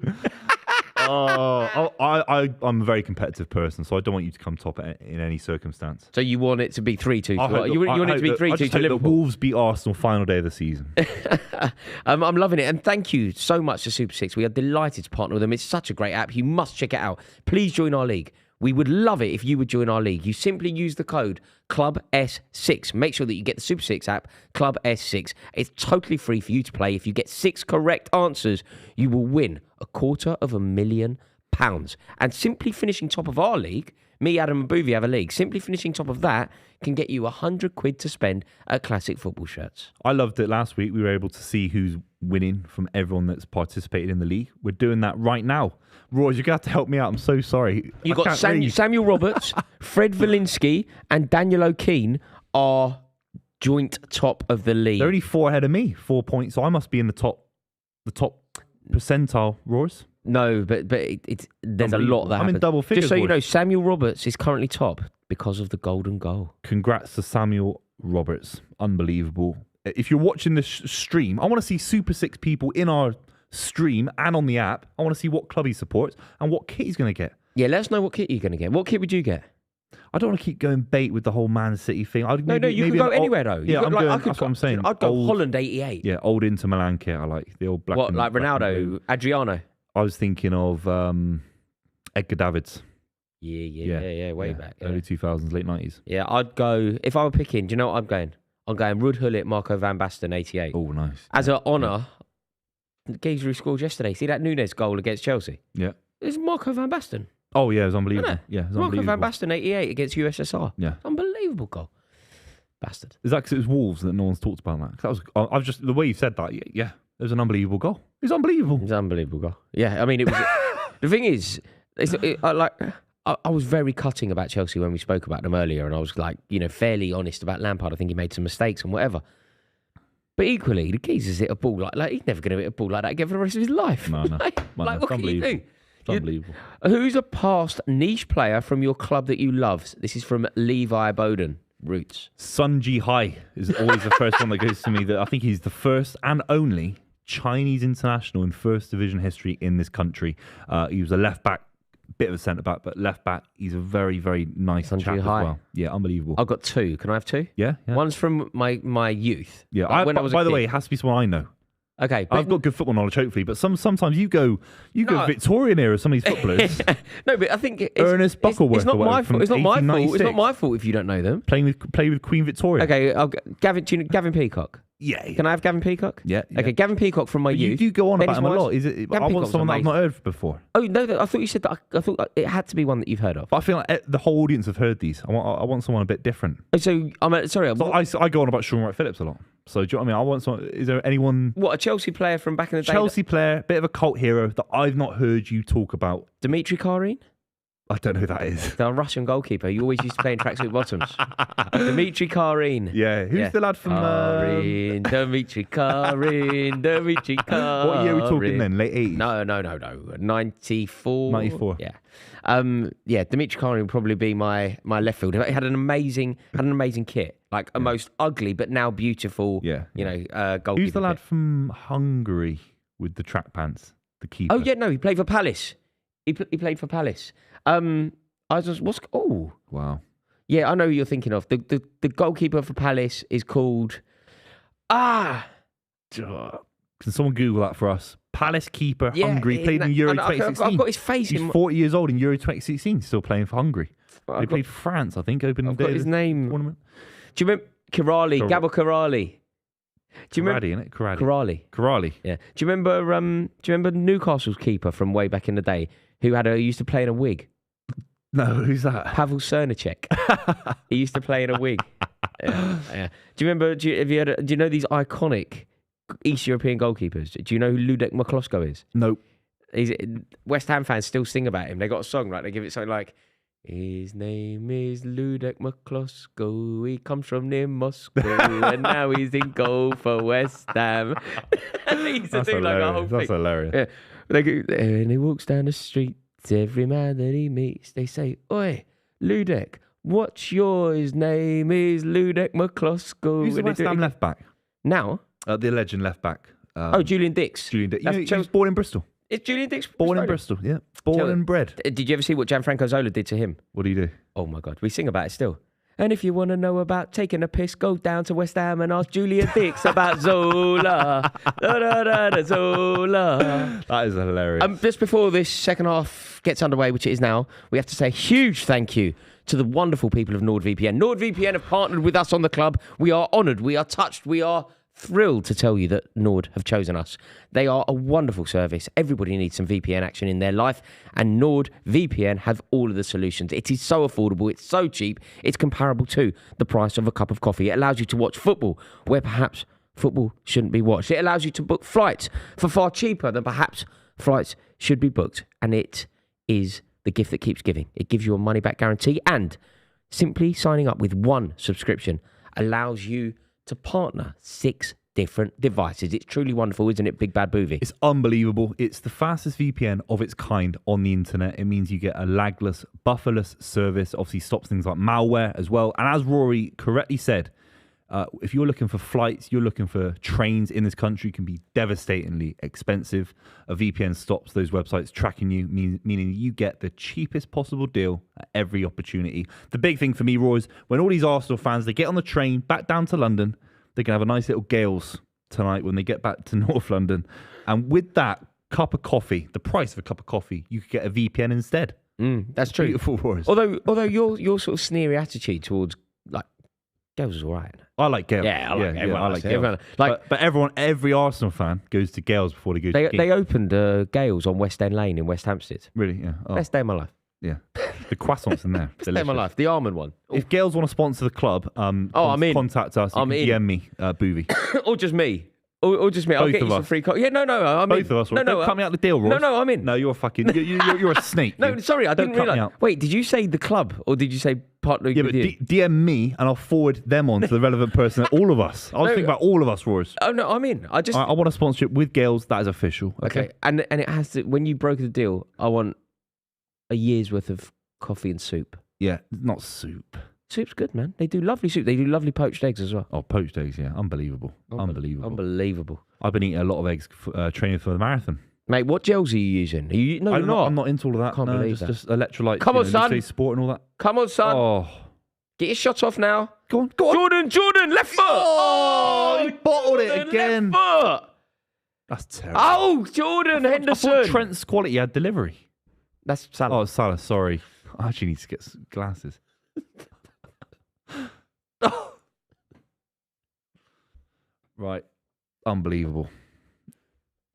C: I'm a very competitive person, so I don't want you to come top in any circumstance.
B: So you want it to be 3-2. You
C: I
B: want it to be 3-2 to Liverpool.
C: Wolves beat Arsenal final day of the season.
B: I'm loving it, and thank you so much to Super 6. We are delighted to partner with them. It's such a great app. You must check it out. Please join our league. We would love it if you would join our league. You simply use the code CLUB-S6. Make sure that you get the Super 6 app, Club S6. It's totally free for you to play. If you get 6 correct answers, you will win £250,000. And simply finishing top of our league, me, Adam and Buvey have a league. Simply finishing top of that can get you £100 to spend at Classic Football Shirts.
C: I loved it last week. We were able to see who's winning from everyone that's participated in the league. We're doing that right now. Roy, you're going to have to help me out. I'm so sorry.
B: You've got Samuel Roberts, Fred Valinsky, and Daniel O'Keefe are joint top of the league.
C: They're only 4 ahead of me, 4 points. So I must be in the top percentile, Roars.
B: No, but there's a lot that
C: I'm
B: happens.
C: in double figures.
B: Just so you know, Samuel Roberts is currently top because of the golden goal.
C: Congrats to Samuel Roberts. Unbelievable. If you're watching this stream, I want to see Super 6 people in our stream and on the app. I want to see what club he supports and what kit he's going to get.
B: Yeah, let us know what kit you're going to get. What kit would you get?
C: I don't want to keep going bait with the whole Man City thing.
B: You can go anywhere though.
C: Yeah, that's what I'm saying.
B: I'd go Holland 88.
C: Yeah, old Inter Milan kit. I like the old black.
B: What, like Ronaldo, Adriano?
C: I was thinking of Edgar Davids.
B: Yeah, way back. Yeah.
C: Early 2000s, late 90s.
B: Yeah, I'd go, if I were picking, do you know what I'm going? I'm going Ruud Gullit, Marco van Basten, 88.
C: Oh, nice.
B: As an honour, the geezer who scored yesterday, see that Nunes goal against Chelsea?
C: Yeah.
B: It's Marco van Basten.
C: Oh, yeah, it was unbelievable.
B: Isn't it?
C: Yeah, it was
B: Marco
C: unbelievable.
B: van Basten, 88 against USSR.
C: Yeah.
B: Unbelievable goal. Bastard.
C: Is that because it was Wolves that no one's talked about that? 'Cause I've just, the way you said that, yeah, it was an unbelievable goal. It was unbelievable.
B: It's an unbelievable goal. Yeah, I mean, it was. The thing is, I was very cutting about Chelsea when we spoke about them earlier, and I was like, fairly honest about Lampard. I think he made some mistakes and whatever. But equally, the geezer's hit a ball like he's never going to hit a ball like that again for the rest of his life.
C: No.
B: What can you do?
C: It's unbelievable.
B: Who's a past niche player from your club that you love? This is from Levi Bowden. Roots.
C: Sun Ji Hai is always the first one that goes to me. That I think he's the first and only Chinese international in first division history in this country. He was a left back, bit of a centre back, but left back. He's a very, very nice chap as well. Yeah, unbelievable.
B: I've got 2. Can I have 2?
C: Yeah.
B: One's from my youth.
C: Yeah.
B: By
C: the way, it has to be someone I know.
B: Okay,
C: I've got good football knowledge, hopefully, but sometimes you go Victorian era. Some of these footballers.
B: No, but I think
C: Ernest Buckleworth.
B: It's not my fault. It's not my fault. It's not my fault if you don't know them.
C: Play with Queen Victoria.
B: Okay, Gavin Peacock.
C: Yeah.
B: Can I have Gavin Peacock?
C: Yeah.
B: Okay, Gavin Peacock from my youth.
C: You do go on about him a lot.
B: Is
C: it? I want someone that I've not heard before.
B: Oh no, I thought you said that. I thought it had to be one that you've heard of.
C: But I feel like the whole audience have heard these. I want someone a bit different.
B: So sorry.
C: So I go on about Sean Wright Phillips a lot. So do you know what I mean? I want someone. Is there anyone?
B: What, a Chelsea player from back in the day?
C: Chelsea player, bit of a cult hero that I've not heard you talk about.
B: Dmitry Karin?
C: I don't know who that is.
B: The Russian goalkeeper. You always used to play in tracksuit bottoms. Dmitry Karin.
C: Yeah. Who's the lad from...
B: Dmitry Karin. Dmitry Karin.
C: What year are we talking then? Late 80s?
B: No. 94.
C: 94.
B: Yeah. Dmitry Karin would probably be my left fielder. He had an amazing kit. Like a most ugly but now beautiful, goalkeeper.
C: Who's the lad from Hungary with the track pants? The keeper.
B: Oh, yeah, no, he played for Palace. He played for Palace. Wow. Yeah, I know who you're thinking of. The goalkeeper for Palace is called... Can
C: someone Google that for us? Palace keeper, Hungary, played in Euro 2016.
B: I've got his face.
C: He's 40 years old in Euro 2016, still playing for Hungary. They played France, I think, opening day.
B: I've got his name.
C: Tournament.
B: Do you remember Gabor Kirali? Do you remember
C: Innit?
B: Corrali?
C: Corrali.
B: Yeah. Do you remember Newcastle's keeper from way back in the day who used to play in a wig?
C: No, who's that?
B: Pavel Cernacek. He used to play in a wig. Yeah. Do you remember? Do you know these iconic East European goalkeepers? Do you know who Ludek Miklosko is?
C: Nope.
B: West Ham fans still sing about him. They got a song, right? They give it something like, "His name is Ludek Miklosko. He comes from near Moscow, and now he's in goal for West Ham." They used to do like a whole thing.
C: That's hilarious.
B: Yeah. And he walks down the street. Every man that he meets, they say, "Oi, Ludek, what's yours? Name is Ludek Miklosko."
C: Who's the West Ham left back?
B: Now?
C: The legend left back.
B: Julian Dix.
C: Julian Dix. He was born in Bristol.
B: It's Julian Dix.
C: Born in Bristol, yeah. Born and bred.
B: Did you ever see what Gianfranco Zola did to him?
C: What do you do?
B: Oh my God, we sing about it still. And if you want to know about taking a piss, go down to West Ham and ask Julian Dix about Zola. Zola.
C: That is hilarious.
B: Just before this second half gets underway, which it is now, we have to say a huge thank you to the wonderful people of NordVPN. NordVPN have partnered with us on the club. We are honoured, we are touched, we are thrilled to tell you that Nord have chosen us. They are a wonderful service. Everybody needs some VPN action in their life, and NordVPN have all of the solutions. It is so affordable, it's so cheap, it's comparable to the price of a cup of coffee. It allows you to watch football where perhaps football shouldn't be watched. It allows you to book flights for far cheaper than perhaps flights should be booked, and it is the gift that keeps giving. It gives you a money-back guarantee, and simply signing up with one subscription allows you to partner 6 different devices. It's truly wonderful, isn't it, Big Bad Buvey?
C: It's unbelievable. It's the fastest VPN of its kind on the internet. It means you get a lagless, bufferless service. Obviously stops things like malware as well. And as Rory correctly said, if you're looking for flights, you're looking for trains in this country, can be devastatingly expensive. A VPN stops those websites tracking you, meaning you get the cheapest possible deal at every opportunity. The big thing for me, Roy, is when all these Arsenal fans, they get on the train back down to London, they can have a nice little Gales tonight when they get back to North London. And with that cup of coffee, the price of a cup of coffee, you could get a VPN instead.
B: That's true.
C: Beautiful, Roy.
B: Although your sort of sneery attitude towards like Gales is all right.
C: I like Gales.
B: Yeah, I like everyone.
C: I like Gales.
B: Everyone,
C: but every Arsenal fan goes to Gales before they go to the game.
B: They opened Gales on West End Lane in West Hampstead.
C: Really? Yeah. Oh.
B: Best day of my life.
C: Yeah. The croissants in there.
B: Best day of my life. The almond one.
C: If Gales want to sponsor the club,
B: I'm in.
C: Contact us. You can DM me, Buvey.
B: Or just me. Or just me. I'll get you some free coffee. Yeah, no, I'm in.
C: Both of us.
B: No,
C: Don't cut me out the deal, Ross.
B: No, I'm in.
C: No, you're fucking. You're a snake.
B: No, sorry, I didn't realise. Wait, did you say the club or did you say partner with you?
C: DM me and I'll forward them on to the relevant person. All of us. I was thinking about all of us, Ross.
B: Oh no, I'm in. I
C: want a sponsorship with Gales. That is official.
B: Okay. And it has to. When you broker the deal, I want a year's worth of coffee and soup.
C: Yeah, not soup.
B: Soup's good, man. They do lovely soup. They do lovely poached eggs as well.
C: Oh, poached eggs, yeah. Unbelievable.
B: Unbelievable.
C: I've been eating a lot of eggs training for the marathon.
B: Mate, what gels are you using? No, you're not.
C: I'm not into all of that.
B: Can't believe that.
C: Just electrolytes.
B: Come on, son.
C: Sport and all that.
B: Come on, son.
C: Oh.
B: Get your shot off now.
C: Go on.
B: Jordan, left foot.
C: Oh, he bottled it again.
B: Left foot.
C: That's terrible.
B: Oh, Jordan Henderson.
C: I thought Trent's quality had delivery.
B: That's Salah.
C: Oh, Salah, sorry. I actually need to get some glasses. Right. Unbelievable.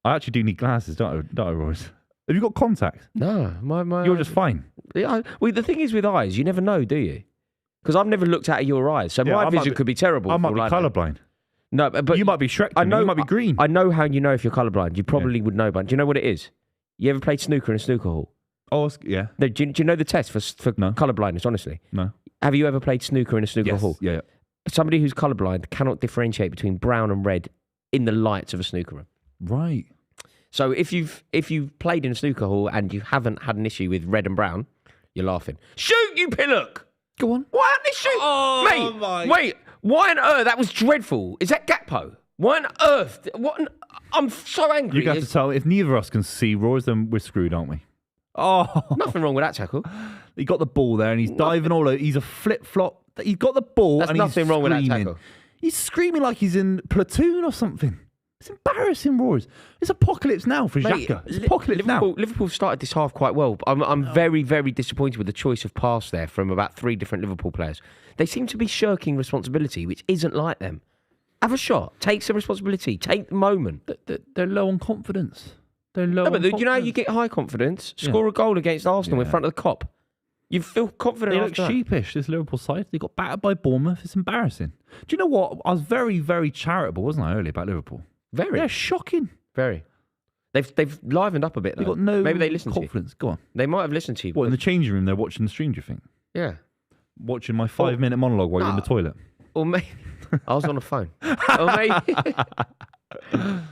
C: I actually do need glasses, don't I, Royce? Have you got contacts?
B: No, my
C: You're just fine.
B: Yeah, the thing is with eyes, you never know, do you? Because I've never looked at your eyes, so my vision could be terrible.
C: I might be colourblind.
B: No, but
C: you might be Shrek. I know you might be green.
B: I know how you know if you're colourblind. You probably would know, but do you know what it is? You ever played snooker in a snooker hall?
C: Oh, yeah.
B: No, do you know the test for colourblindness? Honestly,
C: no.
B: Have you ever played snooker in a snooker hall?
C: Yeah.
B: Somebody who's colourblind cannot differentiate between brown and red in the lights of a snooker room.
C: Right.
B: So if you've played in a snooker hall and you haven't had an issue with red and brown, you're laughing. Shoot, you pillock!
C: Go on.
B: Why aren't they shoot?
C: Oh,
B: mate, wait. Why on earth? That was dreadful. Is that Gakpo? Why on earth? I'm so angry.
C: You have to tell if neither of us can see Roy's, then we're screwed, aren't we? Oh,
B: nothing wrong with that tackle.
C: He got the ball there and he's diving all over. He's a flip-flop. He's got the ball.
B: There's
C: and
B: nothing
C: he's
B: wrong with that
C: screaming.
B: tackle.
C: He's screaming like he's in Platoon or something. It's embarrassing, Roy's. It's apocalypse now for Xhaka. It's apocalypse now.
B: Liverpool started this half quite well. I'm very, very disappointed with the choice of pass there from about 3 different Liverpool players. They seem to be shirking responsibility, which isn't like them. Have a shot. Take some responsibility. Take the moment.
C: They're low on confidence. They're low.
B: No,
C: on
B: but
C: confidence.
B: you know how you get high confidence? Score a goal against Arsenal in front of the Kop. You feel confident
C: They look
B: after that.
C: sheepish, this Liverpool side. They got battered by Bournemouth. It's embarrassing. Do you know what? I was very, very charitable, wasn't I, earlier about Liverpool?
B: Very.
C: They're shocking.
B: Very. They've livened up a bit, though.
C: They've got no
B: Maybe they listened
C: confidence. Go on.
B: to you. They might have listened to you.
C: What, in the changing room, they're watching the stream, do you think?
B: Yeah.
C: Watching my 5-minute monologue while you're in the toilet?
B: Or maybe... I was on the phone. Or maybe...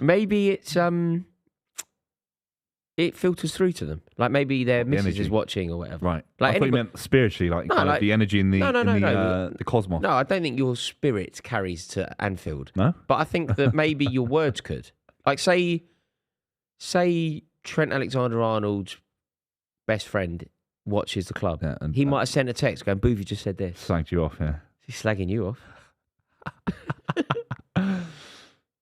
B: maybe it's... It filters through to them. Like maybe their missus
C: energy.
B: is watching or whatever.
C: Right.
B: Like
C: I thought you meant spiritually, like,
B: No,
C: kind of
B: like-
C: the energy in the, the cosmos.
B: No, I don't think your spirit carries to Anfield.
C: No?
B: But I think that maybe your words could. Like say Trent Alexander-Arnold's best friend watches the club.
C: Yeah, and
B: he might have sent a text going, Buvey just said this.
C: Slagged you off, yeah.
B: He's slagging you off.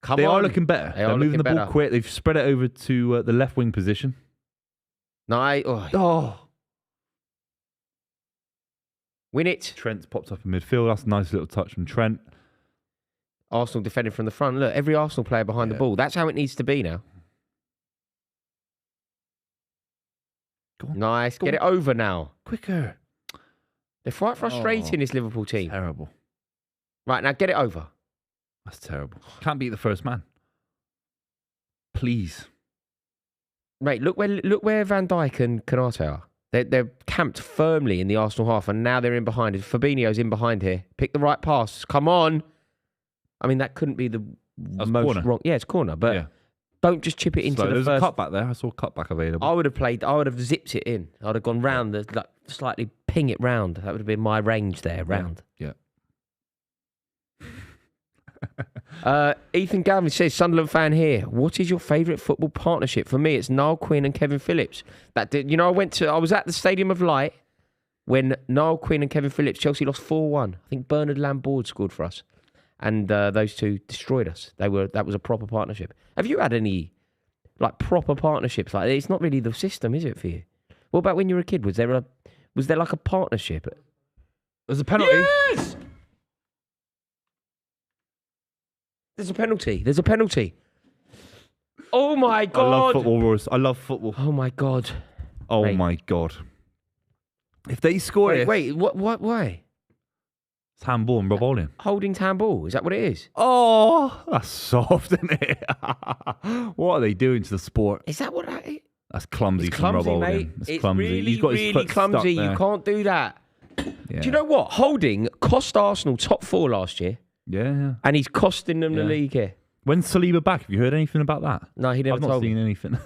B: Come
C: They
B: on.
C: are looking better.
B: They are
C: They're moving
B: looking
C: the ball
B: better.
C: quick. They've spread it over to the left wing position.
B: No,
C: Oh.
B: win it.
C: Trent's popped up in midfield. That's a nice little touch from Trent.
B: Arsenal defending from the front. Look, every Arsenal player behind the ball. That's how it needs to be now.
C: Go on.
B: Nice.
C: Go
B: Get
C: on.
B: it over now.
C: Quicker.
B: They're quite frustrating, this Liverpool team.
C: Terrible.
B: Right, now get it over.
C: That's terrible. Can't beat the first man. Please.
B: Mate, look where Van Dijk and Konate are. They're camped firmly in the Arsenal half, and now they're in behind. Fabinho's in behind here. Pick the right pass. Come on. I mean, that couldn't be the most
C: corner.
B: wrong. Yeah, it's corner, but
C: Yeah.
B: don't just chip it into the
C: There's
B: first.
C: a cutback there. I saw a cutback available.
B: I would have zipped it in. I'd have gone round like slightly ping it round. That would have been my range there, round.
C: Yeah.
B: Ethan Galvin says, Sunderland fan here. What is your favourite football partnership? For me, it's Niall Quinn and Kevin Phillips. I was at the Stadium of Light when Niall Quinn and Kevin Phillips, Chelsea lost 4-1. I think Bernard Lambord scored for us. And those two destroyed us. That was a proper partnership. Have you had any like proper partnerships? Like it's not really the system, is it, for you? What about when you were a kid? Was there like a partnership?
C: There's a penalty.
B: Yes! There's a penalty. Oh my God.
C: I love football, Royce. I love football.
B: Oh my God.
C: Oh
B: Mate.
C: my God. If they score it,
B: Wait, what, why?
C: it's handball and Rob Holding.
B: Holding handball, is that what it is?
C: Oh, that's soft, isn't it? What are they doing to the sport?
B: Is that what that is?
C: That's clumsy
B: It's
C: from Rob
B: clumsy,
C: Holding.
B: mate.
C: It's
B: It's
C: clumsy.
B: really,
C: He's got his
B: really
C: foot
B: clumsy.
C: stuck there.
B: You can't do that.
C: Yeah.
B: Do you know what? Holding cost Arsenal top 4 last year,
C: Yeah.
B: and he's costing them the
C: Yeah.
B: league here.
C: When's Saliba back? Have you heard anything about that?
B: No, he never
C: I've not
B: told me.
C: seen anything.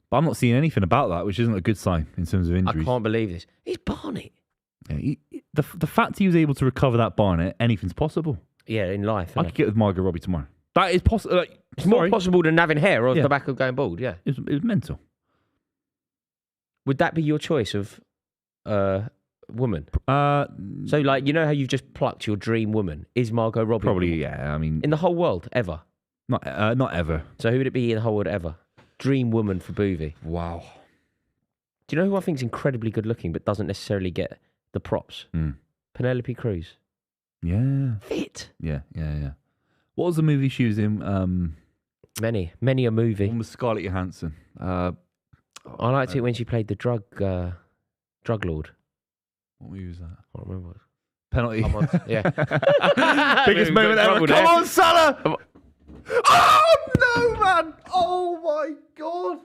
C: But I'm not seeing anything about that, which isn't a good sign in terms of
B: I
C: injuries.
B: can't believe this. He's Barnett.
C: Yeah, the fact he was able to recover that Barnet, anything's possible.
B: Yeah, in life.
C: I
B: Isn't
C: could
B: it?
C: get with Margot Robbie tomorrow. That is possible. Like,
B: It's more possible than having hair or
C: Yeah.
B: the back of going bald, yeah.
C: It was mental.
B: Would that be your choice of woman? So, like, you know how you've just plucked your dream woman? Is Margot Robbie?
C: Probably, yeah. I mean,
B: In the whole world, ever.
C: not ever.
B: So who would it be in the whole world ever? Dream woman for Buvey.
C: Wow.
B: Do you know who I think is incredibly good looking but doesn't necessarily get the props? Penelope Cruz.
C: Yeah.
B: Fit.
C: Yeah. What was the movie she was in?
B: Many a movie.
C: One with Scarlett Johansson.
B: I liked it when she played the drug lord.
C: What movie was that?
B: I can't remember.
C: Penalty.
B: Come on. Yeah.
C: Biggest moment ever.
B: Trouble
C: Come
B: there.
C: on, Salah! Oh, no, man! Oh, my God!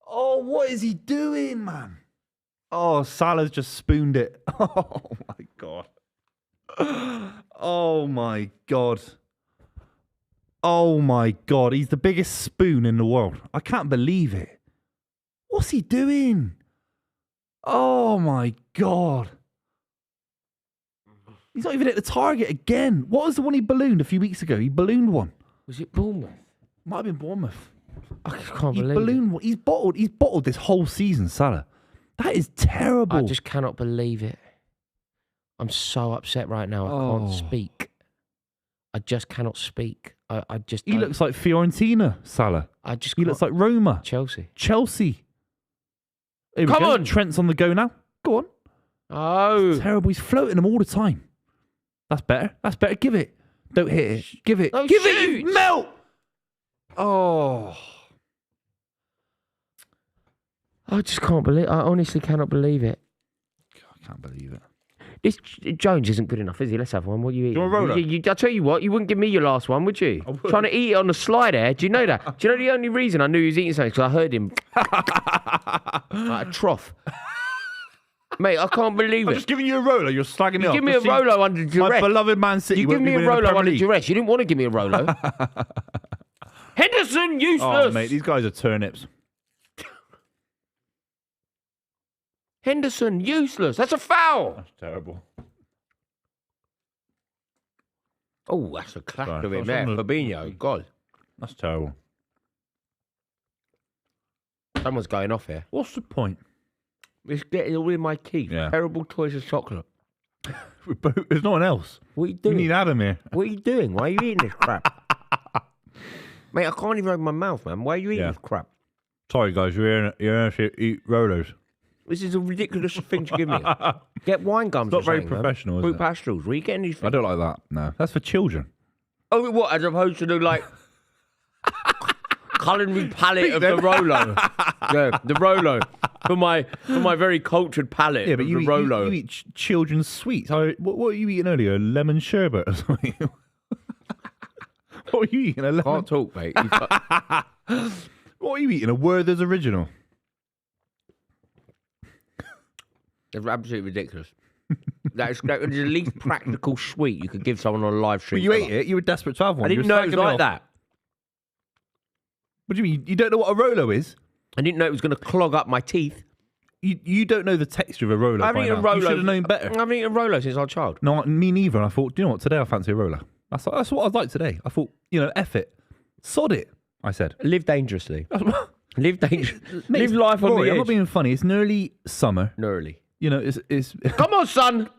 C: Oh, what is he doing, man? Oh, Salah's just spooned it. Oh, my God. Oh, my God. Oh, my God. He's the biggest spoon in the world. I can't believe it. What's he doing? Oh, my God. He's not even at the target again. What was the one he ballooned a few weeks ago? He ballooned one.
B: Was it Bournemouth?
C: Might have been Bournemouth.
B: I just can't
C: He
B: believe it.
C: ballooned one. He's bottled this whole season, Salah. That is terrible.
B: I just cannot believe it. I'm so upset right now. I can't
C: Oh.
B: speak. I just cannot speak. I just.
C: He
B: don't-
C: looks like Fiorentina, Salah.
B: I just.
C: He
B: Can't.
C: looks like Roma.
B: Chelsea.
C: Chelsea. Here we
B: Come
C: go.
B: on.
C: Trent's on the go now. Go on.
B: Oh.
C: Terrible. He's floating them all the time. That's better. Give it. Don't hit it. Give it.
B: No,
C: Give
B: shoot.
C: it. You melt. Oh.
B: I just can't believe. I honestly cannot believe it.
C: I can't believe it.
B: This Jones isn't good enough, is he? Let's have one. What are you eating?
C: Do you want a roller?
B: I'll tell you what. You wouldn't give me your last one, would you?
C: I would.
B: Trying to eat it on the slide there. Do you know that? Do you know the only reason I knew he was eating something? Because I heard him like a trough. Mate, I can't believe
C: I'm
B: it.
C: just giving you a roller. You're slagging me
B: You
C: off.
B: give me a Rolo under duress.
C: My beloved Man City.
B: You give
C: won't
B: me
C: be
B: a
C: winning the
B: Rolo
C: Premier
B: under
C: League.
B: duress. You didn't want to give me a Rolo. Henderson, useless.
C: Oh, mate, these guys are turnips.
B: Henderson, useless. That's a foul.
C: That's terrible.
B: Oh, that's a clash
C: Sorry,
B: of him
C: that's
B: there.
C: on the-
B: Fabinho, God.
C: That's terrible.
B: Someone's going off here.
C: What's the point?
B: It's getting all in my teeth.
C: Yeah.
B: Terrible choice of chocolate.
C: There's no one else.
B: What are you
C: We
B: doing?
C: need Adam here.
B: What are you doing? Why are you eating this crap? Mate, I can't even open my mouth, man. Why are you eating
C: Yeah.
B: this crap?
C: Sorry, guys. You're in to eat rollers.
B: This is a ridiculous thing to give me. Get wine gums.
C: It's not
B: or
C: very
B: something, man.
C: professional, is
B: Fruit
C: it?
B: pastels. Where are you getting these
C: I
B: from?
C: don't like that. No, that's for children.
B: Oh, what? As opposed to the, like, culinary palate of the Rolo. Yeah, the Rolo. For my very cultured palate
C: Yeah,
B: of
C: but
B: the
C: you eat,
B: Rolo.
C: you eat children's sweets. What were you eating earlier? Lemon sherbet or something? What were you eating? A lemon?
B: Can't talk, mate.
C: What are you eating? A Werther's original?
B: It's absolutely ridiculous. that is the least practical sweet you could give someone on a live stream.
C: But you ate it. You were desperate to have one.
B: I didn't
C: You were
B: know it was
C: slagging me
B: like
C: off.
B: that.
C: What do you mean? You don't know what a Rolo is?
B: I didn't know it was going to clog up my teeth.
C: You don't know the texture of a Rolo.
B: I haven't
C: by
B: eaten a
C: now.
B: Rolo.
C: You should have known better.
B: I haven't eaten a Rolo since I was a child.
C: No, me neither. And I thought, do you know what? Today I fancy a roller. That's what I'd like today. I thought, F it. Sod it, I said.
B: Live dangerously. Live dangerously.
C: Mate,
B: Live life on
C: Rory,
B: the
C: I'm
B: edge.
C: not being funny. It's nearly summer.
B: Early.
C: It's
B: Come on, son.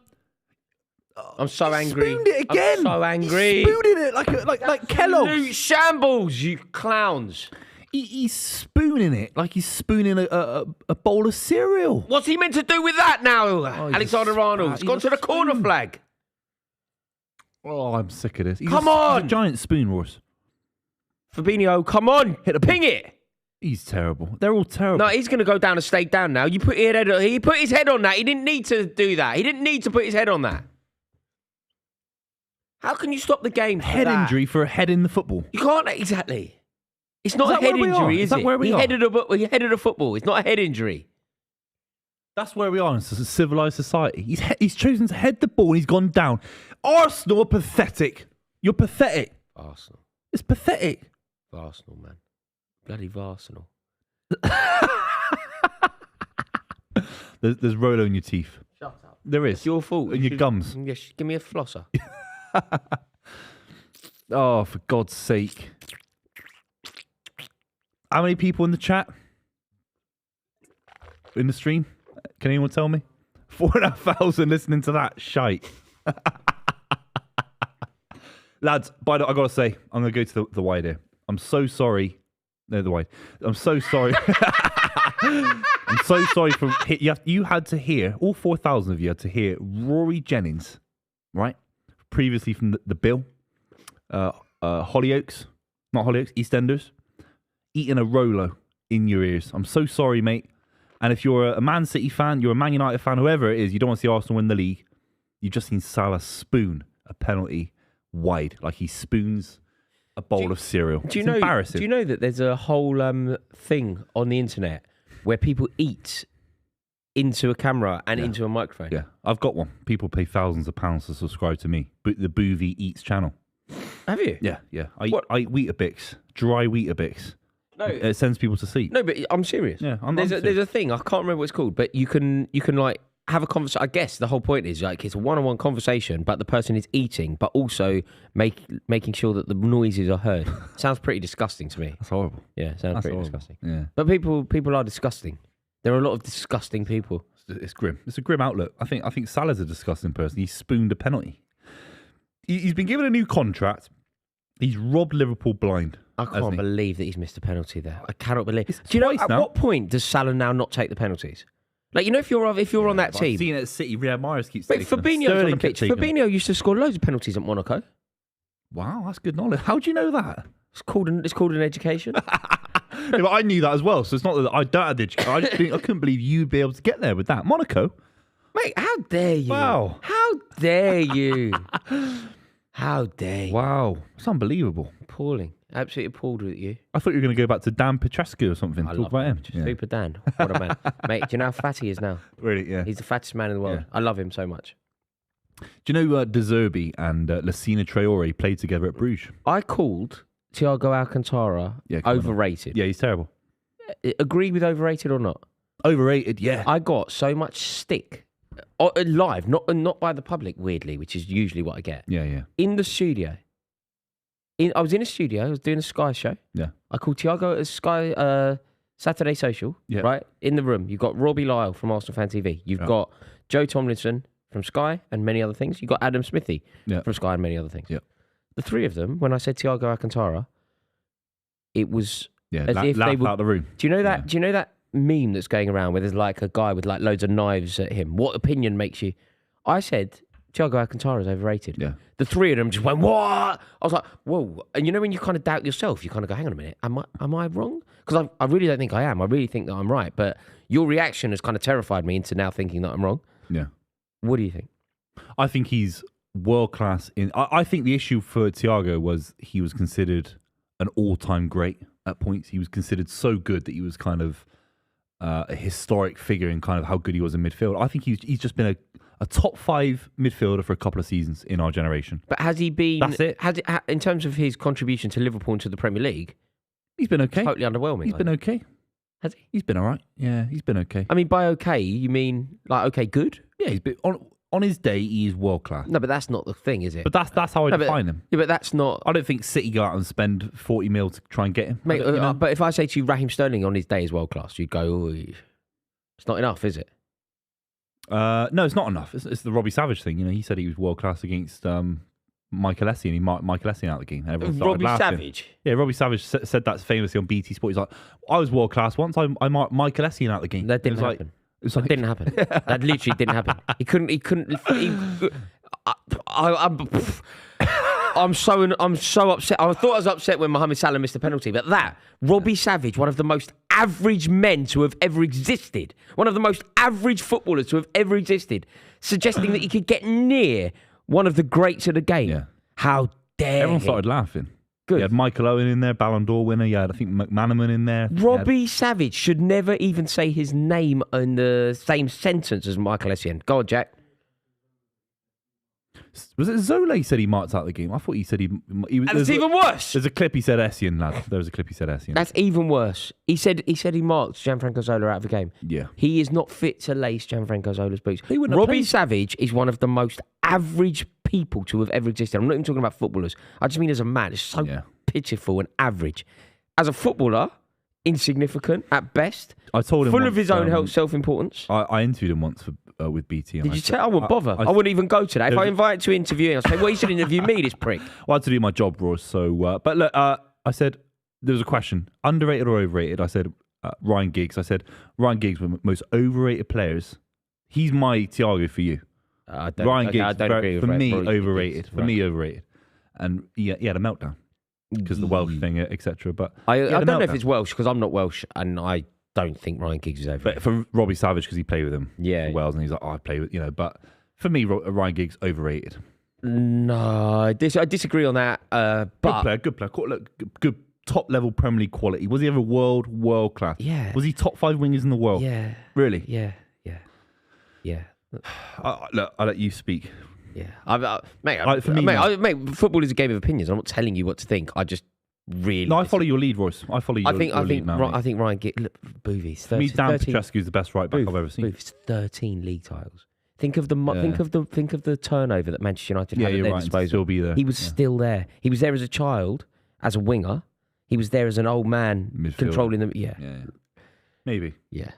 B: I'm so angry.
C: spooned it again.
B: I'm so angry.
C: Spooning it like Kellogg's.
B: Absolute shambles, you clowns.
C: He's spooning it like he's spooning a bowl of cereal.
B: What's he meant to do with that now?
C: he's
B: Alexander
C: a
B: Arnold's
C: he's
B: gone
C: a
B: to the corner
C: spoon.
B: flag.
C: Oh, I'm sick of this.
B: Come
C: He's
B: on.
C: a giant spoon, Ross.
B: Fabinho, come on.
C: Hit the
B: Ping it.
C: He's terrible. They're all terrible.
B: No, he's going to go down and stay down now. He put his head on that. He didn't need to do that. He didn't need to put his head on that. How can you stop the game for
C: head
B: that?
C: injury for a head in the football.
B: You can't, exactly. It's not
C: Is
B: a
C: that
B: head
C: where we are?
B: injury,
C: Is
B: is
C: that
B: it?
C: where we
B: he
C: are?
B: headed a football. It's not a head injury.
C: That's where we are in a civilized society. He's chosen to head the ball and he's gone down. Arsenal are pathetic. You're pathetic.
B: Arsenal.
C: It's pathetic.
B: Arsenal, man. Bloody Arsenal.
C: There's Rolo in your teeth.
B: Shut up.
C: There is.
B: It's your fault.
C: In your gums.
B: Yes, give me a flosser.
C: Oh, for God's sake. How many people in the chat? In the stream? Can anyone tell me? 4,500 listening to that shite. Lads, by the way, I gotta say, I'm gonna go to the wide here. I'm so sorry. No, the wide. I'm so sorry. I'm so sorry for you had to hear, all 4,000 of you had to hear Rory Jennings, right? Previously from the Bill, Hollyoaks, not Hollyoaks, EastEnders, eating a Rolo in your ears. I'm so sorry, mate. And if you're a Man City fan, you're a Man United fan, whoever it is, you don't want to see Arsenal win the league, you've just seen Salah spoon a penalty wide, like he spoons a bowl of cereal.
B: Do you
C: It's
B: know?
C: embarrassing.
B: Do you know that there's a whole thing on the internet where people eat into a camera and into a microphone?
C: Yeah, I've got one. People pay thousands of pounds to subscribe to me, but the Buvey Eats channel.
B: Have you?
C: Yeah. I
B: What?
C: eat Weetabix, dry Weetabix.
B: No.
C: It sends people to sleep.
B: No, but I'm serious.
C: Yeah, I'm
B: there's
C: serious.
B: a thing, I can't remember what it's called, but you can like have a conversation. I guess the whole point is like it's a one-on-one conversation, but the person is eating, but also making sure that the noises are heard. Sounds pretty disgusting to me.
C: That's horrible.
B: Yeah, sounds
C: That's
B: pretty
C: horrible.
B: disgusting.
C: Yeah,
B: But people are disgusting. There are a lot of disgusting people.
C: it's grim. It's a grim outlook. I think Salah's a disgusting person. He spooned a penalty. He's been given a new contract. He's robbed Liverpool blind.
B: I
C: hasn't
B: can't
C: he?
B: believe that he's missed a penalty there. I cannot believe.
C: It's
B: Do you know
C: twice
B: at
C: now.
B: what point does Salah now not take the penalties? Like if you're on that
C: I've
B: team.
C: seen it at City. Riyad Mahrez keeps
B: Wait,
C: taking them.
B: Fabinho's on the
C: Sterling kept
B: pitch.
C: taking them.
B: Fabinho used to score loads of penalties at Monaco.
C: Wow, that's good knowledge. How do you know that?
B: It's called an education.
C: Yeah, but I knew that as well, so it's not that I don't have the education. I couldn't believe you'd be able to get there with that. Monaco?
B: Mate, how dare you?
C: Wow.
B: How dare you? How dare you?
C: Wow. It's unbelievable.
B: Appalling. Absolutely appalled with you.
C: I thought you were going to go back to Dan Petrescu or something.
B: I
C: Talk
B: love
C: about him.
B: him. Super Dan. What a man. Mate, do you know how fat he is now?
C: Really, yeah.
B: He's the fattest man in the world.
C: Yeah.
B: I love him so much.
C: Do you know De Zerbi and Lassina Traore played together at Bruges?
B: I called Thiago Alcantara overrated.
C: Yeah, he's terrible.
B: Agree with overrated or not?
C: Overrated, yeah.
B: I got so much stick live, not by the public, weirdly, which is usually what I get.
C: Yeah, yeah.
B: In the studio. I was in a studio. I was doing a Sky show.
C: Yeah.
B: I called Thiago at Sky Saturday Social.
C: Yeah.
B: Right in the room. You've got Robbie Lyle from Arsenal Fan TV. You've got Joe Tomlinson from Sky and many other things. You've got Adam Smithy from Sky and many other things.
C: Yeah.
B: The three of them. When I said Thiago Alcantara, it was as if
C: laugh
B: they were
C: out the room.
B: Do you know that? Yeah. Do you know that meme that's going around where there's like a guy with like loads of knives at him? What opinion makes you? I said Thiago Alcantara is overrated.
C: Yeah.
B: The three of them just went, what? I was like, whoa. And you know when you kind of doubt yourself, you kind of go, hang on a minute, am I wrong? Because I really don't think I am. I really think that I'm right. But your reaction has kind of terrified me into now thinking that I'm wrong.
C: Yeah.
B: What do you think?
C: I think he's world class. I think the issue for Thiago was he was considered an all-time great at points. He was considered so good that he was kind of a historic figure in kind of how good he was in midfield. I think he's just been a top 5 midfielder for a couple of seasons in our generation.
B: But has he been?
C: That's it.
B: In terms of his contribution to Liverpool and to the Premier League,
C: he's been okay.
B: Totally underwhelming.
C: He's been okay.
B: Has he?
C: He's been all right. Yeah, he's been okay.
B: I mean, by okay, you mean like okay, good?
C: Yeah, he's been on his day. He is world class.
B: No, but that's not the thing, is it?
C: But that's how I define him.
B: Yeah, but that's not.
C: I don't think City go out and spend 40 mil to try and get him.
B: Mate, but if I say to you, Raheem Sterling on his day is world class, you'd go, oh, it's not enough, is it?
C: No, it's not enough. It's the Robbie Savage thing. You know, he said he was world class against Michael Essien, and he marked Michael Essien out of the game. And everyone started
B: Robbie
C: laughing.
B: Savage?
C: Yeah, Robbie Savage said that famously on BT Sport. He's like, I was world class once. I marked Michael Essien out of the game.
B: That didn't happen. That didn't happen. That literally didn't happen. He couldn't. I'm so upset. I thought I was upset when Mohamed Salah missed the penalty, but Robbie Savage, one of the most average men to have ever existed, one of the most average footballers to have ever existed, suggesting that he could get near one of the greats of the game.
C: Yeah.
B: How dare
C: Everyone
B: he?
C: started laughing.
B: Good.
C: You had Michael Owen in there, Ballon d'Or winner. You had, I think, McManaman in there.
B: Robbie Savage should never even say his name in the same sentence as Michael Essien. Go on, Jack.
C: Was it Zola said he marked out the game? I thought he said he
B: That's even worse.
C: There's a clip he said Essien, lad. There was a clip he said Essien.
B: That's even worse. He said he marked Gianfranco Zola out of the game.
C: Yeah.
B: He is not fit to lace Gianfranco Zola's boots.
C: wouldn't have
B: Robbie
C: played.
B: Savage is one of the most average people to have ever existed. I'm not even talking about footballers. I just mean as a man. It's so pitiful and average. As a footballer, insignificant at best.
C: I told him
B: full
C: once,
B: of his own self-importance.
C: I interviewed him once with BT.
B: Did you tell? I wouldn't bother. I wouldn't even go to that. If I invite you to interview him, I'll say, well, you should interview me, this prick.
C: Well, I had to do my job, Ross. So, but look, I said there was a question: underrated or overrated? I said Ryan Giggs. I said Ryan Giggs, one of the most overrated players. He's my Thiago for you. Ryan Giggs, for me, overrated. For me, overrated. And he had a meltdown because of the Welsh thing, etc. But
B: I don't know if it's Welsh because I'm not Welsh, and I don't think Ryan Giggs is overrated.
C: But for Robbie Savage, because he played with him,
B: yeah,
C: for Wales, and he's like, I play with, But for me, Ryan Giggs overrated.
B: No, I disagree on that. But
C: good player. Look, good top level Premier League quality. Was he ever world class?
B: Yeah.
C: Was he top 5 wingers in the world?
B: Yeah.
C: Really?
B: Yeah.
C: Look, I'll let you speak.
B: Yeah,
C: mate,
B: football is a game of opinions. I'm not telling you what to think. I just really.
C: No, I follow your lead, Royce. I follow your lead now.
B: I think Ryan Giggs. Look, Buvey's 13.
C: For me, Dan Petrescu is the best right back I've ever seen.
B: Buvey's 13 league titles. Think of the turnover that Manchester United had at their disposal.
C: Still be there.
B: He was still there. He was there as a child, as a winger. He was there as an old man,
C: midfielder.
B: Controlling them. Yeah.
C: Maybe.
B: Yeah.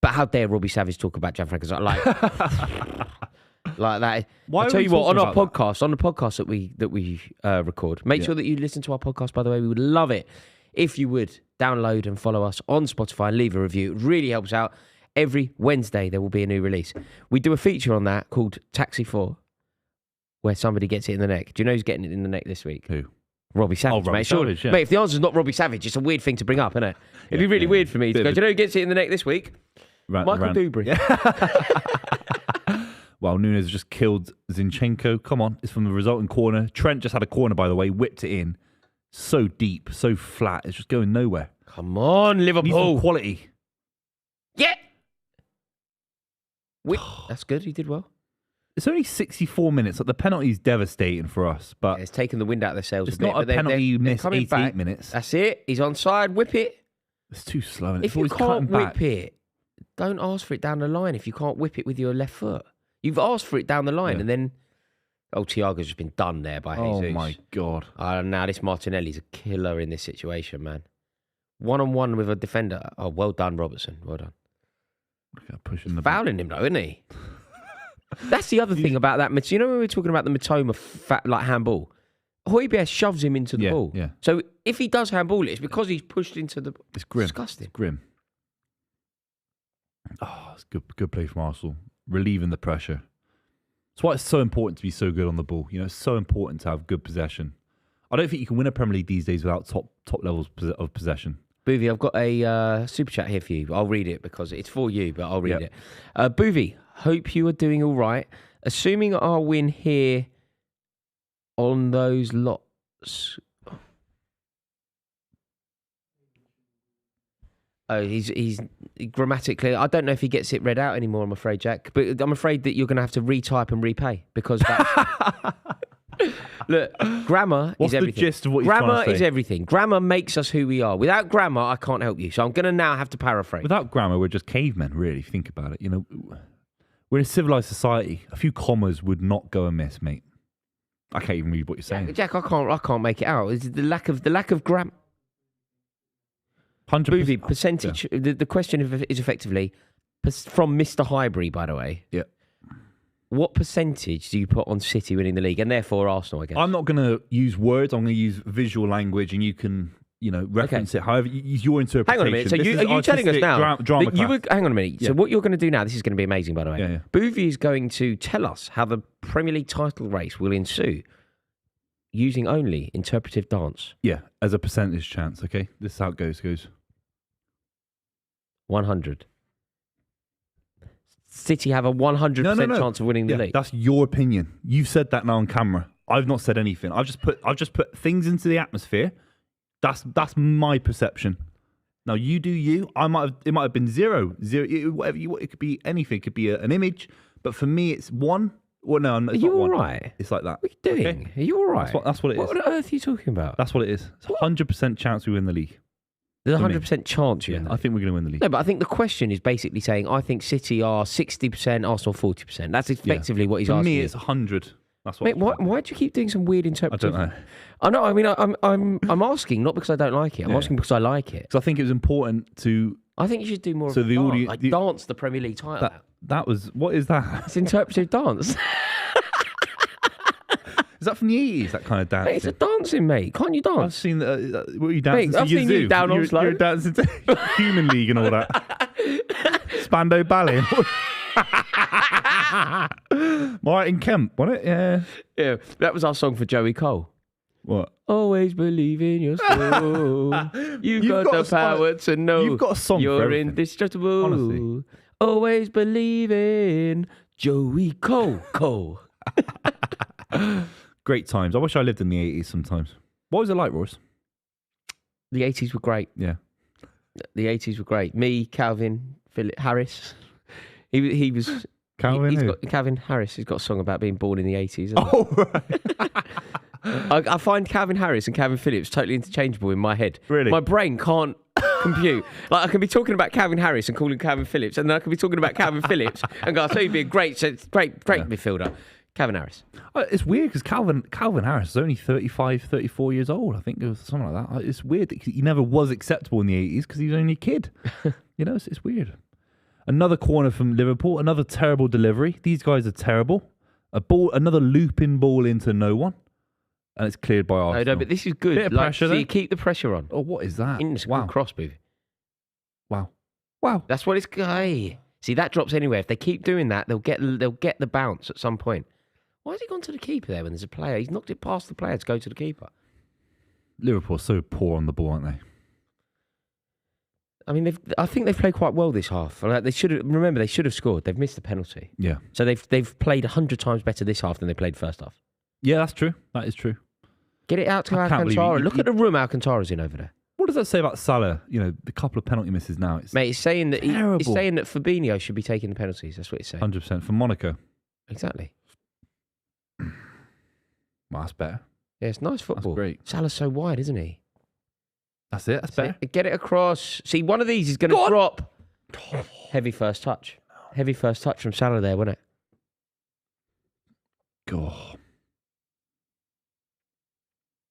B: But how dare Robbie Savage talk about Gianfranco Zola like that? I'll tell you what, on the podcast that we record, make sure that you listen to our podcast. By the way, we would love it if you would download and follow us on Spotify and leave a review. It really helps out. Every Wednesday there will be a new release. We do a feature on that called Taxi 4, where somebody gets it in the neck? Do you know who's getting it in the neck this week?
C: Who?
B: Robbie Savage,
C: Robbie
B: mate. Sure.
C: Savage, yeah.
B: Mate, if the answer's not Robbie Savage, it's a weird thing to bring up, isn't it? It'd be really weird for me to go, do you know who gets it in the neck this week? Michael Dubry.
C: Well, Nunes has just killed Zinchenko. Come on. It's from the resulting corner. Trent just had a corner, by the way, whipped it in. So deep, so flat. It's just going nowhere.
B: Come on,
C: Needs
B: Liverpool.
C: some quality.
B: Yeah. That's good. He did well.
C: It's only 64 minutes. Like, the penalty is devastating for us, but
B: It's taken the wind out of their sails
C: it's
B: a bit.
C: not a
B: but
C: penalty you miss
B: coming
C: 88
B: back.
C: minutes.
B: That's it. He's onside. Whip it.
C: It's too slow. And
B: If
C: it's
B: you
C: always
B: can't
C: cutting
B: whip
C: back.
B: it, don't ask for it down the line if you can't whip it with your left foot. You've asked for it down the line and then... Oh, Thiago's just been done there by Jesus.
C: Oh, my God.
B: Now this Martinelli's a killer in this situation, man. One-on-one with a defender. Oh, well done, Robertson. Well done.
C: Pushing the
B: Fouling him, though, isn't he? That's the other thing about that. You know when we were talking about the Matoma like handball? Højbjerg shoves him into the ball.
C: Yeah.
B: So if he does handball it, it's because he's pushed into the...
C: It's grim.
B: Disgusting.
C: It's grim. Oh, it's good play from Arsenal. Relieving the pressure. That's why it's so important to be so good on the ball. You know, it's so important to have good possession. I don't think you can win a Premier League these days without top levels of possession.
B: Buvey, I've got a super chat here for you. I'll read it because it's for you, but I'll read it. Buvey, hope you are doing all right. Assuming our win here on those lots... Oh, he's grammatically... I don't know if he gets it read out anymore, I'm afraid, Jack. But I'm afraid that you're going to have to retype and repay because that's... Look, grammar
C: What's
B: is everything.
C: the gist of what you're
B: grammar
C: trying to say?
B: is everything. Grammar makes us who we are. Without grammar, I can't help you. So I'm going to now have to paraphrase.
C: Without grammar, we're just cavemen, really, if you think about it. You know, we're in a civilized society. A few commas would not go amiss, mate. I can't even read what you're saying.
B: Jack, I can't make it out. It's the lack of grammar.
C: 100%.
B: Buvey, percentage.
C: Yeah.
B: The question is effectively from Mr. Highbury, by the way.
C: Yeah.
B: What percentage do you put on City winning the league and therefore Arsenal, I guess?
C: I'm not going to use words. I'm going to use visual language, and you can, reference it however. Use your interpretation.
B: Hang on a minute. So
C: This is
B: are you telling us
C: artistic
B: now?
C: drama class.
B: Hang on a minute.
C: Yeah.
B: So what you're going to do now? This is going to be amazing, by the way.
C: Yeah.
B: Buvey is going to tell us how the Premier League title race will ensue, using only interpretive dance.
C: Yeah, as a percentage chance. Okay, this is how it goes.
B: 100. City have a 100% chance of winning the league.
C: That's your opinion. You've said that now on camera. I've not said anything. I've just put things into the atmosphere. That's my perception. Now you do you. It might have been zero, whatever you want. It could be anything. It could be an image. But for me, it's one. Well, no, it's
B: Are you
C: not
B: all
C: one.
B: right?
C: It's like that.
B: What are you doing?
C: Okay?
B: Are you all right?
C: That's what it is.
B: What on earth are you talking about?
C: That's what it is. It's 100% chance we win the league.
B: There's a
C: for me.
B: 100% chance you win.
C: I think we're going to win the league.
B: No, but I think the question is basically saying I think City are 60%, Arsenal 40%. That's effectively what he's
C: For
B: asking.
C: me,
B: you.
C: it's 100. That's what.
B: Mate, why do you keep doing some weird
C: I
B: interpretation?
C: don't know.
B: I know. I mean, I'm asking not because I don't like it. I'm asking because I like it.
C: Because I think it was important to.
B: I think you should do more.
C: So
B: of
C: the
B: a dance.
C: audio-
B: Like
C: the-
B: dance the Premier League title.
C: That was. What is that?
B: It's interpretive dance.
C: Is that from the 80s? That kind of dance.
B: Mate, it's a dancing, mate. Can't you dance?
C: I've seen that. What are you dancing?
B: Mate, I've seen you down on slow.
C: You're dancing to Human League and all that. Spando Ballet. Martin Kemp, wasn't it? Yeah.
B: Yeah, that was our song for Joey Cole.
C: What?
B: Always believe in your soul. You've got the power to know.
C: You've got a song for
B: You're
C: everything.
B: indestructible.
C: Honestly.
B: Always believe in Joey Cole.
C: Great times. I wish I lived in the 80s sometimes. What was it like, Royce?
B: The 80s were great.
C: Yeah.
B: The 80s were great. Me, Calvin, Philip Harris. He was...
C: Calvin
B: Calvin Harris has got a song about being born in the 80s.
C: Oh, right.
B: I find Calvin Harris and Calvin Phillips totally interchangeable in my head.
C: Really?
B: My brain can't compute. Like I can be talking about Calvin Harris and calling Calvin Phillips, and then I can be talking about Calvin Phillips and go, I thought he'd be a great midfielder. Calvin Harris.
C: It's weird because Calvin Harris is only 35, 34 years old. I think it was something like that. It's weird that he never was acceptable in the 80s because he was only a kid. It's weird. Another corner from Liverpool. Another terrible delivery. These guys are terrible. Another looping ball into no one. And it's cleared by Arsenal.
B: No, but this is good.
C: Bit of pressure,
B: so
C: though.
B: you keep the pressure on.
C: Oh, what is that?
B: Wow. Cross move.
C: Wow.
B: That's what it's... Hey. See, that drops anywhere. If they keep doing that, they'll get the bounce at some point. Why has he gone to the keeper there when there's a player? He's knocked it past the player to go to the keeper.
C: Liverpool are so poor on the ball, aren't they?
B: I mean, I think they've played quite well this half. Like, they should have scored. They've missed the penalty.
C: Yeah.
B: So they've played 100 times better this half than they played first half.
C: Yeah, that's true. That is true.
B: Get it out to
C: I can't believe
B: Alcantara.
C: you-
B: Look at the room Alcantara's in over there.
C: What does that say about Salah? You know, the couple of penalty misses now. It's
B: Mate, it's saying that
C: terrible.
B: it's saying that Fabinho should be taking the penalties. That's what it's saying.
C: 100% for Monaco.
B: Exactly.
C: Well, that's better.
B: Yeah, it's nice football.
C: That's great.
B: Salah's so wide, isn't he?
C: That's it. That's better.
B: Get it across. See, one of these is going to drop. Heavy first touch. Heavy first touch from Salah there, wasn't it?
C: God.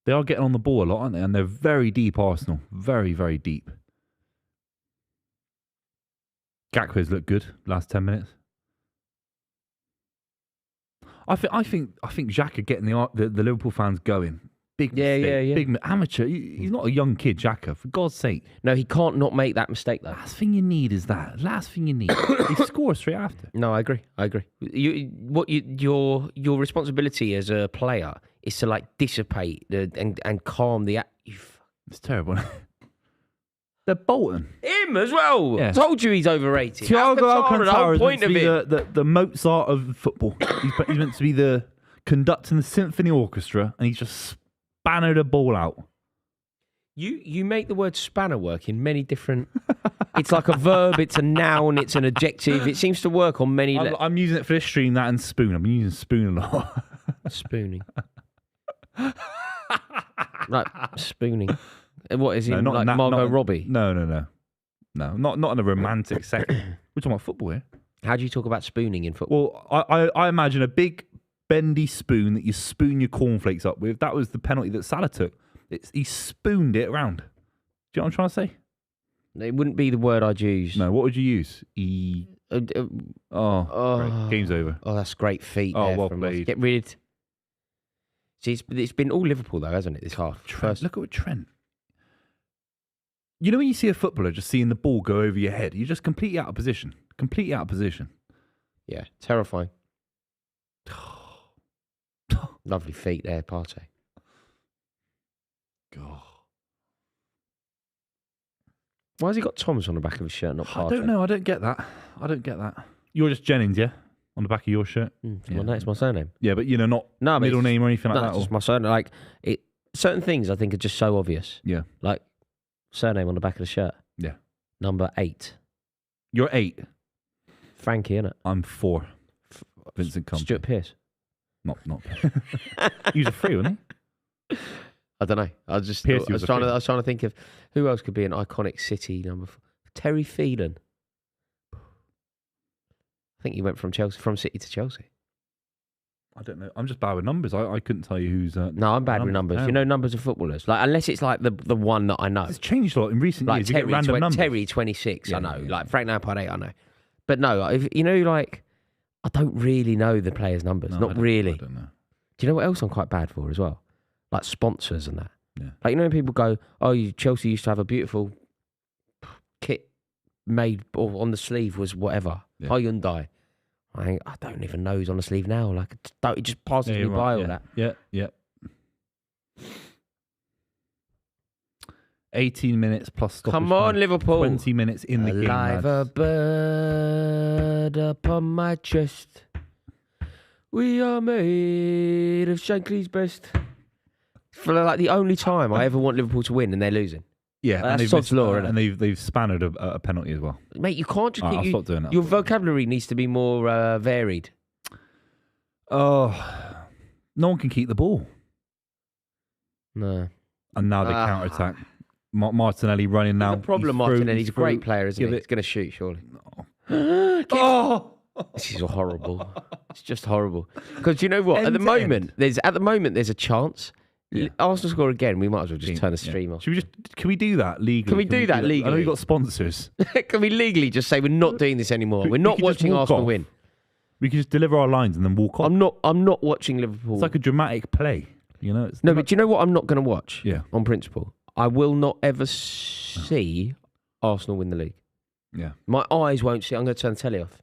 C: They are getting on the ball a lot, aren't they? And they're very deep, Arsenal. Very, very deep. Gakpo's looked good last 10 minutes. I think Xhaka getting the Liverpool fans going. Big mistake.
B: Yeah.
C: Big amateur. He's not a young kid, Xhaka. For God's sake.
B: No, he can't not make that mistake though.
C: Last thing you need is that. Last thing you need. He scores straight after.
B: No, I agree. Your responsibility as a player is to like dissipate and calm the.
C: It's terrible. They're bolting.
B: Him as well.
C: Yeah.
B: Told you he's overrated.
C: Thiago
B: The
C: Alcantara
B: whole
C: is
B: point
C: meant to
B: of
C: be
B: it.
C: the Mozart of football. He's meant to be the conducting the symphony orchestra, and he's just spannered a ball out.
B: You make the word spanner work in many different. It's like a verb. It's a noun. It's an adjective. It seems to work on many.
C: I'm using it for this stream. That and spoon. I've been using spoon a lot.
B: Spooning. Like spooning. What is it?
C: No,
B: Like Margot Robbie?
C: No. Not in a romantic setting. We're talking about football here.
B: How do you talk about spooning in football?
C: Well, I imagine a big bendy spoon that you spoon your cornflakes up with. That was the penalty that Salah took. He spooned it around. Do you know what I'm trying to say?
B: It wouldn't be the word I'd use.
C: No, what would you use? Great. Game's over.
B: Oh, that's great feet.
C: Oh,
B: there
C: well
B: from us.
C: played.
B: Get rid. See, it's been all Liverpool though, hasn't it? This half.
C: Trent, look at Trent. You know when you see a footballer just seeing the ball go over your head, you're just completely out of position. Completely out of position.
B: Yeah, terrifying. Lovely feet there, Partey.
C: God.
B: Why has he got Thomas on the back of his shirt, not Partey?
C: I don't know. I don't get that. You're just Jennings, yeah? On the back of your shirt?
B: Well, no, it's my surname.
C: Yeah, but not
B: No,
C: middle name or anything like that.
B: It's just my surname. Like certain things I think are just so obvious.
C: Yeah.
B: Like surname on the back of the shirt.
C: Yeah.
B: Number 8.
C: You're 8.
B: Frankie, innit?
C: I'm 4. Vincent Kompany.
B: Stuart Pearce.
C: Not. He was a 3, wasn't he?
B: I don't know. I was trying to think of who else could be an iconic City number 4. Terry Phelan. I think he went from City to Chelsea.
C: I don't know. I'm just bad with numbers. I couldn't tell you who's.
B: No, I'm bad with numbers.
C: Yeah.
B: You know numbers of footballers, like unless it's like the one that I know.
C: It's changed a lot in recent
B: Like
C: years. You get random numbers.
B: Terry 26,
C: Yeah,
B: I know.
C: yeah.
B: Like Frank Lampard 8, I know. But no, if you know, like I don't really know the players' numbers.
C: No,
B: Not really.
C: I don't know.
B: Do you know what else I'm quite bad for as well? Like sponsors and that.
C: Yeah.
B: Like you know when people go, "Oh, Chelsea used to have a beautiful kit made or on the sleeve was whatever
C: Yeah.
B: Hyundai." I don't even know who's on the sleeve now. Like it just passes me
C: you're
B: by
C: right.
B: all that.
C: Yeah. 18 minutes plus stoppage
B: Come on,
C: time.
B: Liverpool.
C: 20 minutes in the game,
B: Alive
C: lads.
B: a bird upon my chest. We are made of Shankly's best. For like the only time I ever want Liverpool to win and they're losing.
C: Yeah,
B: That's
C: they've
B: sod's
C: missed-
B: law, isn't it?
C: and they've spannered a penalty as well.
B: Mate, you can't just
C: All right,
B: keep...
C: I'll stop doing that.
B: Your vocabulary needs to be more varied.
C: Oh, no one can keep the ball.
B: No.
C: And now the counter attack. Martinelli running now.
B: The problem,
C: He's through,
B: Martinelli's a great player, isn't
C: Give
B: he?
C: it-
B: He's going to shoot, surely.
C: Oh,
B: This is horrible. It's just horrible. Because you know what?
C: End
B: At the
C: to
B: moment, there's a chance.
C: Yeah.
B: Arsenal score again. We might as well just turn the stream off.
C: Can we do that legally?
B: Can we do that
C: I know
B: legally?
C: we've got sponsors.
B: Can we legally just say we're not doing this anymore? We're not
C: we could just
B: watching
C: walk
B: Arsenal
C: off.
B: win.
C: We can just deliver our lines and then walk off.
B: I'm not watching Liverpool.
C: It's like a dramatic play. You know? It's
B: No, but do you know what I'm not going to watch?
C: Yeah.
B: On principle. I will not ever see Arsenal win the league.
C: Yeah.
B: My eyes won't see. I'm going to turn the telly off.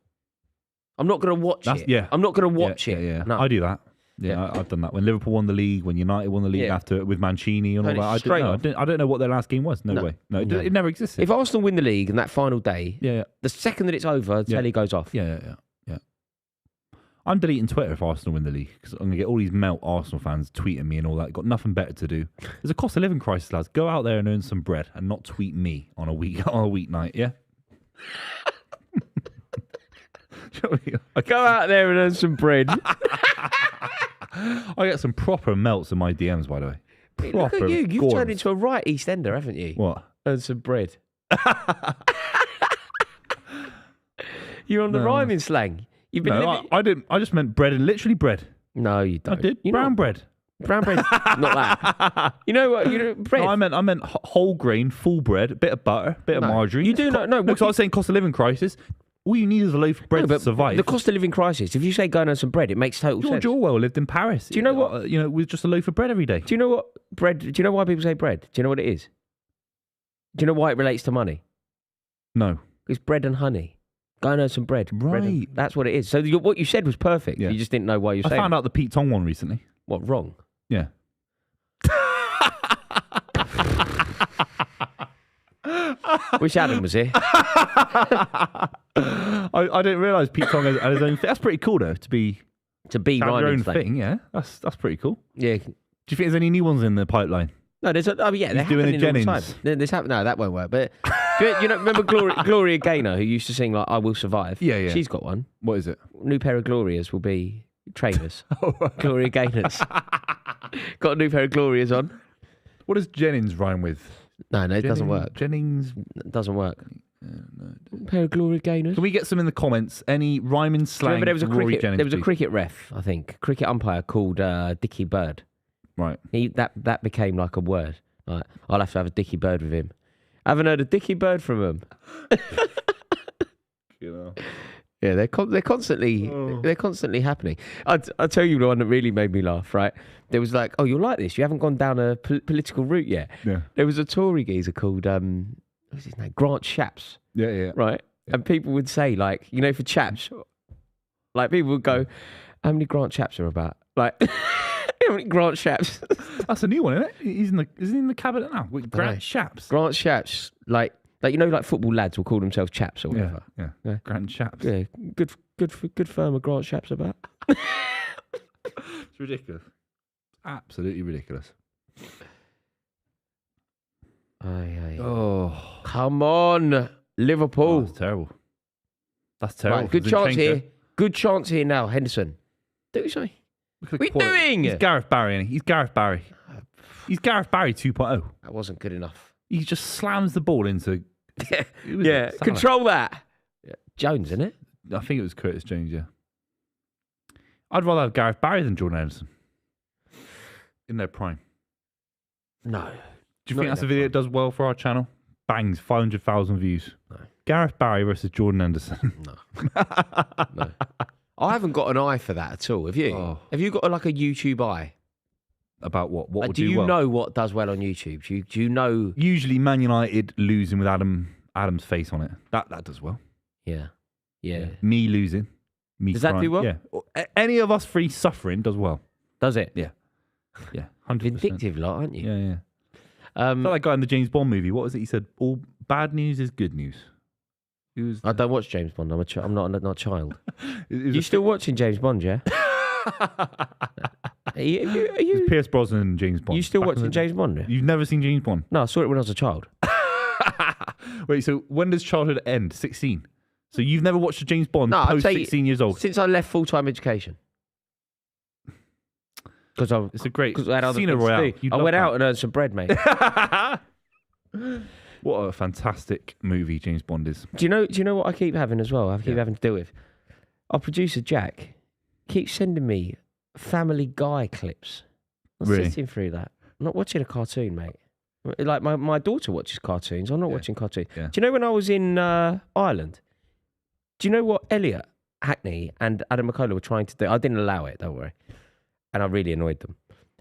B: I'm not going to watch it.
C: Yeah.
B: I'm not going to watch
C: Yeah,
B: it.
C: yeah.
B: No.
C: I do that. Yeah, I've done that. When Liverpool won the league, when United won the league after it with Mancini and all that. I don't know what their last game was. No way. No, it never existed.
B: If Arsenal win the league and that final day, the second that it's over, the telly goes off.
C: Yeah. I'm deleting Twitter if Arsenal win the league because I'm going to get all these melt Arsenal fans tweeting me and all that. Got nothing better to do. There's a cost of living crisis, lads. Go out there and earn some bread and not tweet me on a weeknight. Yeah.
B: Go out there and earn some bread.
C: I get some proper melts in my DMs, by the way.
B: Look at you. You've turned into a right East Ender, haven't you?
C: What?
B: Earn some bread. You're on the rhyming slang. You've been
C: I didn't. I just meant bread and literally bread.
B: No, you don't.
C: I did. Brown bread.
B: Brown bread. Not that. You know what? Bread.
C: No, I meant whole grain, full bread, a bit of butter, a bit of margarine.
B: You do not know.
C: Because I was saying cost of living crisis. All you need is a loaf of bread to survive.
B: The cost of living crisis. If you say go and earn some bread, it makes total sense.
C: George Orwell lived in Paris.
B: Do you know what?
C: With just a loaf of bread every day.
B: Do you know what bread? Do you know why people say bread? Do you know what it is? Do you know why it relates to money?
C: No.
B: It's bread and honey. Go and earn some bread.
C: Right.
B: That's what it is. So what you said was perfect. Yeah. You just didn't know why you said it.
C: I found out the Pete Tong one recently.
B: What, wrong?
C: Yeah.
B: Wish Adam was here.
C: I didn't realise Pete Tong had his own thing. That's pretty cool, though, to be
B: your
C: own thing. Yeah, that's pretty cool.
B: Yeah.
C: Do you think there's any new ones in the pipeline?
B: No, there's. They're
C: doing a Jennings.
B: All the time. No, that won't work. But remember Gloria Gaynor, who used to sing like "I Will Survive"?
C: Yeah.
B: She's got one.
C: What is it?
B: New pair of Glorias will be trainers. Gloria Gaynors. Got a new pair of Glorias on.
C: What does Jennings rhyme with?
B: No, it doesn't work.
C: Jennings
B: doesn't work. Pair of Gloria Gaynors.
C: Can we get some in the comments? Any rhyming slang?
B: Remember,
C: Rory Jennings,
B: there was a cricket ref, I think, cricket umpire called Dickie Bird.
C: Right.
B: That became like a word. Like, I'll have to have a Dickie Bird with him. I haven't heard a Dickie Bird from him. Yeah, they're constantly happening. I'll tell you the one that really made me laugh. Right, there was like, oh, you'll like this. You haven't gone down a political route yet.
C: Yeah.
B: There was a Tory geezer called what's his name? Grant Shapps.
C: Yeah.
B: Right, and people would say like, for chaps, like people would go, how many Grant Shapps are about? Like, how many Grant Shapps?
C: That's a new one, isn't it? Isn't he in the cabinet now? With Grant Shapps.
B: Grant Shapps, like football lads will call themselves chaps or whatever.
C: Yeah. Grant Shapps.
B: Yeah, good firm of Grant Shapps about.
C: It's ridiculous. Absolutely ridiculous.
B: Oh, come on, Liverpool.
C: That's terrible. That's terrible.
B: Right, good chance here. Good chance here now, Henderson. Do something. What are you doing?
C: He's Gareth Barry, isn't he? He's Gareth Barry. He's Gareth Barry 2.0.
B: That wasn't good enough.
C: He just slams the ball into...
B: Control that. Yeah. Jones, isn't it?
C: I think it was Curtis Jones, yeah. I'd rather have Gareth Barry than Jordan Henderson. In their prime.
B: No.
C: Do you think that's a video that does well for our channel? Bangs, 500,000 views.
B: No.
C: Gareth Barry versus Jordan Henderson.
B: No. No. I haven't got an eye for that at all. Have you?
C: Oh.
B: Have you got like a YouTube eye?
C: About what? What would
B: do you know what does well on YouTube? Do you know?
C: Usually Man United losing with Adam's face on it. That does well.
B: Yeah.
C: Me losing. Me
B: does
C: crying.
B: that do well?
C: Yeah. Any of us three suffering does well.
B: Does it?
C: Yeah. 100%.
B: Vindictive lot, aren't you?
C: Yeah. Like that guy in the James Bond movie. What was it? He said, "All bad news is good news."
B: I don't watch James Bond. I'm not a child. You still watching James Bond, yeah? Are you
C: Pierce Brosnan and James Bond.
B: You still watching James Bond? Yeah?
C: You've never seen James Bond?
B: No, I saw it when I was a child.
C: Wait, so when does childhood end? 16. So you've never watched a James Bond post 16 years old?
B: Since I left full-time education. Because
C: it's a great
B: I had other
C: Casino
B: things
C: Royale.
B: to do. I went out and earned some bread, mate.
C: What a fantastic movie James Bond is.
B: Do you know what I keep having as well? I keep having to deal with. Our producer Jack keeps sending me Family Guy clips. I'm sitting through that. I'm not watching a cartoon, mate. Like my daughter watches cartoons. I'm not watching cartoons.
C: Yeah.
B: Do you know when I was in Ireland? Do you know what Elliot Hackney and Adam McKola were trying to do? I didn't allow it, don't worry. And I really annoyed them.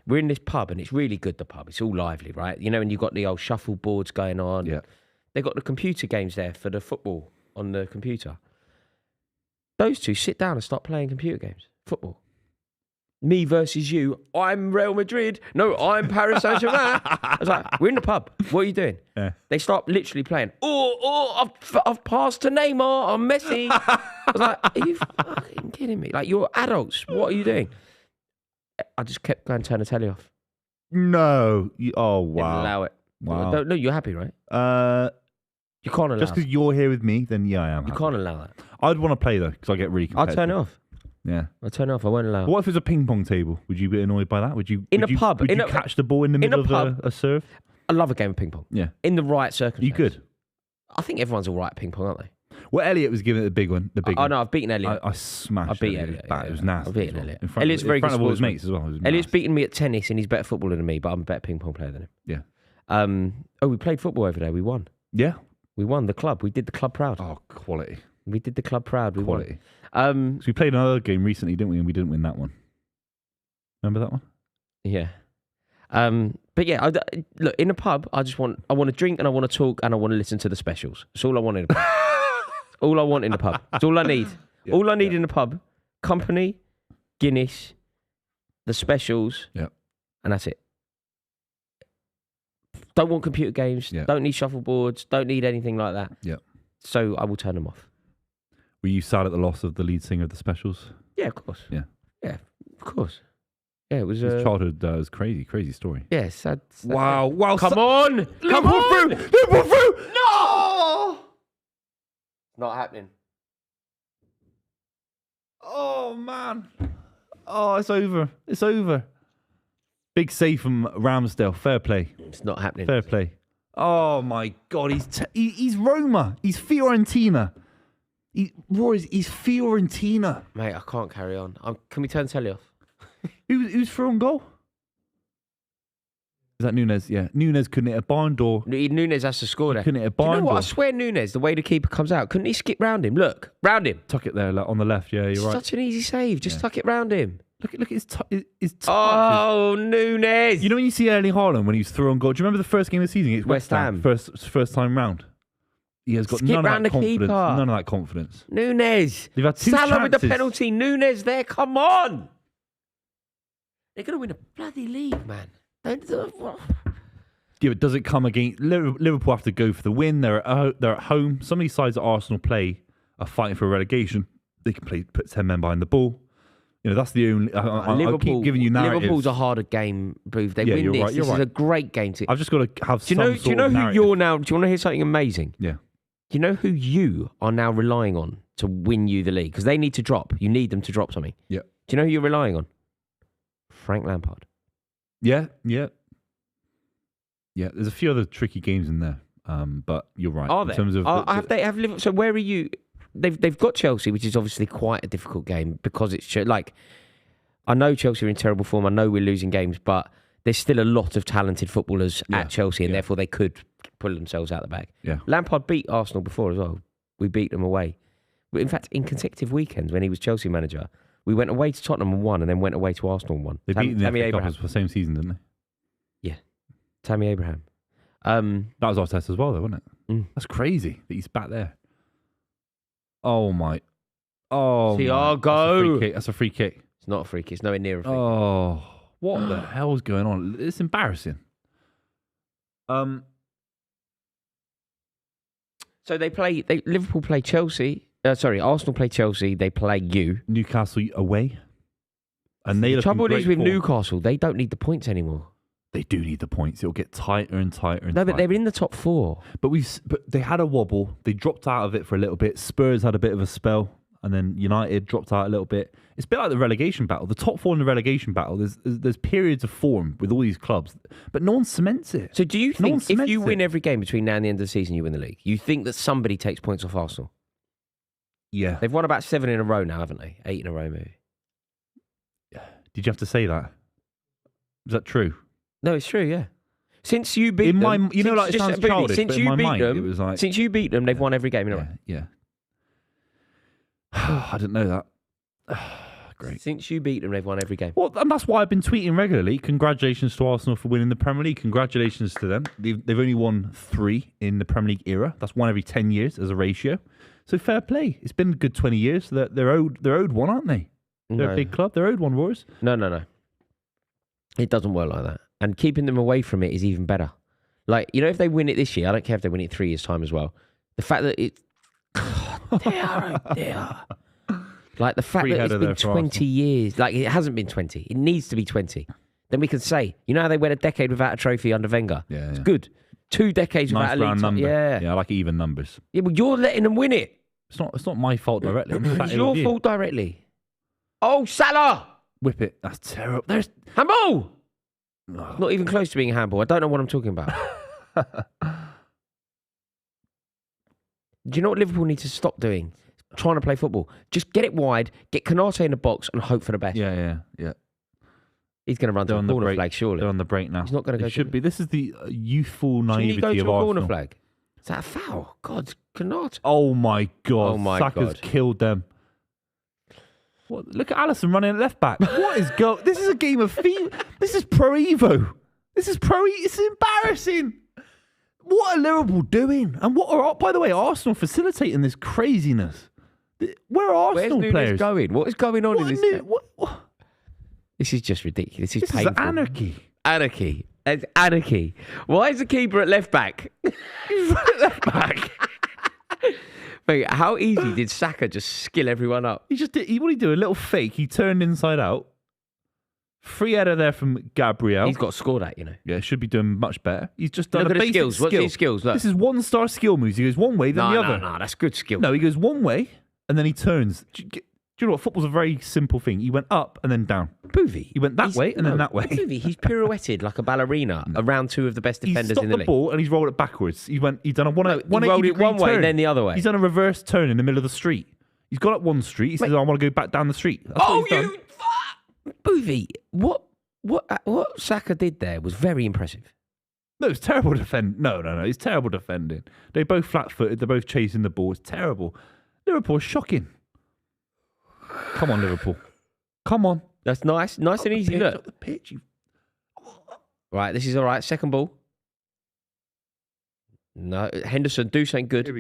B: We're in this pub and it's really good, the pub. It's all lively, right? And you've got the old shuffle boards going on.
C: Yeah.
B: They've got the computer games there for the football on the computer. Those two sit down and start playing computer games, football. me versus you. I'm Real Madrid. No, I'm Paris Saint-Germain. I was like, we're in the pub. What are you doing?
C: Yeah.
B: They start literally playing. I've passed to Neymar. I'm Messi. I was like, are you fucking kidding me? Like, you're adults. What are you doing? I just kept going to turn the telly off.
C: No. Oh,
B: Didn't
C: wow.
B: allow it.
C: Wow.
B: No, you're happy, right? You can't allow
C: Just because you're here with me, then yeah, I am.
B: You
C: happy.
B: can't allow that.
C: I'd want to play, though, because I get really
B: I'll
C: competitive.
B: turn it off.
C: Yeah.
B: I'll turn it off. I won't allow it.
C: What if it's a ping pong table? Would you be annoyed by that? Would you
B: In
C: would
B: a
C: you,
B: pub,
C: Would
B: in
C: you
B: a-
C: catch the ball in the
B: in a
C: middle of
B: pub.
C: a serve?
B: I love a game of ping pong.
C: Yeah.
B: In the right circumstances.
C: You could.
B: I think everyone's all right at ping pong, aren't they?
C: Well, Elliot was giving it the big one.
B: Oh, no, I've beaten Elliot.
C: I smashed.
B: I beat
C: Elliot.
B: Elliot.
C: It was bad.
B: Yeah,
C: It was
B: yeah.
C: nasty.
B: I've beaten
C: as well.
B: Elliot.
C: In front
B: Elliot's
C: of,
B: very
C: in front
B: good
C: of all his
B: sportsman.
C: mates as well. It was
B: Elliot's
C: nasty.
B: beaten me at tennis and he's better footballer than me, but I'm a better ping pong player than him.
C: Yeah.
B: We played football over there. We won.
C: Yeah.
B: We won the club. We did the club proud.
C: Oh, quality.
B: We did the club proud. We
C: Quality.
B: won.
C: So we played another game recently, didn't we? And we didn't win that one. Remember that one?
B: Yeah. But yeah, look, in a pub, I want to drink and I want to talk and I want to listen to the specials. That's all I want in a pub. All I want in the pub. It's all I need.
C: Yeah,
B: All I need in the pub: company, Guinness, the specials,
C: Yeah.
B: and that's it. Don't want computer games.
C: Yeah.
B: Don't need shuffleboards. Don't need anything like that.
C: Yeah.
B: So I will turn them off.
C: Were you sad at the loss of the lead singer of the Specials?
B: Yeah, of course.
C: Yeah.
B: Yeah, of course. Yeah, it was.
C: His childhood was crazy, crazy story.
B: Yeah, sad.
C: Wow, wow.
B: Come on! Come on!
C: Liverpool through! No!
B: Not happening.
C: Oh, man. Oh, it's over. It's over. Big save from Ramsdale. Fair play.
B: It's not happening.
C: Fair play. Oh, my God. He's Roma. He's Fiorentina. He's Fiorentina.
B: Mate, I can't carry on. Can we turn the telly off?
C: Who's through on goal? Is that Nunes? Yeah. Nunes couldn't hit a barn door.
B: Nunes has to score there.
C: Couldn't hit a
B: Do you
C: barn
B: know what?
C: door.
B: I swear Nunes, the way the keeper comes out, couldn't he skip round him? Look, round him.
C: Tuck it there like, on the left. Yeah, you're right.
B: Such an easy save. Just tuck it round him.
C: Look at his touch.
B: Oh, Nunes.
C: You know when you see Erling Haaland when he was through on goal? Do you remember the first game of the season against
B: West Ham.
C: First time round. He has got
B: Skip
C: none of
B: round
C: that
B: the
C: confidence.
B: keeper.
C: None of that confidence.
B: Nunes.
C: They've had two
B: Salah with the
C: chances.
B: penalty. Nunes there. Come on. They're going to win a bloody league, man.
C: Yeah, but does it come against Liverpool? Have to go for the win. They're at home. Some of these sides that Arsenal play are fighting for relegation. They can put 10 men behind the ball. You know, that's the only. I'll keep giving you narratives.
B: Liverpool's a harder game, Booth. They win
C: you're
B: this.
C: right, you're
B: This is
C: right.
B: a great game to.
C: I've just got to have
B: Do you know?
C: some
B: Do you know
C: sort of
B: who
C: narrative.
B: you're now? Do you want to hear something amazing?
C: Yeah.
B: Do you know who you are now relying on to win you the league? Because they need to drop. You need them to drop something.
C: Yeah.
B: Do you know who you're relying on? Frank Lampard.
C: Yeah. There's a few other tricky games in there, but you're right.
B: Are
C: in
B: there?
C: terms of
B: They have Liverpool. So where are you? They've got Chelsea, which is obviously quite a difficult game because it's like I know Chelsea are in terrible form. I know we're losing games, but there's still a lot of talented footballers at Chelsea, and therefore they could pull themselves out the bag.
C: Yeah.
B: Lampard beat Arsenal before as well. We beat them away. In fact, in consecutive weekends when he was Chelsea manager, we went away to Tottenham and won, and then went away to Arsenal and won.
C: They beat the
B: Tammy
C: FA Cup
B: Abraham.
C: for the same season, didn't they?
B: Tammy Abraham.
C: That was our test as well, though, wasn't it?
B: Mm.
C: That's crazy that he's back there. Oh my! Oh,
B: Thiago.
C: That's a free kick.
B: It's not a free kick. It's nowhere near a free kick.
C: Oh, what the hell is going on? It's embarrassing.
B: So Liverpool play Chelsea. Arsenal play Chelsea. They play you.
C: Newcastle away, and they
B: The
C: look
B: trouble
C: in
B: is
C: great
B: with
C: form.
B: Newcastle, they don't need the points anymore.
C: They do need the points. It'll get tighter and tighter and
B: No,
C: tighter.
B: but they're in the top four.
C: But they had a wobble. They dropped out of it for a little bit. Spurs had a bit of a spell, and then United dropped out a little bit. It's a bit like the relegation battle. The top four in the relegation battle. There's periods of form with all these clubs, but no one cements it.
B: So do you
C: No one
B: think if you
C: cements
B: win
C: it.
B: every game between now and the end of the season, you win the league? You think that somebody takes points off Arsenal?
C: Yeah.
B: They've won about 7 in a row now, haven't they? 8 in a row, maybe.
C: Did you have to say that? Is that true?
B: No, it's true. Yeah. Since you beat them,
C: it sounds childish,
B: since
C: but in
B: you
C: my
B: beat
C: mind,
B: them,
C: it was like,
B: since you beat them, they've won every game in a row.
C: yeah. I didn't know that. Great.
B: Since you beat them, they've won every game.
C: Well, and that's why I've been tweeting regularly. Congratulations to Arsenal for winning the Premier League. Congratulations to them. They've only won 3 in the Premier League era. That's one every 10 years as a ratio. So fair play. It's been a good 20 years. So they're owed one, aren't they? They're
B: No.
C: a big club. They're owed one, Roars.
B: No. It doesn't work like that. And keeping them away from it is even better. Like, if they win it this year, I don't care if they win it 3 years' time as well. The fact that it... dear. Like, the fact that it's been 20 years. Like, it hasn't been 20. It needs to be 20. Then we can say, how they went a decade without a trophy under Wenger?
C: Yeah.
B: It's good. 2 decades
C: Nice
B: without a
C: round
B: league
C: number.
B: Yeah.
C: Yeah, I like even numbers.
B: Yeah, but you're letting them win it.
C: It's not my fault directly. I'm just sat
B: It's
C: here
B: your
C: with you.
B: fault directly. Oh, Salah!
C: Whip it. That's terrible. There's...
B: Handball!
C: Oh.
B: Not even close to being a handball. I don't know what I'm talking about. Do you know what Liverpool need to stop doing? Trying to play football. Just get it wide, get Canate in the box and hope for the best.
C: Yeah.
B: He's going to run to a corner flag, surely.
C: They're on the break now.
B: He's not going to go.
C: It should be. This is the youthful
B: Shouldn't he
C: naivety
B: go to
C: of
B: a
C: Arsenal.
B: corner flag? Is that a foul? God, Canate.
C: Oh my God.
B: Oh my
C: Saka's
B: God.
C: killed them. What? Look at Alisson running at left back. What is going? This is a game of FIFA. This is Pro Evo. It's embarrassing. What are Liverpool doing? And what are, by the way, Arsenal facilitating this craziness? Where are
B: Where's
C: Arsenal
B: Nunes
C: players?
B: going? What is going on in this game?
C: What?
B: This is just ridiculous. This is
C: This is
B: painful.
C: anarchy.
B: Anarchy. It's anarchy. Why is the keeper at left back?
C: He's right at left back.
B: Mate, how easy did Saka just skill everyone up?
C: He just did. What did he do? A little fake. He turned inside out. Free header there from Gabriel.
B: He's got scored at,
C: Yeah, should be doing much better. He's just done
B: Look
C: a
B: at the
C: basic
B: skills. What's
C: skill.
B: his skills? Look.
C: This is 1-star skill moves. He goes one way, then the other.
B: No, that's good skill.
C: No, he goes one way and then he turns. Do you know what? Football's a very simple thing. He went up and then down.
B: Buvey.
C: He went that way and then that way.
B: Buvey, he's pirouetted like a ballerina around 2 of the best
C: He's
B: defenders
C: stopped
B: in the
C: the
B: league.
C: ball and he's rolled it backwards. He's done a
B: He
C: 180
B: rolled it
C: degree
B: one way,
C: turn.
B: then the other way.
C: He's done a reverse turn in the middle of the street. He's gone up one street. He says, I want to go back down the street. That's what he's done.
B: Buvey, what Saka did there was very impressive.
C: No, it's terrible defend. No. It's terrible defending. They're both flat-footed. They're both chasing the ball. It's terrible. Liverpool is shocking. Come on, Liverpool. Come on.
B: That's nice and easy. Look,
C: Up the pitch.
B: right, this is all right. Second ball. No, Henderson, do something good.
C: Here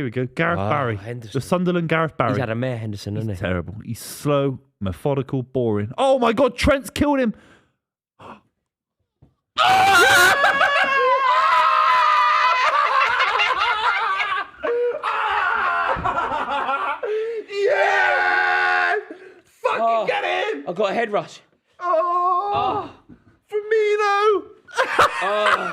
C: we go. Gareth Barry.
B: Henderson.
C: The Sunderland Gareth Barry.
B: He's had a mare, Henderson, hasn't
C: He's
B: he?
C: terrible. He's slow, methodical, boring. Oh my God, Trent's killed him. Yes! Fucking get in!
B: I got a head rush.
C: Oh! Firmino!
B: Oh.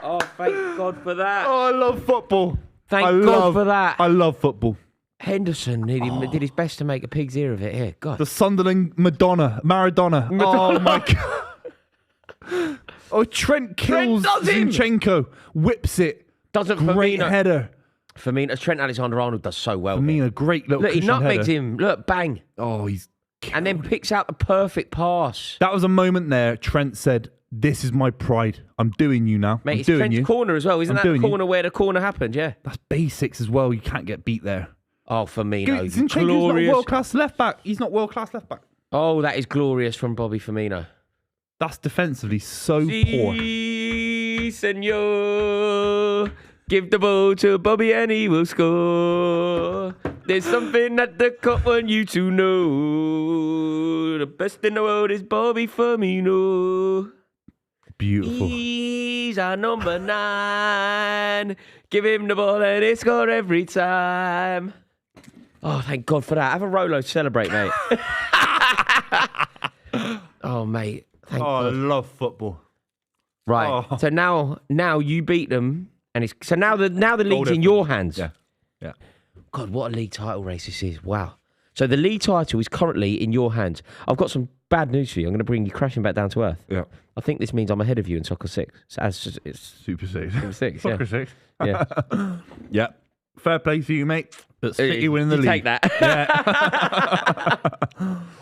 B: Oh, thank God for that.
C: Oh, I love football.
B: Thank
C: I
B: God
C: love-
B: for that.
C: I love football.
B: Henderson did his best to make a pig's ear of it. Here, God.
C: The Sunderland Maradona. Oh my God. Oh, Trent kills
B: does him.
C: Zinchenko. Whips it.
B: Doesn't
C: Great
B: Firmino.
C: header.
B: Firmino, Trent Alexander-Arnold does so well.
C: Firmino, great little
B: Look, he
C: cushioned
B: nutmegs
C: header.
B: him. Look, bang.
C: Oh, he's...
B: And then picks out the perfect pass.
C: That was a moment there. Trent said, "This is my pride. I'm doing you now.
B: Mate,
C: I'm
B: it's
C: doing
B: Trent's
C: you."
B: corner as well. Isn't
C: I'm
B: that the
C: doing you.
B: corner where the corner happened? Yeah.
C: That's basics as well. You can't get beat there.
B: Oh, Firmino.
C: Zinchenko's not
B: Glorious.
C: world-class left-back. He's not world-class left-back.
B: Oh, that is glorious from Bobby Firmino.
C: That's defensively so poor.
B: Si, senor. Give the ball to Bobby and he will score. There's something that the cup want you to know. The best in the world is Bobby Firmino.
C: Beautiful.
B: He's our number 9. Give him the ball and he score every time. Oh, thank God for that. Have a Rolo to celebrate, mate. Oh, mate. Thank
C: Oh, I
B: God.
C: love football.
B: Right.
C: Oh.
B: So now you beat them, and it's so now the league's
C: Goal
B: in your hands.
C: Yeah. Yeah.
B: God, what a league title race this is! Wow. So the league title is currently in your hands. I've got some bad news for you. I'm going to bring you crashing back down to earth.
C: Yeah.
B: I think this means I'm ahead of you in Soccer 6. So it's
C: Super safe.
B: Super 6. Yeah.
C: Soccer 6.
B: Yeah.
C: Yeah. Fair play for you, mate. But City winning the
B: You
C: league.
B: take that.
C: Yeah.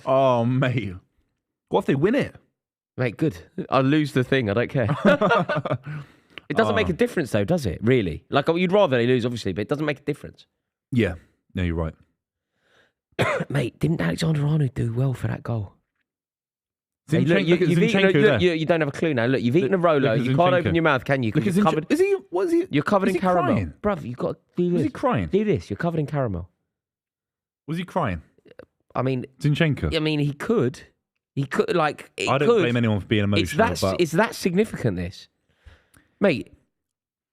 C: Oh, mate. What if they win it?
B: Mate, good. I'll lose the thing. I don't care. It doesn't make a difference, though, does it? Really? Like, you'd rather they lose, obviously, but it doesn't make a difference.
C: Yeah. No, you're right.
B: Mate, didn't Alexander-Arnold do well for that goal? Hey, look,
C: Zinchenko, look at
B: you've eaten
C: Zinchenko there.
B: you don't have a clue now. Look, you've eaten a Rolo.
C: look at
B: You can't
C: Zinchenko.
B: open your mouth, can you?
C: Look at
B: You're covered.
C: Is he? What is he?
B: You're covered
C: is
B: in
C: he
B: caramel,
C: crying?
B: bruv. You got to do this.
C: Was he crying?
B: Do this. You're covered in caramel.
C: Was he crying?
B: I mean,
C: Zinchenko.
B: he could. He could like. It
C: I don't
B: could.
C: blame anyone for being emotional.
B: It's that significant. This, mate.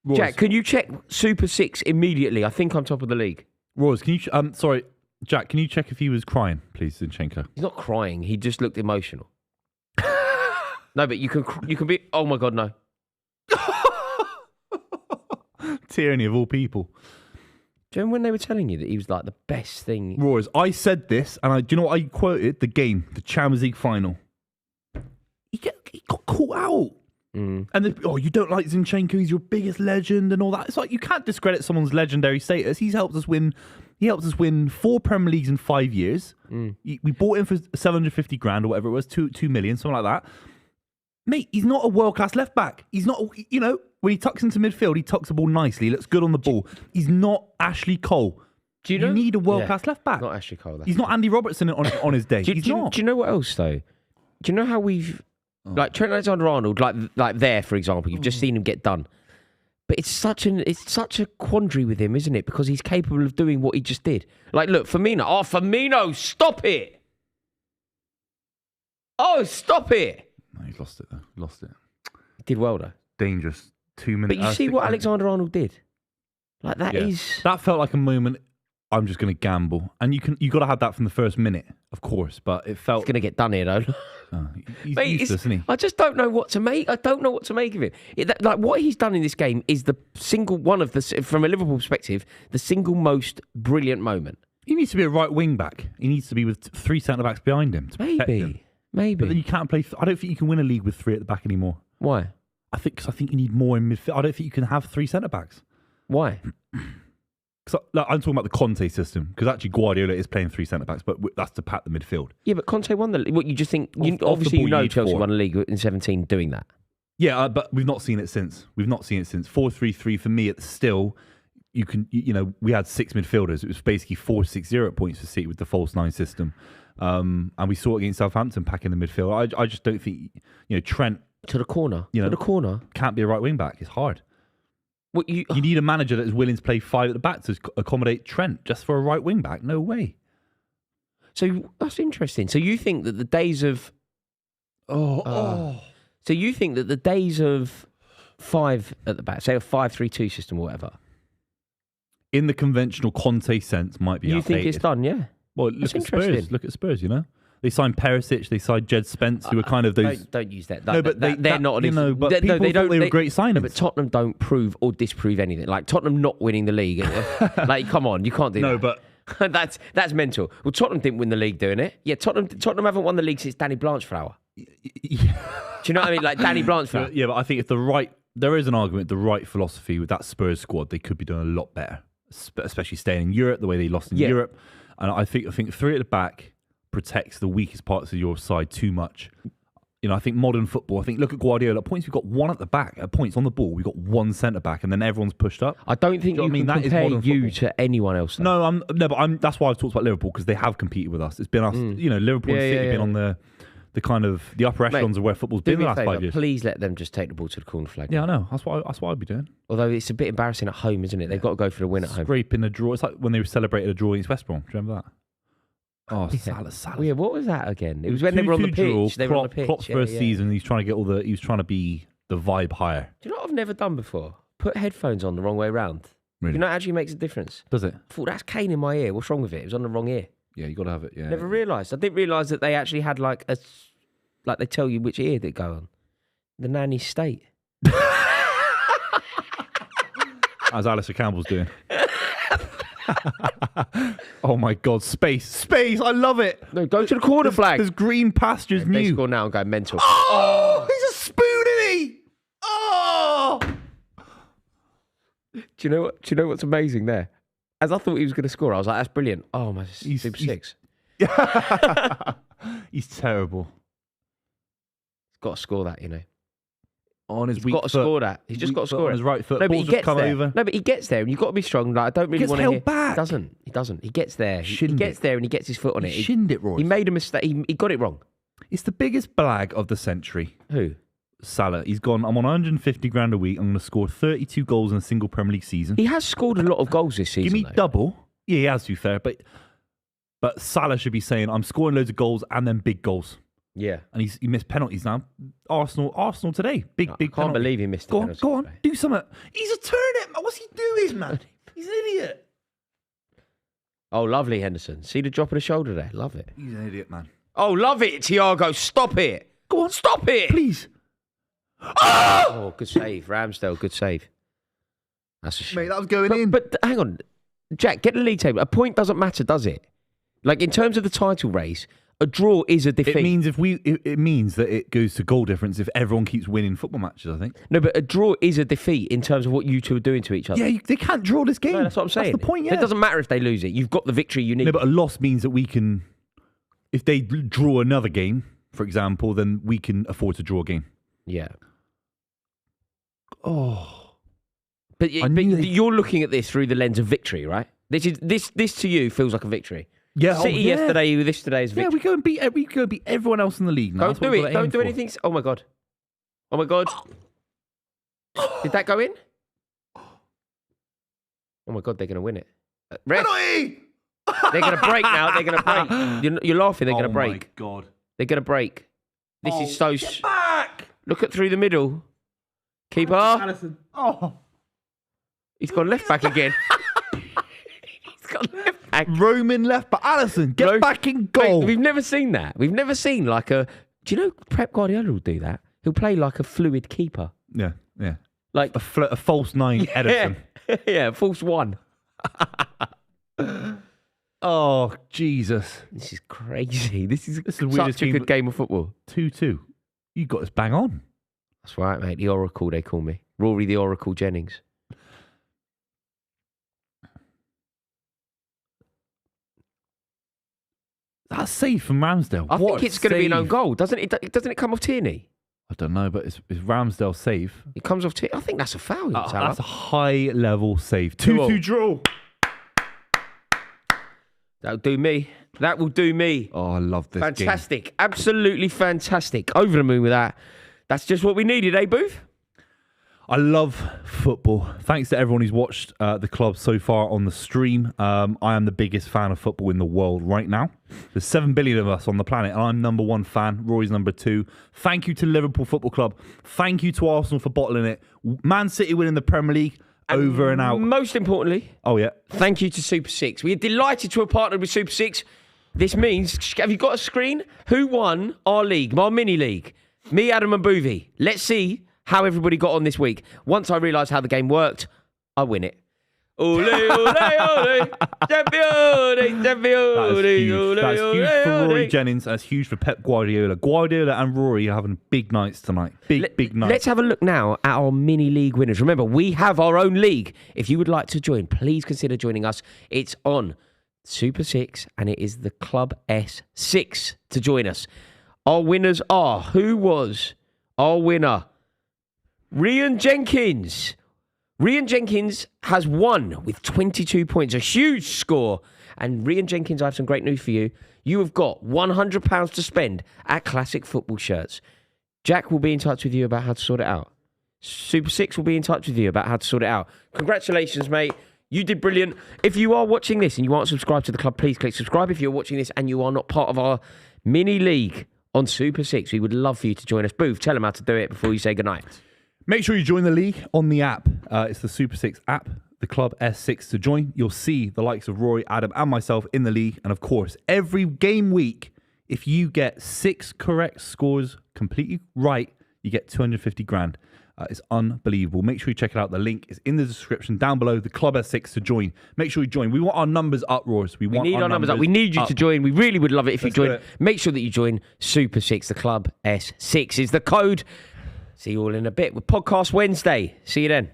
C: Roars,
B: Jack, can you check Super 6 immediately? I think I'm top of the league.
C: Roars, can you? Sorry, Jack. Can you check if he was crying, please, Zinchenko?
B: He's not crying. He just looked emotional. No, but you can be. Oh my God, no.
C: Tyranny of all people.
B: Do you remember when they were telling you that he was like the best thing?
C: Roars, I said this, and do you know what I quoted? The game, the Champions League final. He got caught out. And you don't like Zinchenko? He's your biggest legend and all that. It's like you can't discredit someone's legendary status. He's helped us win. He helped us win 4 Premier Leagues in 5 years. We bought him for 750 grand or whatever it was, 2 million, something like that. Mate, he's not a world class left back. He's not. When he tucks into midfield, he tucks the ball nicely. He looks good on the ball. He's not Ashley Cole.
B: Do you know?
C: You need a world class left back.
B: Not Ashley Cole.
C: He's not Andy Robertson on his day. He's not.
B: Do you know what else though? Do you know how we've like Trent Alexander-Arnold, like there for example, you've just seen him get done, but it's such a quandary with him, isn't it? Because he's capable of doing what he just did. Like, look, Firmino. Oh, Firmino, stop it! Oh, stop it!
C: No, he's lost it though. Lost it.
B: He did well though.
C: Dangerous. 2 minutes.
B: But you see what Alexander-Arnold did? Like that is.
C: That felt like a moment. I'm just going to gamble, and you got to have that from the first minute, of course. But it felt
B: He's going to get done here though.
C: he's
B: Mate,
C: useless, isn't he?
B: I just don't know what to make. I don't know what to make of it. Like what he's done in this game is the single one of the, from a Liverpool perspective, the single most brilliant moment.
C: He needs to be a right wing back. He needs to be with 3 centre backs behind him. To protect him.
B: Maybe.
C: But then you can't play. I don't think you can win a league with 3 at the back anymore.
B: Why?
C: I think you need more in midfield. I don't think you can have 3 centre backs.
B: Why?
C: Because I'm talking about the Conte system. Because actually Guardiola is playing 3 centre backs, but that's to pat the midfield.
B: Yeah, but Conte won the. What you just think?
C: Off the
B: Obviously,
C: ball,
B: you know
C: you need
B: Chelsea
C: 4.
B: won a league in 17 doing that.
C: Yeah, but we've not seen it since. 4-3-3 for me. It's still. You can, we had 6 midfielders. It was basically 4-6-0 at points for City with the false 9 system, and we saw it against Southampton packing the midfield. I just don't think Trent
B: to the corner. To the corner
C: can't be a right wing back. It's hard.
B: What you
C: need a manager that is willing to play 5 at the back to accommodate Trent just for a right wing back. No way.
B: So that's interesting. So you think that the days of So you think that the days of 5 at the back, say a 5-3-2 system or whatever,
C: in the conventional Conte sense, might be.
B: You
C: outdated.
B: think it's done? Yeah.
C: Well, look at Spurs. Look at Spurs. They signed Perisic. They signed Jed Spence, who were kind of those.
B: Don't use that.
C: No, but
B: they're not.
C: But people thought they were great signings.
B: No, but Tottenham don't prove or disprove anything. Like Tottenham not winning the league. Like, come on, you can't do that.
C: No, but
B: that's mental. Well, Tottenham didn't win the league doing it. Yeah, Tottenham haven't won the league since Danny Blanchflower. Do you know what I mean? Like Danny Blanchflower.
C: Yeah, but I think if there is an argument, the right philosophy with that Spurs squad, they could be doing a lot better, especially staying in Europe the way they lost in Europe. And I think 3 at the back protects the weakest parts of your side too much. I think modern football, look at Guardiola. At points, we've got 1 at the back. At points on the ball, we've got 1 centre back, and then everyone's pushed up.
B: I don't think you can compare you to anyone else. Though.
C: No, that's why I've talked about Liverpool, because they have competed with us. It's been us, Liverpool and City have been on the kind of the upper echelons of where football's been the last 5 years.
B: Please let them just take the ball to the corner flag.
C: Yeah, I know. That's what I'd be doing.
B: Although it's a bit embarrassing at home, isn't it? They've got to go for the win at home.
C: Scraping a draw. It's like when they celebrated a draw against West Brom. Do you remember that? Oh, Salah.
B: Oh, yeah, what was that again? It was when they were on the pitch. They were on the pitch.
C: Klopp's first season, he's trying to get he was trying to be the vibe higher.
B: Do you know what I've never done before? Put headphones on the wrong way round.
C: Really?
B: You know, it actually makes a difference.
C: Does it?
B: I thought, that's Kane in my ear. What's wrong with it? It was on the wrong ear.
C: Yeah, you got to have it. Yeah.
B: Never realised. I didn't realise that they actually had like they tell you which ear they go on. The nanny state.
C: As Alistair Campbell's doing. Oh my God, space! I love it.
B: No, go to the corner flag.
C: There's green pastures new.
B: They score now and go mental.
C: Oh, he's a spoon, isn't he? Oh.
B: Do you know what's amazing there? As I thought he was going to score, I was like, that's brilliant. Oh my, Super 6.
C: He's terrible.
B: He's got to score that,
C: On his
B: He's
C: weak
B: got to
C: foot.
B: score that. He's just got to score
C: on
B: it.
C: his right foot.
B: No, but he gets there.
C: Over.
B: No, but he gets there, and you've got to be strong. Like, I don't really want to
C: held
B: hear.
C: back.
B: He doesn't. He gets there. He
C: Shinned
B: gets there, and he gets his foot on it.
C: He shinned it, Roy.
B: He made a mistake. He got it wrong.
C: It's the biggest blag of the century.
B: Who?
C: Salah. He's gone, I'm on 150 grand a week. I'm going to score 32 goals in a single Premier League season.
B: He has scored a lot of goals this season.
C: Give me
B: though.
C: double. Yeah, he has, to be fair. But Salah should be saying, I'm scoring loads of goals and then big goals.
B: Yeah.
C: And he missed penalties now. Arsenal today. Big
B: I can't
C: penalty.
B: believe he missed the penalty.
C: Go on.
B: today.
C: Do something. He's a turnip. What's he doing, man? He's an idiot.
B: Oh, lovely, Henderson. See the drop of the shoulder there? Love it.
C: He's an idiot, man.
B: Oh, love it, Thiago. Stop it.
C: Go on.
B: Stop it.
C: Please.
B: Oh, good save. Ramsdale, good save. That's a shame.
C: Mate, that was going in.
B: But hang on. Jack, get the league table. A point doesn't matter, does it? Like, in terms of the title race, a draw is a defeat.
C: It means that it goes to goal difference if everyone keeps winning football matches, I think.
B: No, but a draw is a defeat in terms of what you two are doing to each other.
C: Yeah, they can't draw this game.
B: No, that's what I'm saying.
C: That's the point, yeah.
B: It doesn't matter if they lose it. You've got the victory you need.
C: No, but a loss means that we can, if they draw another game, for example, then we can afford to draw a game.
B: Yeah.
C: Oh.
B: But you're looking at this through the lens of victory, right? This to you feels like a victory.
C: Yeah,
B: City yesterday, this today is victory.
C: Yeah, we go and beat everyone else in the league now.
B: Don't do it. Don't do anything. Oh my god. Oh my god. Did that go in? Oh my god, they're going to win it. Ref, they're going to break now. They're going to break. You're laughing. They're going to break.
C: Oh my god.
B: They're going to break. This is so.
C: Get back!
B: Look at through the middle. Keeper.
C: Allison. Oh.
B: He's gone left back again. He's gone left back.
C: Roman left back. Allison, get back in goal.
B: Mate, we've never seen that. We've never seen like a. Do you know Pep Guardiola will do that? He'll play like a fluid keeper.
C: Yeah.
B: Like
C: a false nine, Edison.
B: Yeah, false one.
C: Oh, Jesus.
B: This is crazy. This is
C: the
B: such
C: weirdest
B: a good game of football.
C: 2-2. You got us bang on.
B: That's right, mate. The Oracle, they call me. Rory the Oracle Jennings.
C: That's safe from Ramsdale.
B: I think it's going to be an own goal, doesn't it? Doesn't it come off Tierney?
C: I don't know, but it's Ramsdale save.
B: It comes off Tierney. I think that's a foul.
C: That's a high-level save. 2-2 draw.
B: That'll do me. That will do me.
C: Oh, I love this game.
B: Fantastic. Absolutely fantastic. Over the moon with that. That's just what we needed, eh, Booth?
C: I love football. Thanks to everyone who's watched the club so far on the stream. I am the biggest fan of football in the world right now. There's 7 billion of us on the planet, and I'm number one fan. Rory's number 2. Thank you to Liverpool Football Club. Thank you to Arsenal for bottling it. Man City winning the Premier League. Over and out.
B: Most importantly, thank you to Super 6. We are delighted to have partnered with Super 6. This means, have you got a screen? Who won our league, our mini league? Me, Adam and Buvey. Let's see how everybody got on this week. Once I realised how the game worked, I win it. Ole, ole, ole, champione, champione.
C: That's huge for Rory Jennings. That's huge for Pep Guardiola. Guardiola and Rory are having big nights tonight. Big nights.
B: Let's have a look now at our mini league winners. Remember, we have our own league. If you would like to join, please consider joining us. It's on Super 6 and it is the Club S6 to join us. Our winners are, who was our winner? Rian Jenkins. Rian Jenkins has won with 22 points, a huge score. And Rian Jenkins, I have some great news for you. You have got £100 to spend at Classic Football Shirts. Jack will be in touch with you about how to sort it out. Super 6 will be in touch with you about how to sort it out. Congratulations, mate. You did brilliant. If you are watching this and you aren't subscribed to the club, please click subscribe. If you're watching this and you are not part of our mini league on Super 6, we would love for you to join us. Booth, tell them how to do it before you say goodnight.
C: Make sure you join the league on the app. It's the Super 6 app, the Club S6 to join. You'll see the likes of Rory, Adam and myself in the league. And of course, every game week, if you get 6 correct scores completely right, you get 250 grand. It's unbelievable. Make sure you check it out. The link is in the description down below, the Club S6 to join. Make sure you join. We want our numbers up, Roars. We need our numbers up.
B: We need you to join. We really would love it if you join. Make sure that you join Super 6, the Club S6 is the code. See you all in a bit with Podcast Wednesday. See you then.